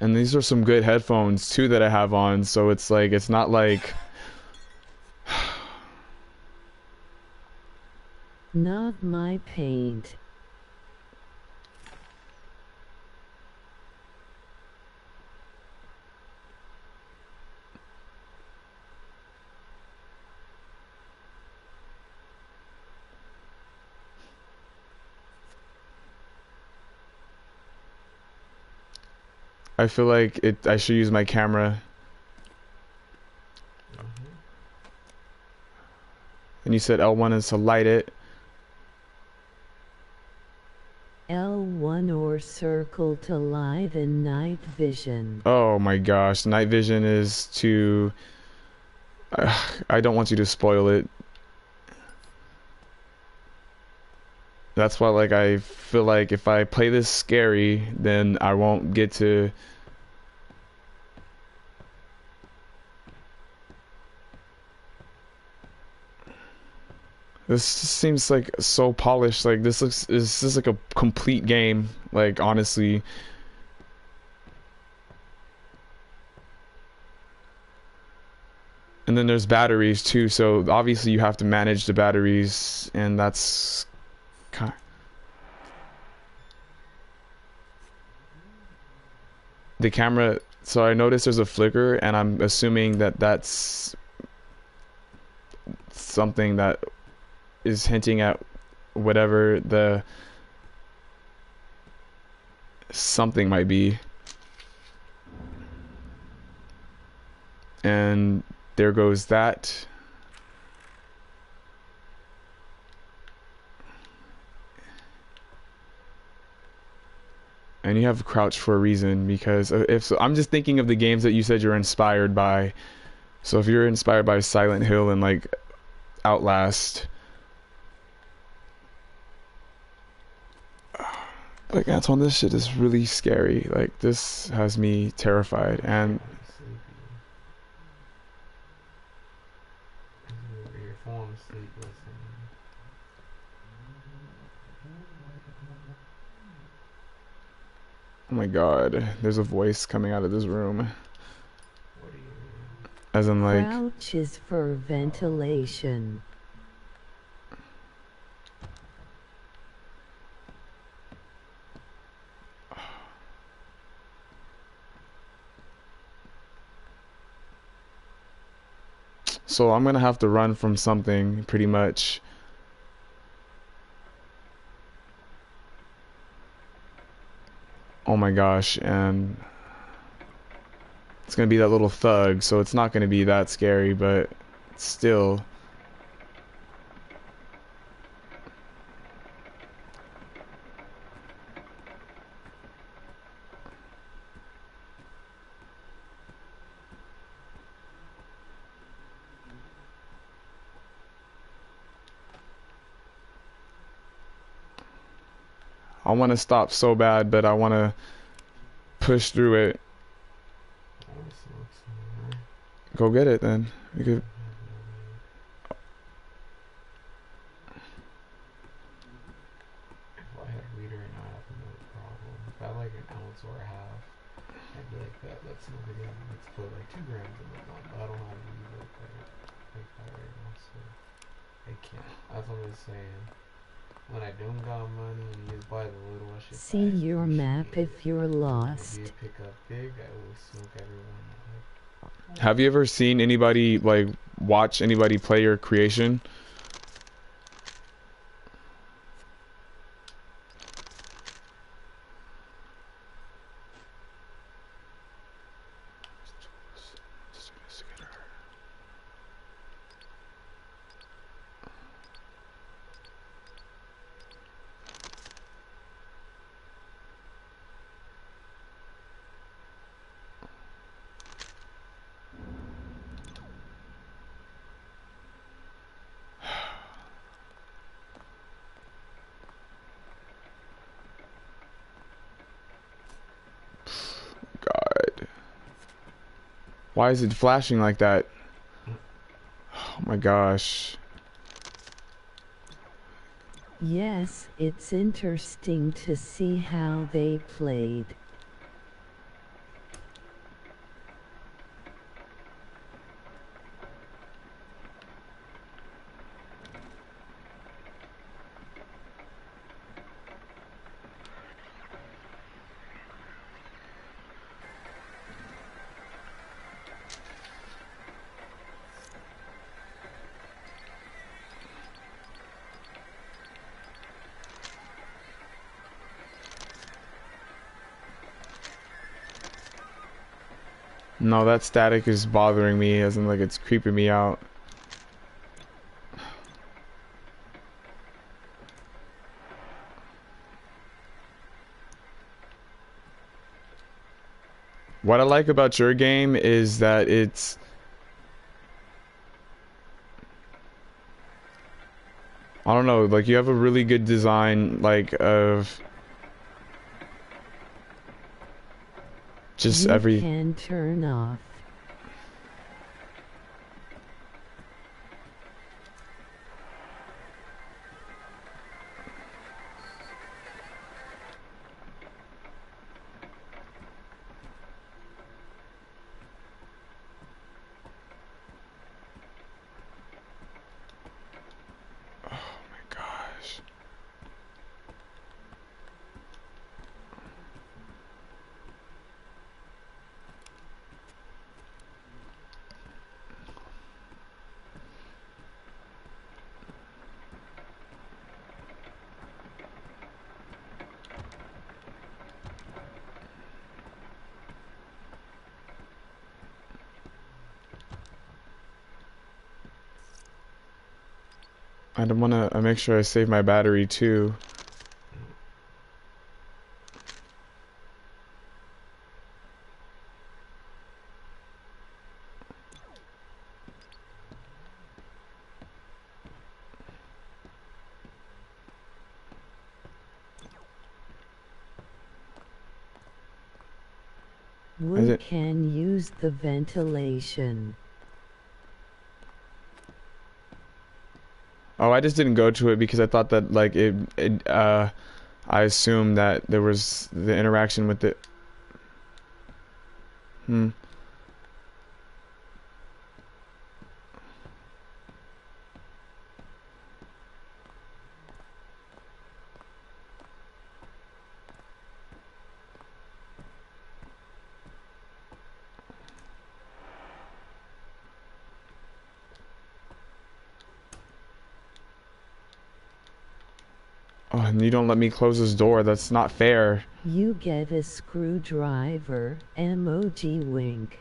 And these are some good headphones too that I have on, so it's like, it's not like... Not my paint. I feel like I should use my camera. And you said L1 is to light it. L1 or circle to light and night vision. Oh my gosh, night vision is to... I don't want you to spoil it. That's why, like, I feel like if I play this scary, then I won't get to... This just seems like so polished. Like this is like a complete game. Like honestly. And then there's batteries too, so obviously you have to manage the batteries, and that's kind. The camera. So I noticed there's a flicker, and I'm assuming that that's something that is hinting at whatever the something might be. And there goes that. And you have crouch for a reason, because if so, I'm just thinking of the games that you said you're inspired by. So if you're inspired by Silent Hill and like Outlast, like Antoine, this shit is really scary. Like this has me terrified. And You're falling asleep listening. oh my god, there's a voice coming out of this room. What do you mean? As in like, Crouch is for ventilation. so I'm gonna have to run from something pretty much. Oh my gosh, and it's gonna be that little thug, so it's not gonna be that scary, but still. I want to stop so bad, but I want to push through it. I want to smoke some more. Go get it then. You could. If I had weed right now, I'd have no problem. If I had like an ounce or a half, I'd be like, let's smoke again. Let's put like 2 grams in the blunt. But I don't have weed like that right now, so I can't. That's what I was saying. When I don't got money and you just buy the little, I should See buy your map if you're If lost. you pick up big, I will smoke everyone. Like, Have you ever seen anybody like watch anybody play your creation? God. Why is it flashing like that? Oh my gosh. Yes, it's interesting to see how they played. No, that static is bothering me, as in like it's creeping me out. What I like about your game is that it's I don't know, like you have a really good design like of just You every can turn off. I don't wanna. I make sure I save my battery too. Is We it? can use the ventilation. Oh, I just didn't go to it because I thought that like I assumed that there was the interaction with it. Hmm. Oh, and you don't let me close this door. That's not fair. You get a screwdriver, emoji wink.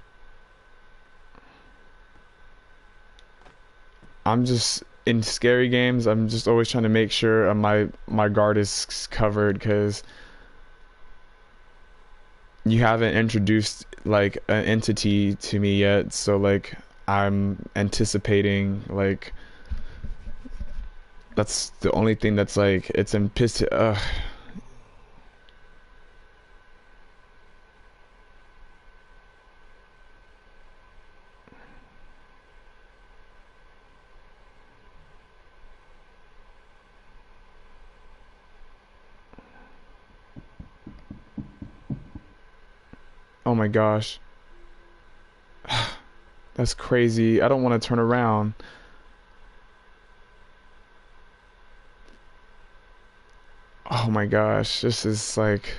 I'm just in scary games. I'm just always trying to make sure my guard is covered because you haven't introduced like an entity to me yet. So like I'm anticipating like that's the only thing that's like it's implicit. Oh my gosh. That's crazy. I don't want to turn around. Oh my gosh. This is like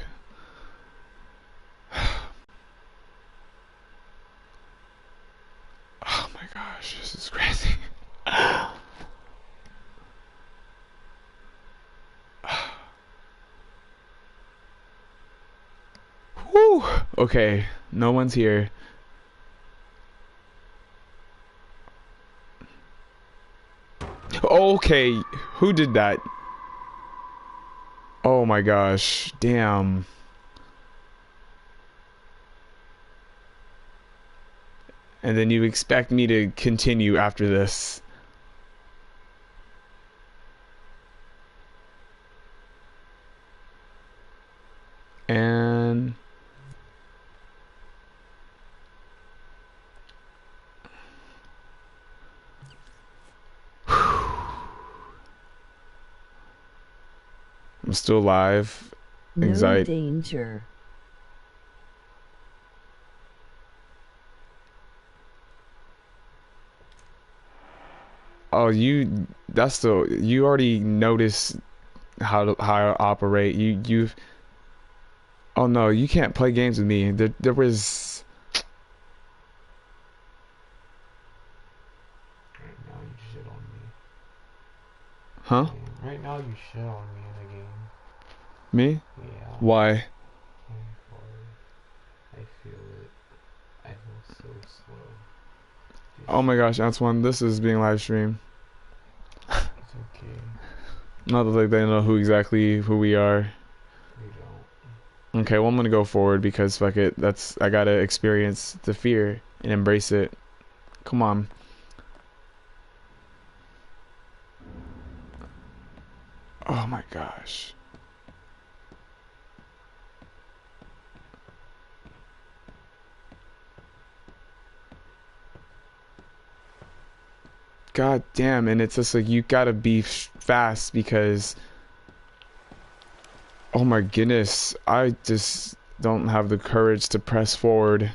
oh my gosh. This is crazy. Whew. Okay. No one's here. Okay. Who did that? Oh my gosh. Damn. And then you expect me to continue after this. And I'm still alive. No Anxiety. danger. Oh, that's the you already noticed how I operate. You've oh no, you can't play games with me. There was Right now you shit on me. huh? Right now you shit on me in the game. Me? Yeah. Why? I'm sorry. I feel it. I feel so slow. Oh my gosh, Antoine, this is being live streamed. It's okay. Not that like they know who we are. We don't. Okay, well I'm gonna go forward because fuck it. I gotta experience the fear and embrace it. Come on. Oh my gosh. God damn, and it's just like you gotta be fast because oh my goodness, I just don't have the courage to press forward.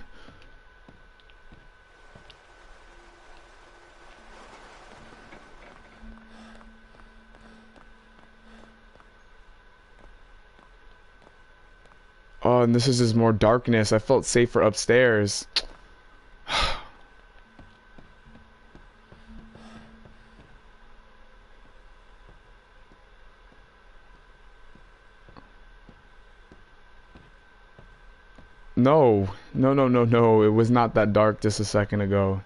Oh, and this is just more darkness. I felt safer upstairs. No, no, no, no, no. It was not that dark just a second ago.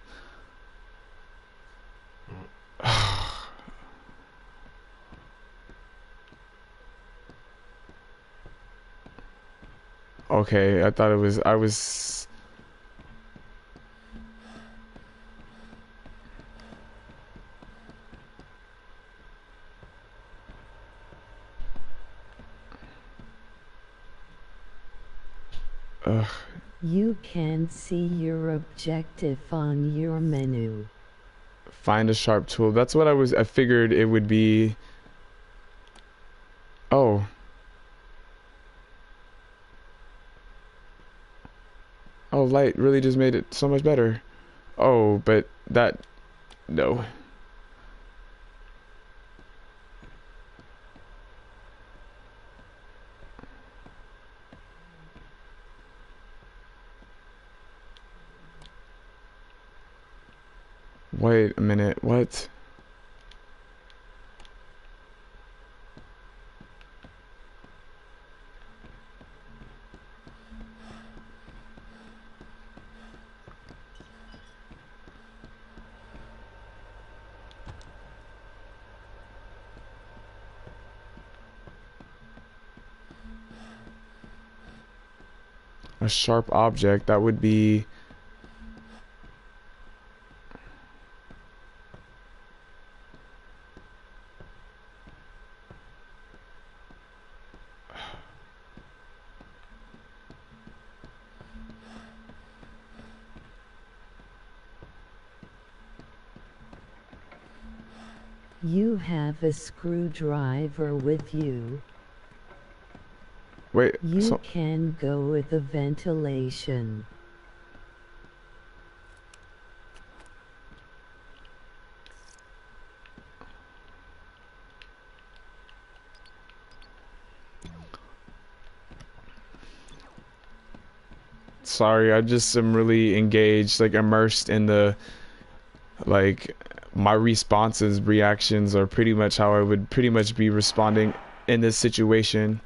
okay. I thought it was. I was. Ugh. You can see your objective on your menu. Find a sharp tool. That's what I was. I figured it would be. Oh. Oh, light really just made it so much better. Oh, but that. No. Wait a minute. What? A sharp object. That would be. You have a screwdriver with you. Wait. You So. can go with the ventilation. Sorry, I just am really engaged, like immersed in the, like, my responses, reactions are pretty much how I would pretty much be responding in this situation.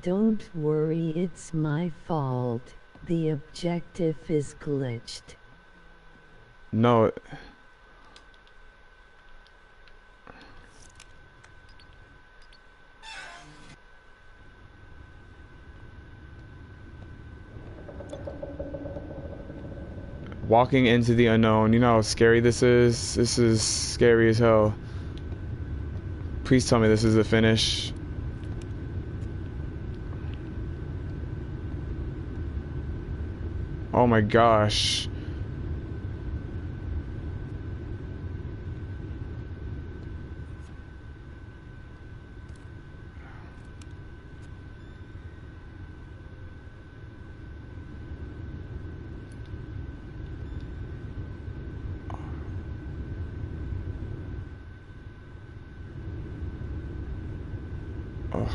Don't worry, it's my fault. The objective is glitched. No. Walking into the unknown. You know how scary this is? This is scary as hell. Please tell me this is the finish. Oh my gosh. Ugh.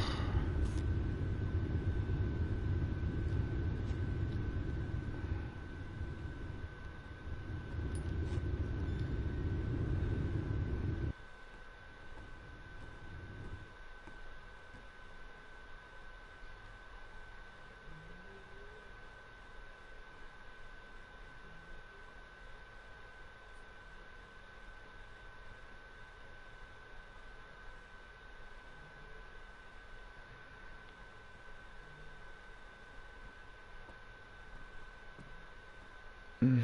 Mm.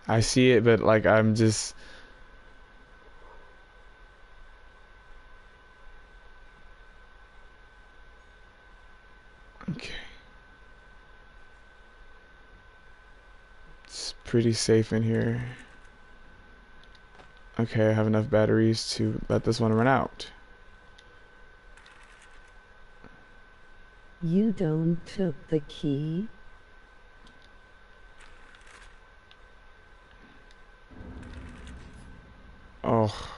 I see it, but like I'm just okay. It's pretty safe in here. Okay, I have enough batteries to let this one run out. You don't took the key? Oh.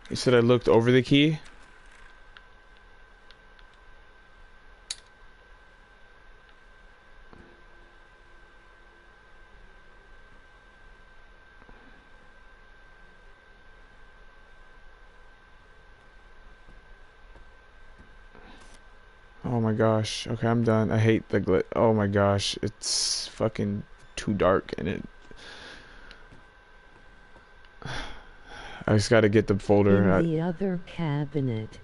You said I looked over the key? Oh my gosh. Okay, I'm done. I hate the glit. Oh my gosh. It's fucking too dark in it. I just gotta get the folder. In the other cabinet.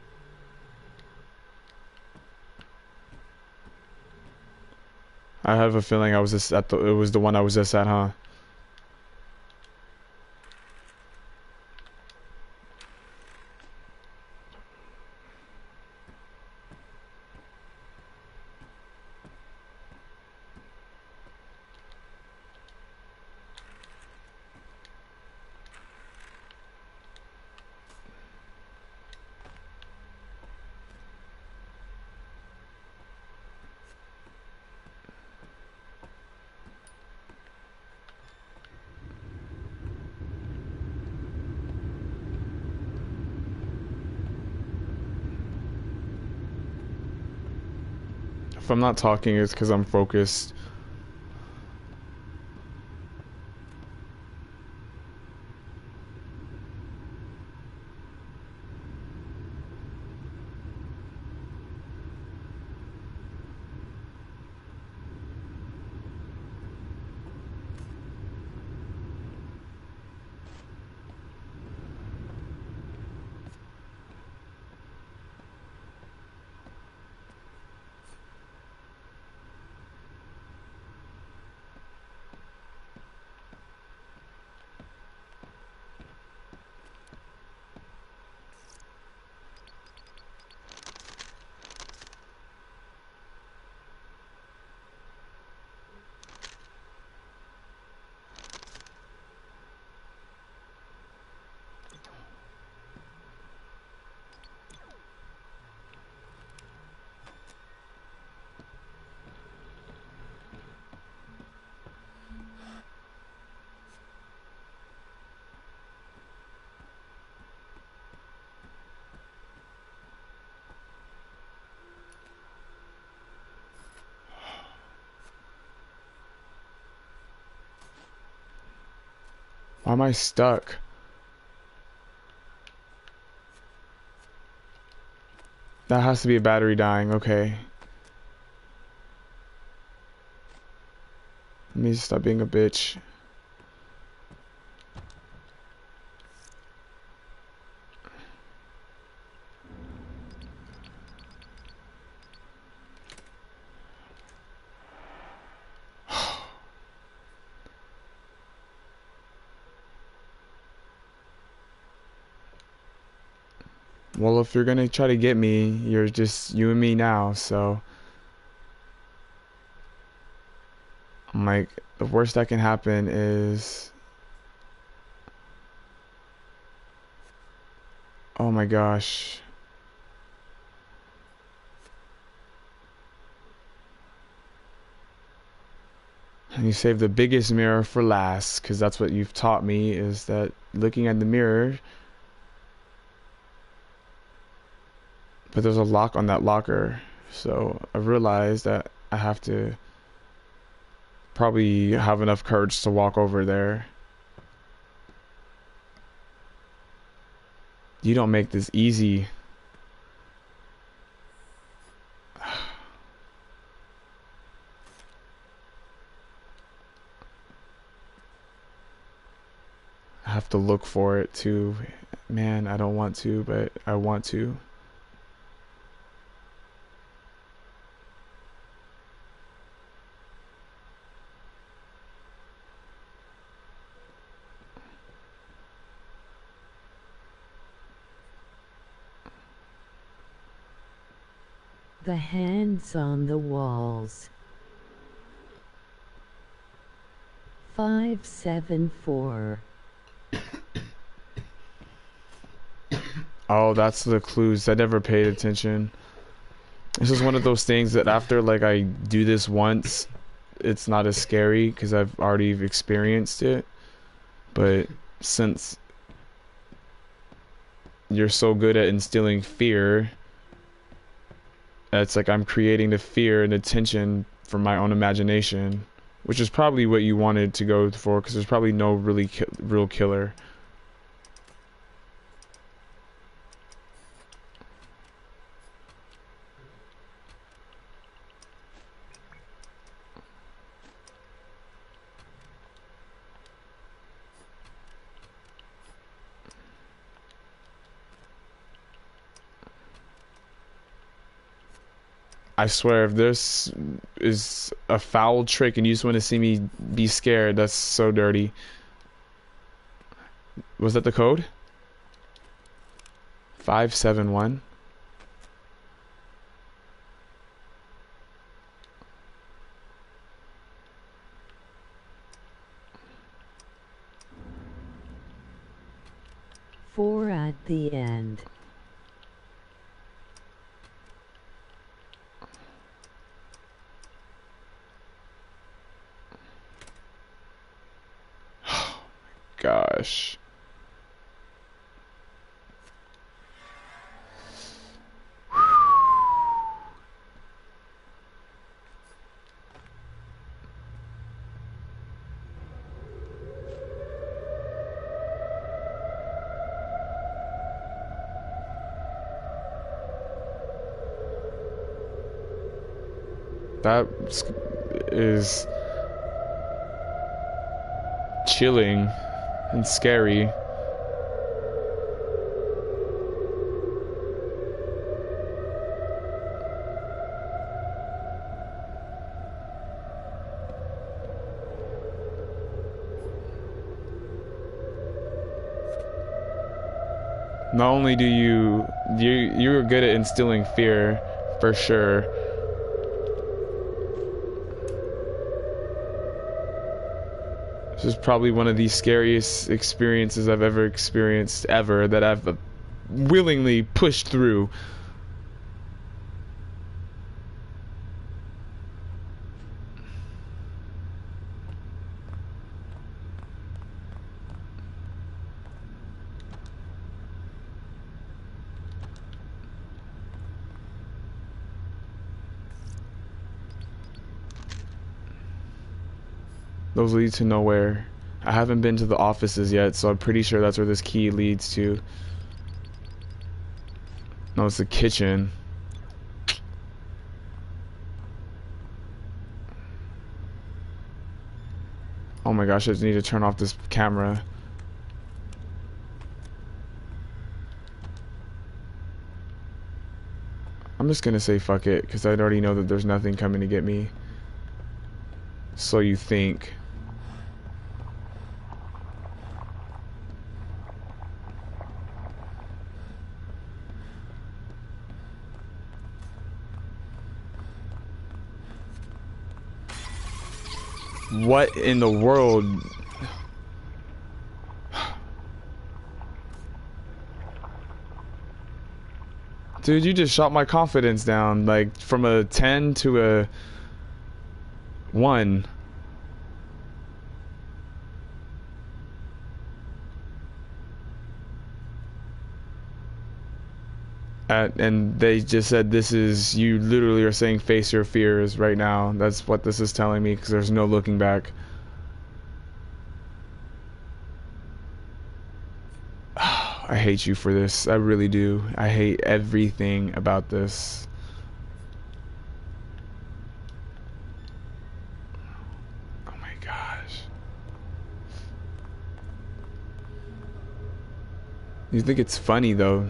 I have a feeling I was just at it was the one I was just at, huh? If I'm not talking, it's because I'm focused. Why am I stuck? That has to be a battery dying. Okay. Let me stop being a bitch. Well, if you're gonna try to get me, you're just you and me now, so I'm like, the worst that can happen is, oh my gosh. And you save the biggest mirror for last, because that's what you've taught me, is that looking at the mirror, but there's a lock on that locker, so I realized that I have to probably have enough courage to walk over there. You don't make this easy. I have to look for it too. Man, I don't want to, but I want to. The hands on the walls. 574. Oh, that's the clues. I never paid attention. This is one of those things that after like I do this once, it's not as scary because I've already experienced it. But since you're so good at instilling fear, it's like I'm creating the fear and the tension from my own imagination, which is probably what you wanted to go for because there's probably no really real killer. I swear, if this is a foul trick and you just want to see me be scared, that's so dirty. Was that the code? 571? Four at the end. Gosh. That is chilling and scary. Not only do you're good at instilling fear, for sure. This is probably one of the scariest experiences I've ever experienced ever that I've willingly pushed through. Those lead to nowhere. I haven't been to the offices yet, so I'm pretty sure that's where this key leads to. No, it's the kitchen. Oh my gosh, I just need to turn off this camera. I'm just gonna say fuck it, because I already know that there's nothing coming to get me. So you think. What in the world? Dude, you just shot my confidence down, like, from a 10 to a 1. And they just said this is, you literally are saying face your fears right now. That's what this is telling me, because there's no looking back. I hate you for this. I really do. I hate everything about this. Oh my gosh. You think it's funny though?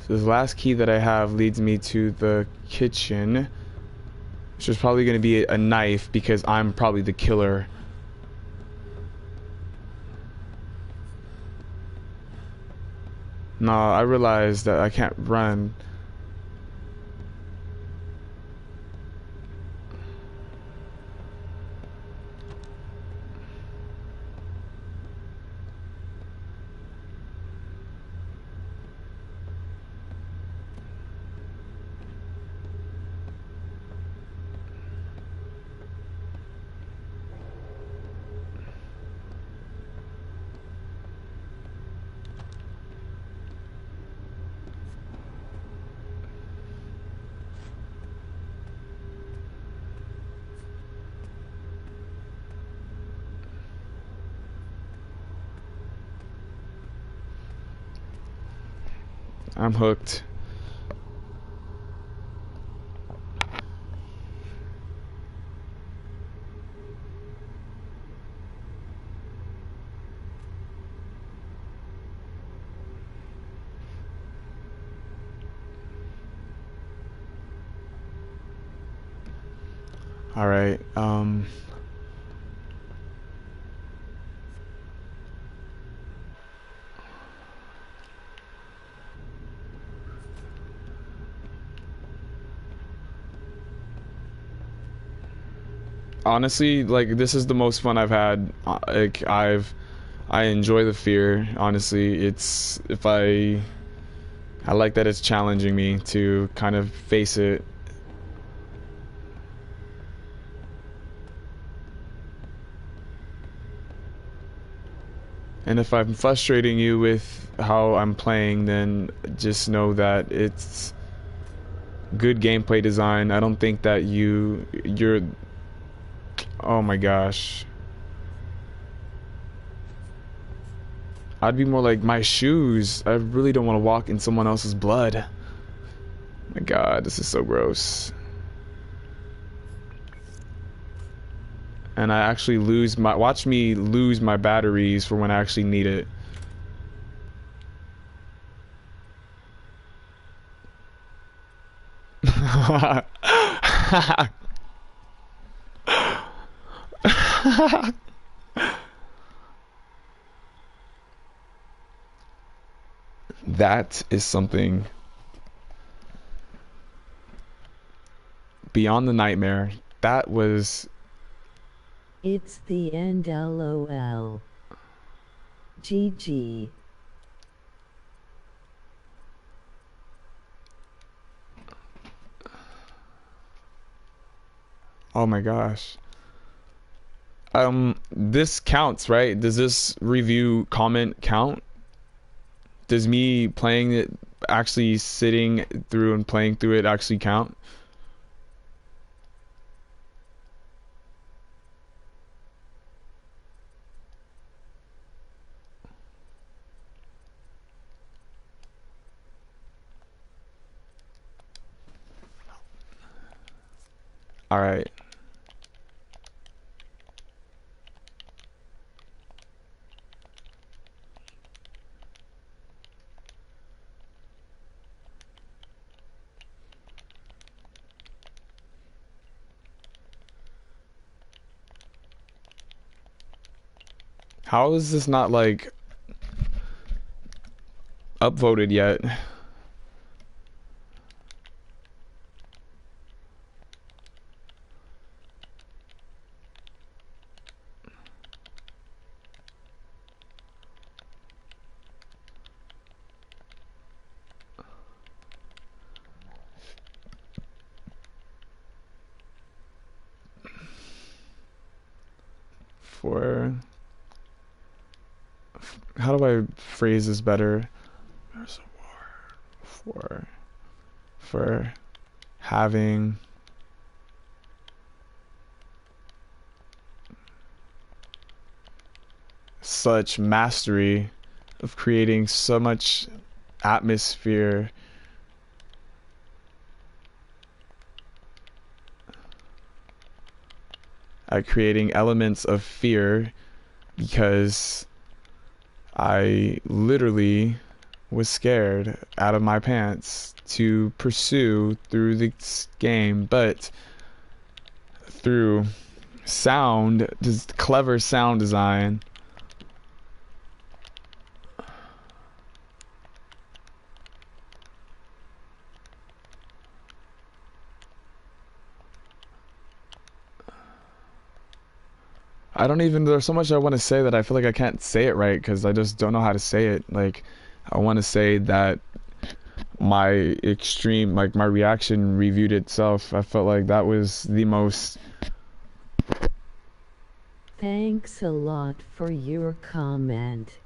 So this last key that I have leads me to the kitchen, which is probably going to be a knife because I'm probably the killer. No, I realized that I can't run. I'm hooked. All right. Honestly, like this is the most fun I've had. I enjoy the fear. Honestly, it's if I like that it's challenging me to kind of face it. And if I'm frustrating you with how I'm playing, then just know that it's good gameplay design. I don't think that you're oh my gosh. I'd be more like my shoes. I really don't want to walk in someone else's blood. My god, this is so gross. And I actually watch me lose my batteries for when I actually need it. That is something beyond the nightmare. That was It's the end, lol. GG. oh my gosh. This counts, right? Does this review comment count? Does me playing it, actually sitting through and playing through it actually count? All right. How is this not like upvoted yet? For how do I phrase this better? There's a word for having such mastery of creating so much atmosphere at creating elements of fear, because I literally was scared out of my pants to pursue through this game, but through sound, just clever sound design, I don't even. There's so much I want to say that I feel like I can't say it right because I just don't know how to say it. Like, I want to say that my extreme, like my reaction reviewed itself. I felt like that was the most. Thanks a lot for your comment.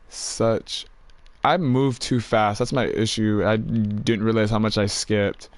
Such. I moved too fast. That's my issue. I didn't realize how much I skipped.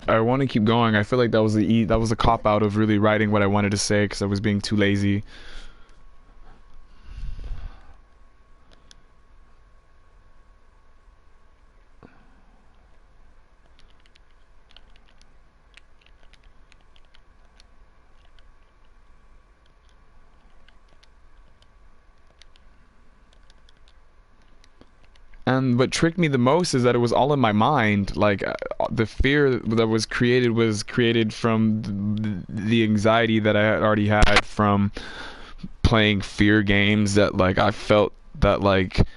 I want to keep going. I feel like that was the cop out of really writing what I wanted to say because I was being too lazy. And what tricked me the most is that it was all in my mind. Like the fear that was created from the anxiety that I had already had from playing fear games. That like I felt that like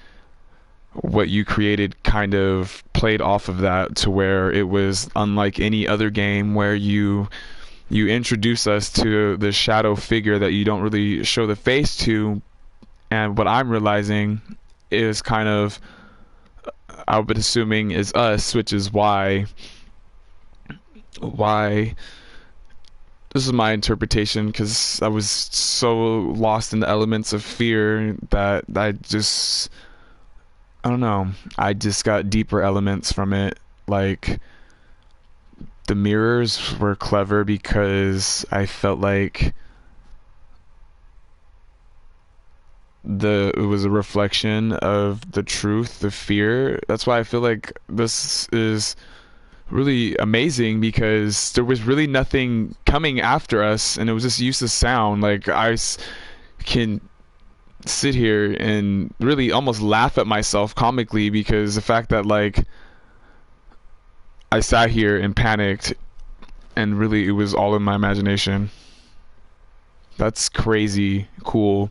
what you created kind of played off of that to where it was unlike any other game where you introduce us to the shadow figure that you don't really show the face to, and what I'm realizing is kind of I would assuming is us, which is why this is my interpretation because I was so lost in the elements of fear that I don't know, I just got deeper elements from it. Like the mirrors were clever because I felt like it was a reflection of the truth, the fear. That's why I feel like this is really amazing because there was really nothing coming after us and it was just useless sound. Like can sit here and really almost laugh at myself comically because the fact that like I sat here and panicked and really it was all in my imagination. That's crazy cool.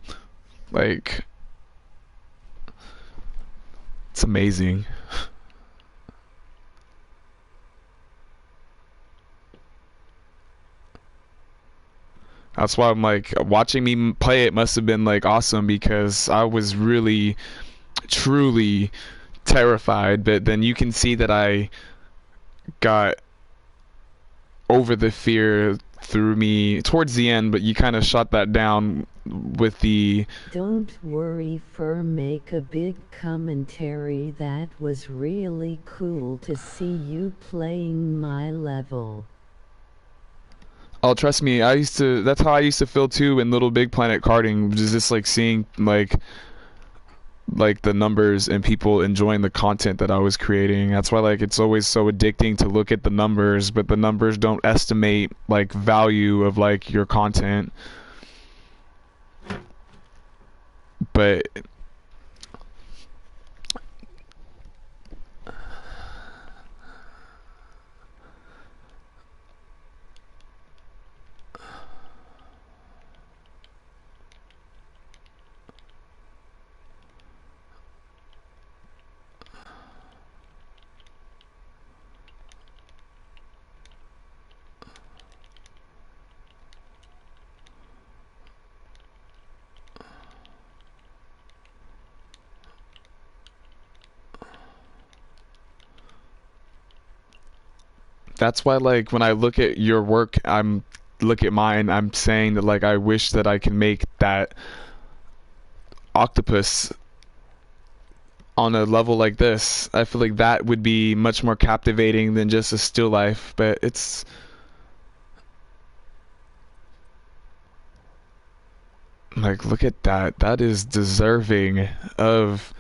Like it's amazing. That's why I'm like watching me play it must have been like awesome because I was really truly terrified, but then you can see that I got over the fear through me towards the end, but you kind of shot that down with the Don't worry, Fur, make a big commentary. That was really cool to see you playing my level. oh trust me, that's how I used to feel too in Little Big Planet karting, just like seeing like the numbers and people enjoying the content that I was creating. That's why like it's always so addicting to look at the numbers, but the numbers don't estimate like value of like your content. But That's why, like, when I look at your work, look at mine, I'm saying that, like, I wish that I can make that octopus on a level like this. I feel like that would be much more captivating than just a still life, but it's like, look at that. That is deserving of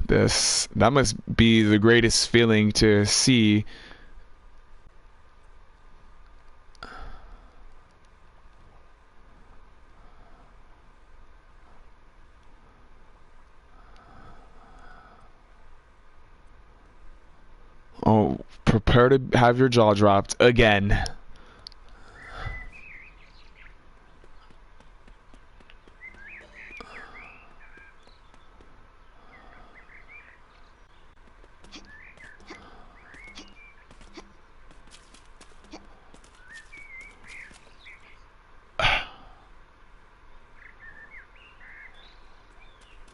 this. That must be the greatest feeling to see. Oh, prepare to have your jaw dropped again.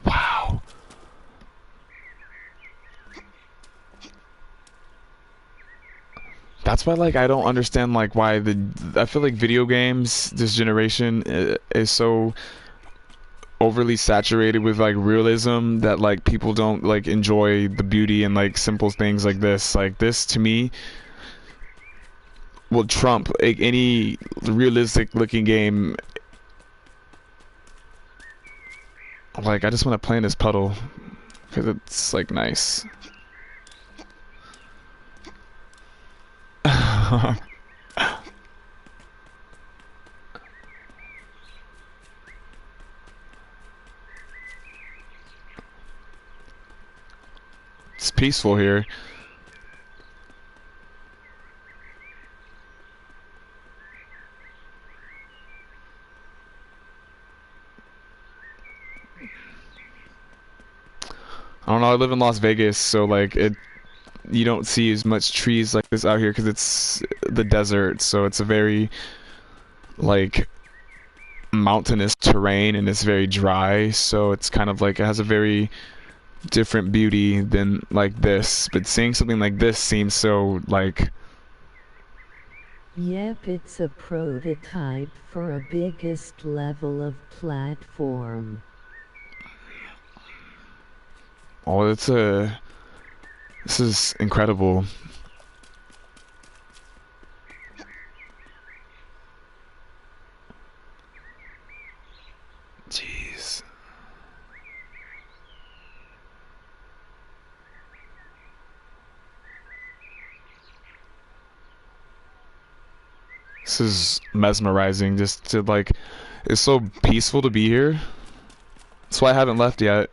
Wow. That's why, like, I don't understand, like, why I feel like video games this generation is so overly saturated with, like, realism that, like, people don't, like, enjoy the beauty and, like, simple things like this. Like, this to me will trump, like, any realistic looking game. Like, I just want to play in this puddle because it's, like, nice. It's peaceful here. I don't know, I live in Las Vegas, so, like, you don't see as much trees like this out here because it's the desert, so it's a very, like, mountainous terrain and it's very dry, so it's kind of like it has a very different beauty than like this. But seeing something like this seems so, like, Yep, it's a prototype for a biggest level of platform. oh, this is incredible. Jeez. This is mesmerizing, just to, like, it's so peaceful to be here. That's why I haven't left yet.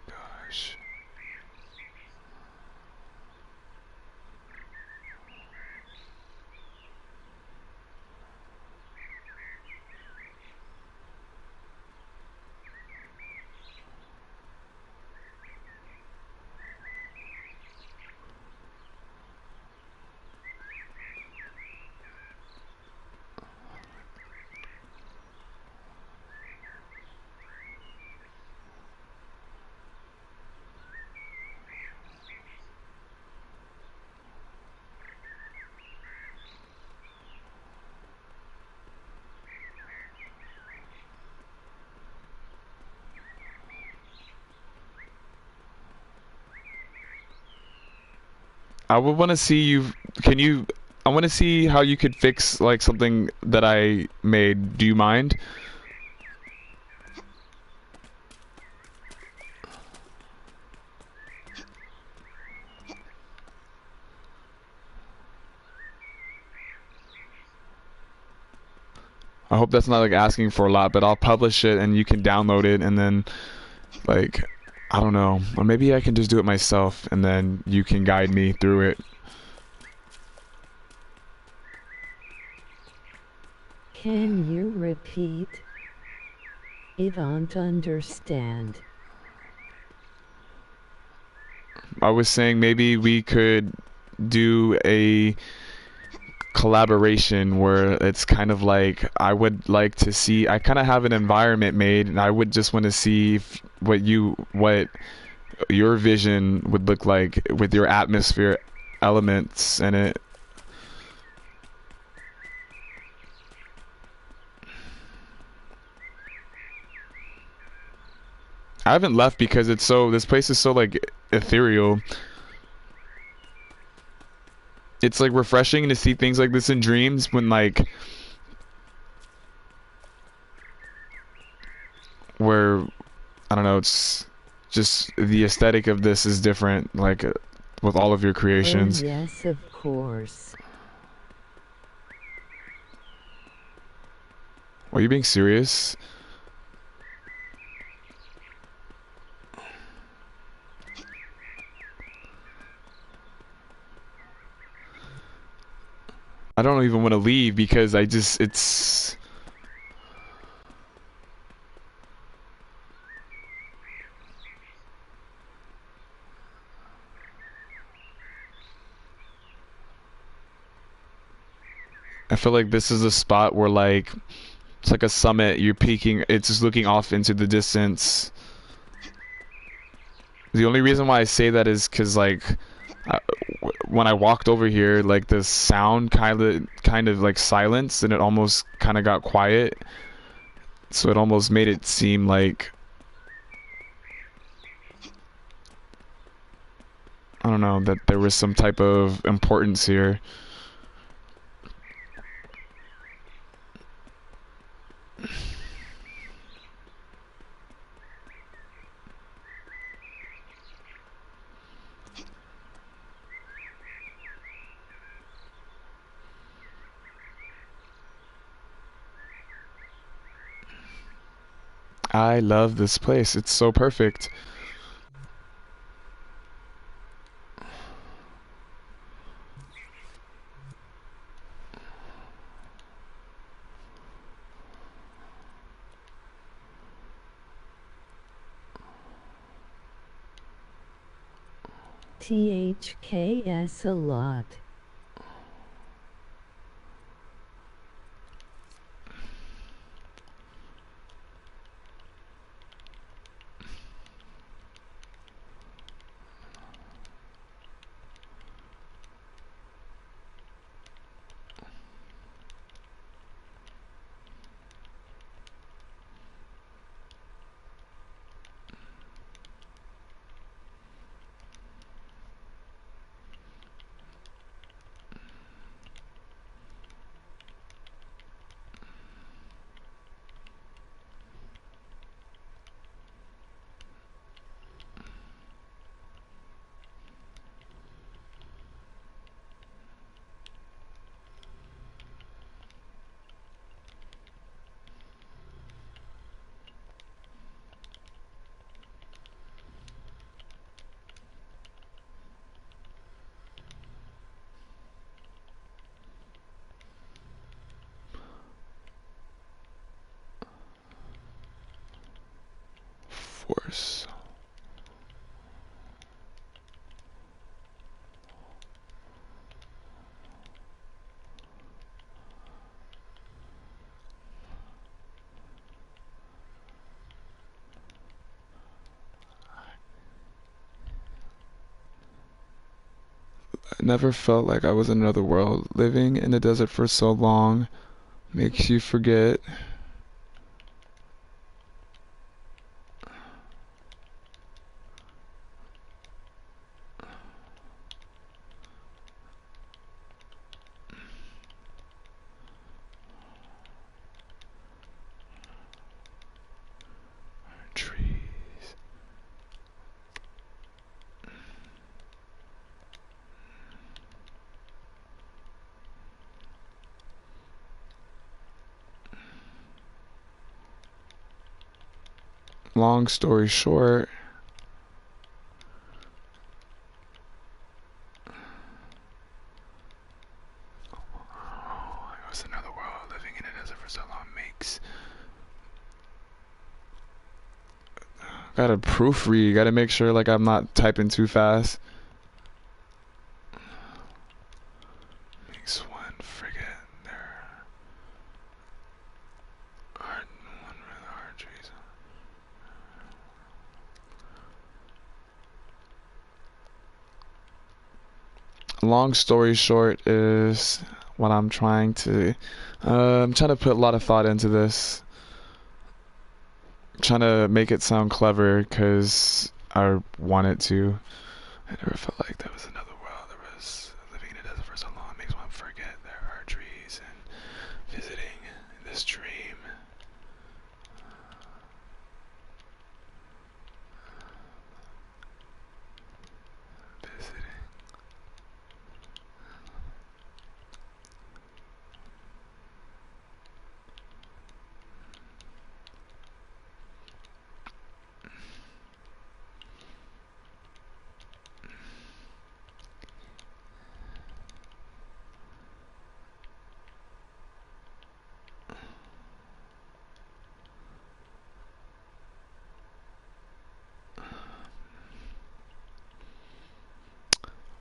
Gosh. I would want to see you. Can you? I want to see how you could fix, like, something that I made. Do you mind? I hope that's not, like, asking for a lot, but I'll publish it and you can download it and then, like, I don't know. Or maybe I can just do it myself and then you can guide me through it. Can you repeat? I don't understand. I was saying maybe we could do a collaboration where it's kind of like I would like to see I kind of have an environment made and I would just want to see what your vision would look like with your atmosphere elements in it. I haven't left because this place is so like ethereal. It's like refreshing to see things like this in dreams when like where I don't know, it's just the aesthetic of this is different like with all of your Oh creations. yes, of course. Are you being serious? I don't even want to leave because it's I feel like this is a spot where like it's like a summit, you're peeking, it's just looking off into the distance. The only reason why I say that is because like I, when I walked over here, like the sound kind of like silenced and it almost kind of got quiet. So it almost made it seem like I don't know that there was some type of importance here. I love this place. It's so perfect. THKS a lot. Force. I never felt like I was in another world. Living in the desert for so long makes you forget. Trees. Long story short, Gotta proofread. Gotta make sure like I'm not typing too fast. Makes one frigate. There are one with hard trees. Long story short is what I'm trying to. I'm trying to put a lot of thought into this. Trying to make it sound clever because I want it to. I never felt like there was another world. There was living in a desert for so long makes one forget there are trees and visiting this dream. Visiting.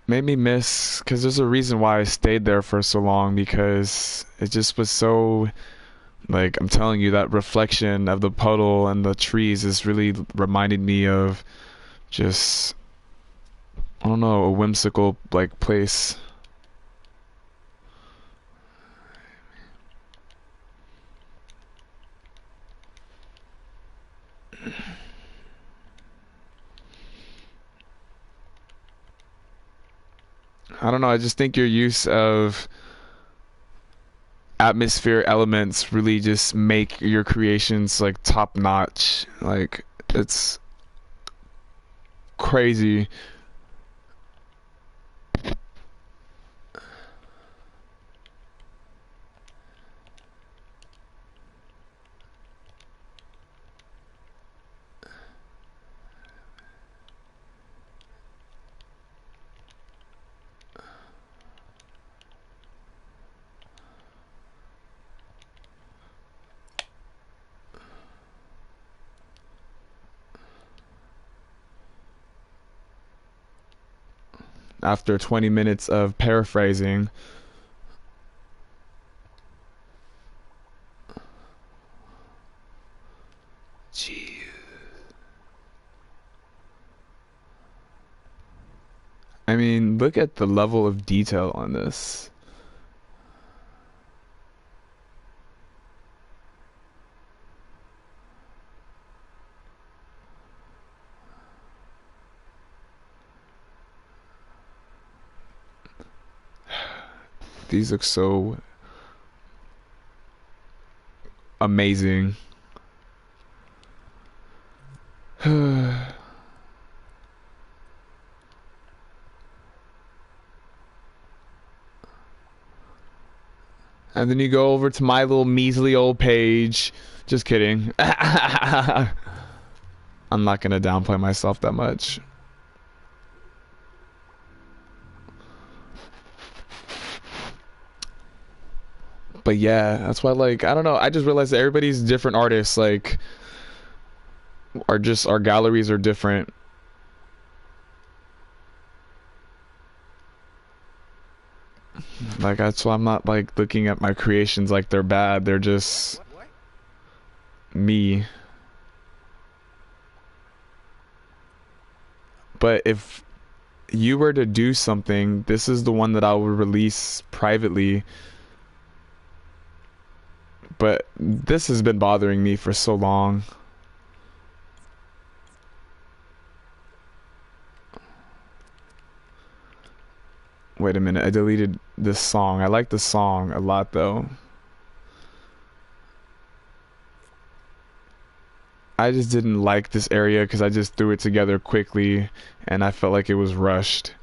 Made me miss because there's a reason why I stayed there for so long because it just was so like I'm telling you that reflection of the puddle and the trees is really reminded me of just I don't know a whimsical like place. I don't know. I just think your use of atmosphere elements really just make your creations like top notch. Like it's crazy. After 20 minutes of paraphrasing, gee. I mean, look at the level of detail on this. These look so amazing. And then you go over to my little measly old page. Just kidding. I'm not gonna downplay myself that much. But yeah, that's why like I don't know. I just realized that everybody's different artists. Like, are just our galleries are different. Like that's why I'm not like looking at my creations like they're bad. They're just me. But if you were to do something, this is the one that I would release privately. But this has been bothering me for so long. Wait a minute, I deleted this song. I like the song a lot though. I just didn't like this area because I just threw it together quickly and I felt like it was rushed.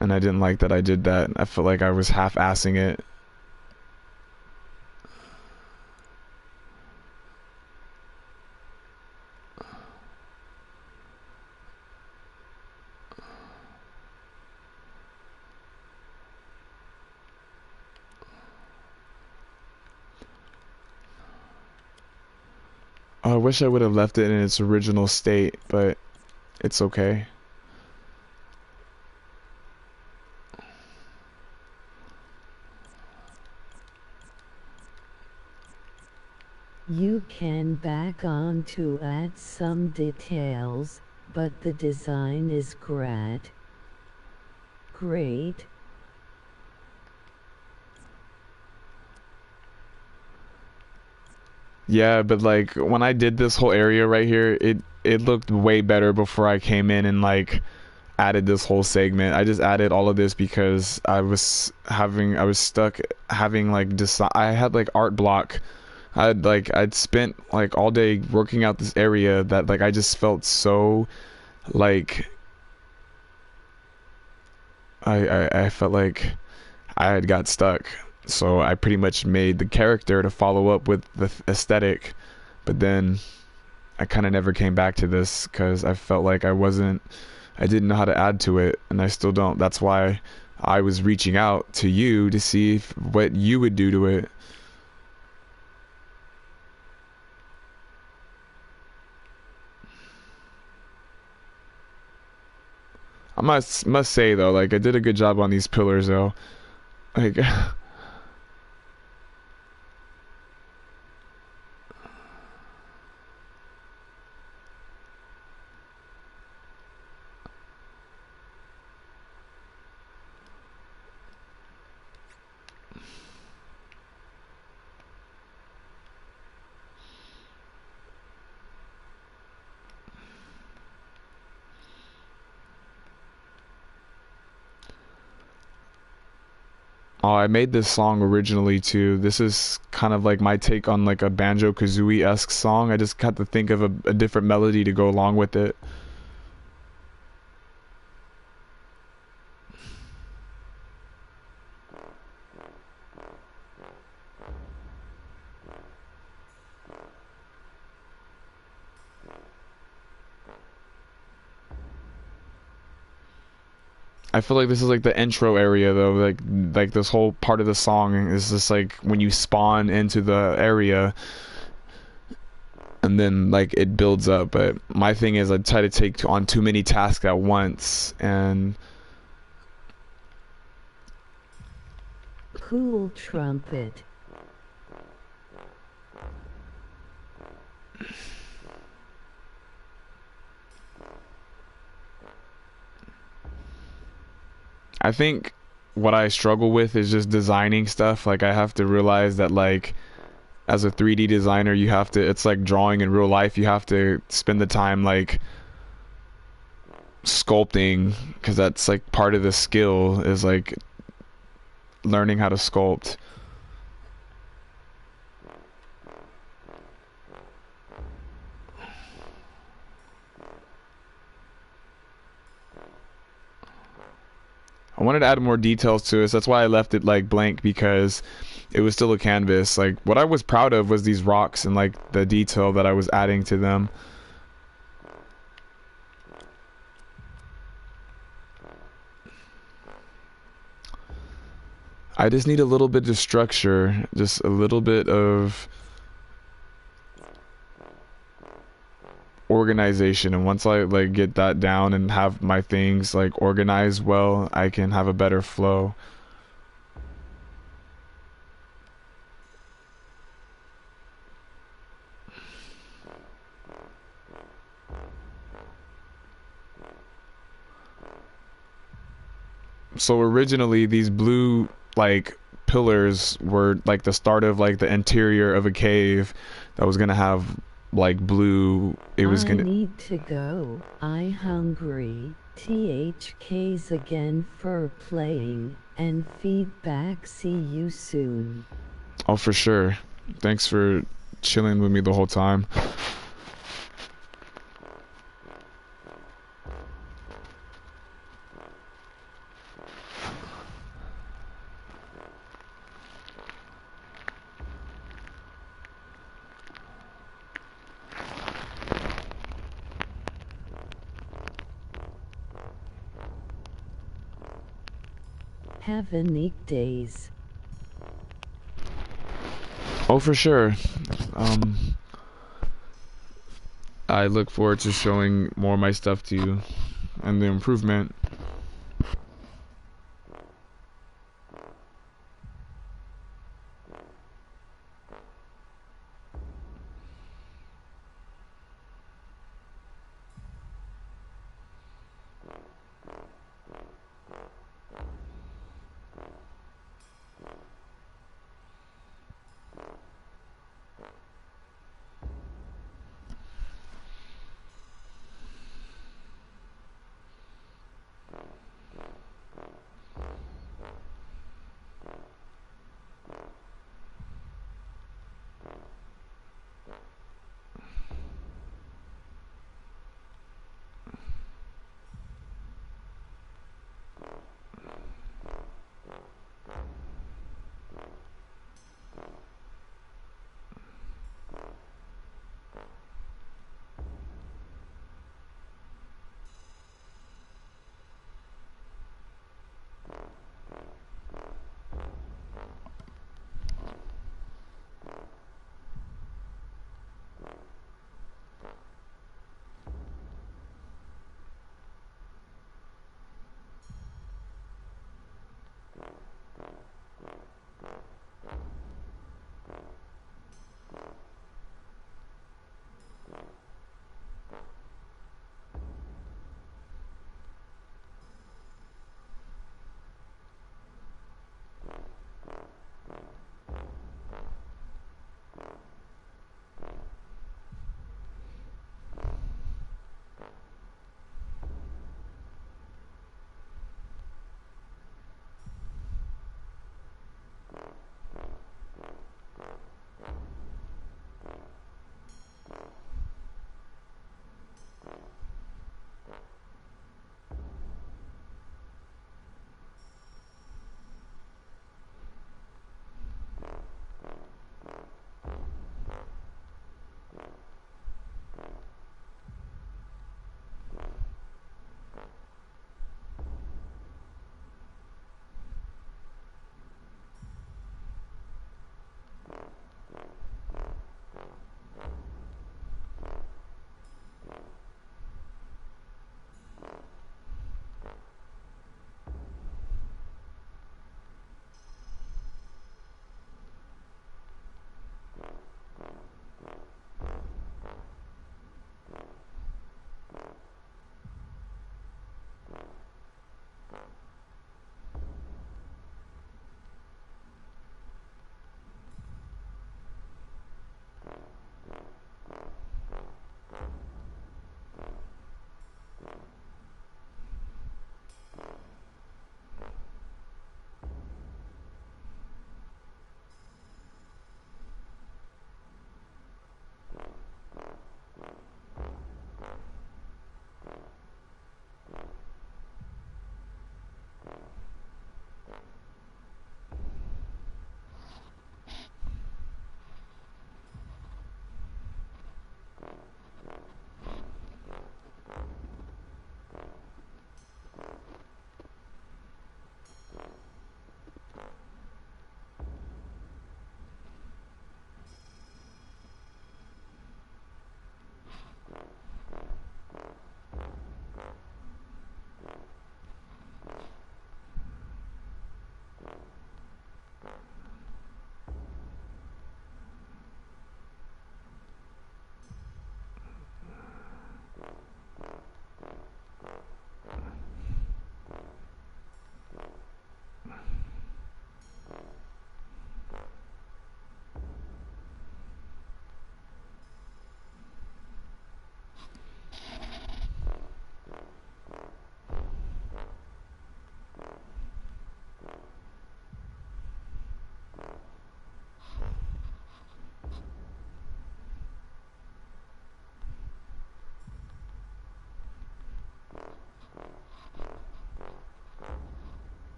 And I didn't like that I did that. I felt like I was half-assing it. Oh wish I would have left it in its original state, but it's okay. You can back on to add some details, but the design is great. Yeah, but like when I did this whole area right here, it looked way better before I came in and like added this whole segment. I just added all of this because I was stuck having like I had like art block. I'd spent like all day working out this area that like I just felt so like I felt like I had got stuck. So I pretty much made the character to follow up with the aesthetic, but then I kind of never came back to this because I felt like I didn't know how to add to it, and I still don't. That's why I was reaching out to you to see what you would do to it. I must say though, like I did a good job on these pillars though. Like oh, I made this song originally too. This is kind of like my take on like a Banjo-Kazooie-esque song. I just had to think of a different melody to go along with it. I feel like this is like the intro area though, like this whole part of the song is just like when you spawn into the area and then like it builds up. But my thing is I try to take on too many tasks at once, and Cool trumpet. I think what I struggle with is just designing stuff. Like I have to realize that like as a 3D designer, you have to, it's like drawing in real life. You have to spend the time like sculpting, because that's like part of the skill is like learning how to sculpt. I wanted to add more details to it, so that's why I left it like blank, because it was still a canvas. Like what I was proud of was these rocks and like the detail that I was adding to them. I just need a little bit of structure, just a little bit of organization, and once I like get that down and have my things like organized well, I can have a better flow. So originally these blue like pillars were like the start of like the interior of a cave that was gonna have like blue. It was I gonna. need to go. I hungry. THKs again for playing and feedback. See you soon. Oh, for sure. Thanks for chilling with me the whole time. Have a neat days. Oh, for sure. I look forward to showing more of my stuff to you and the improvement.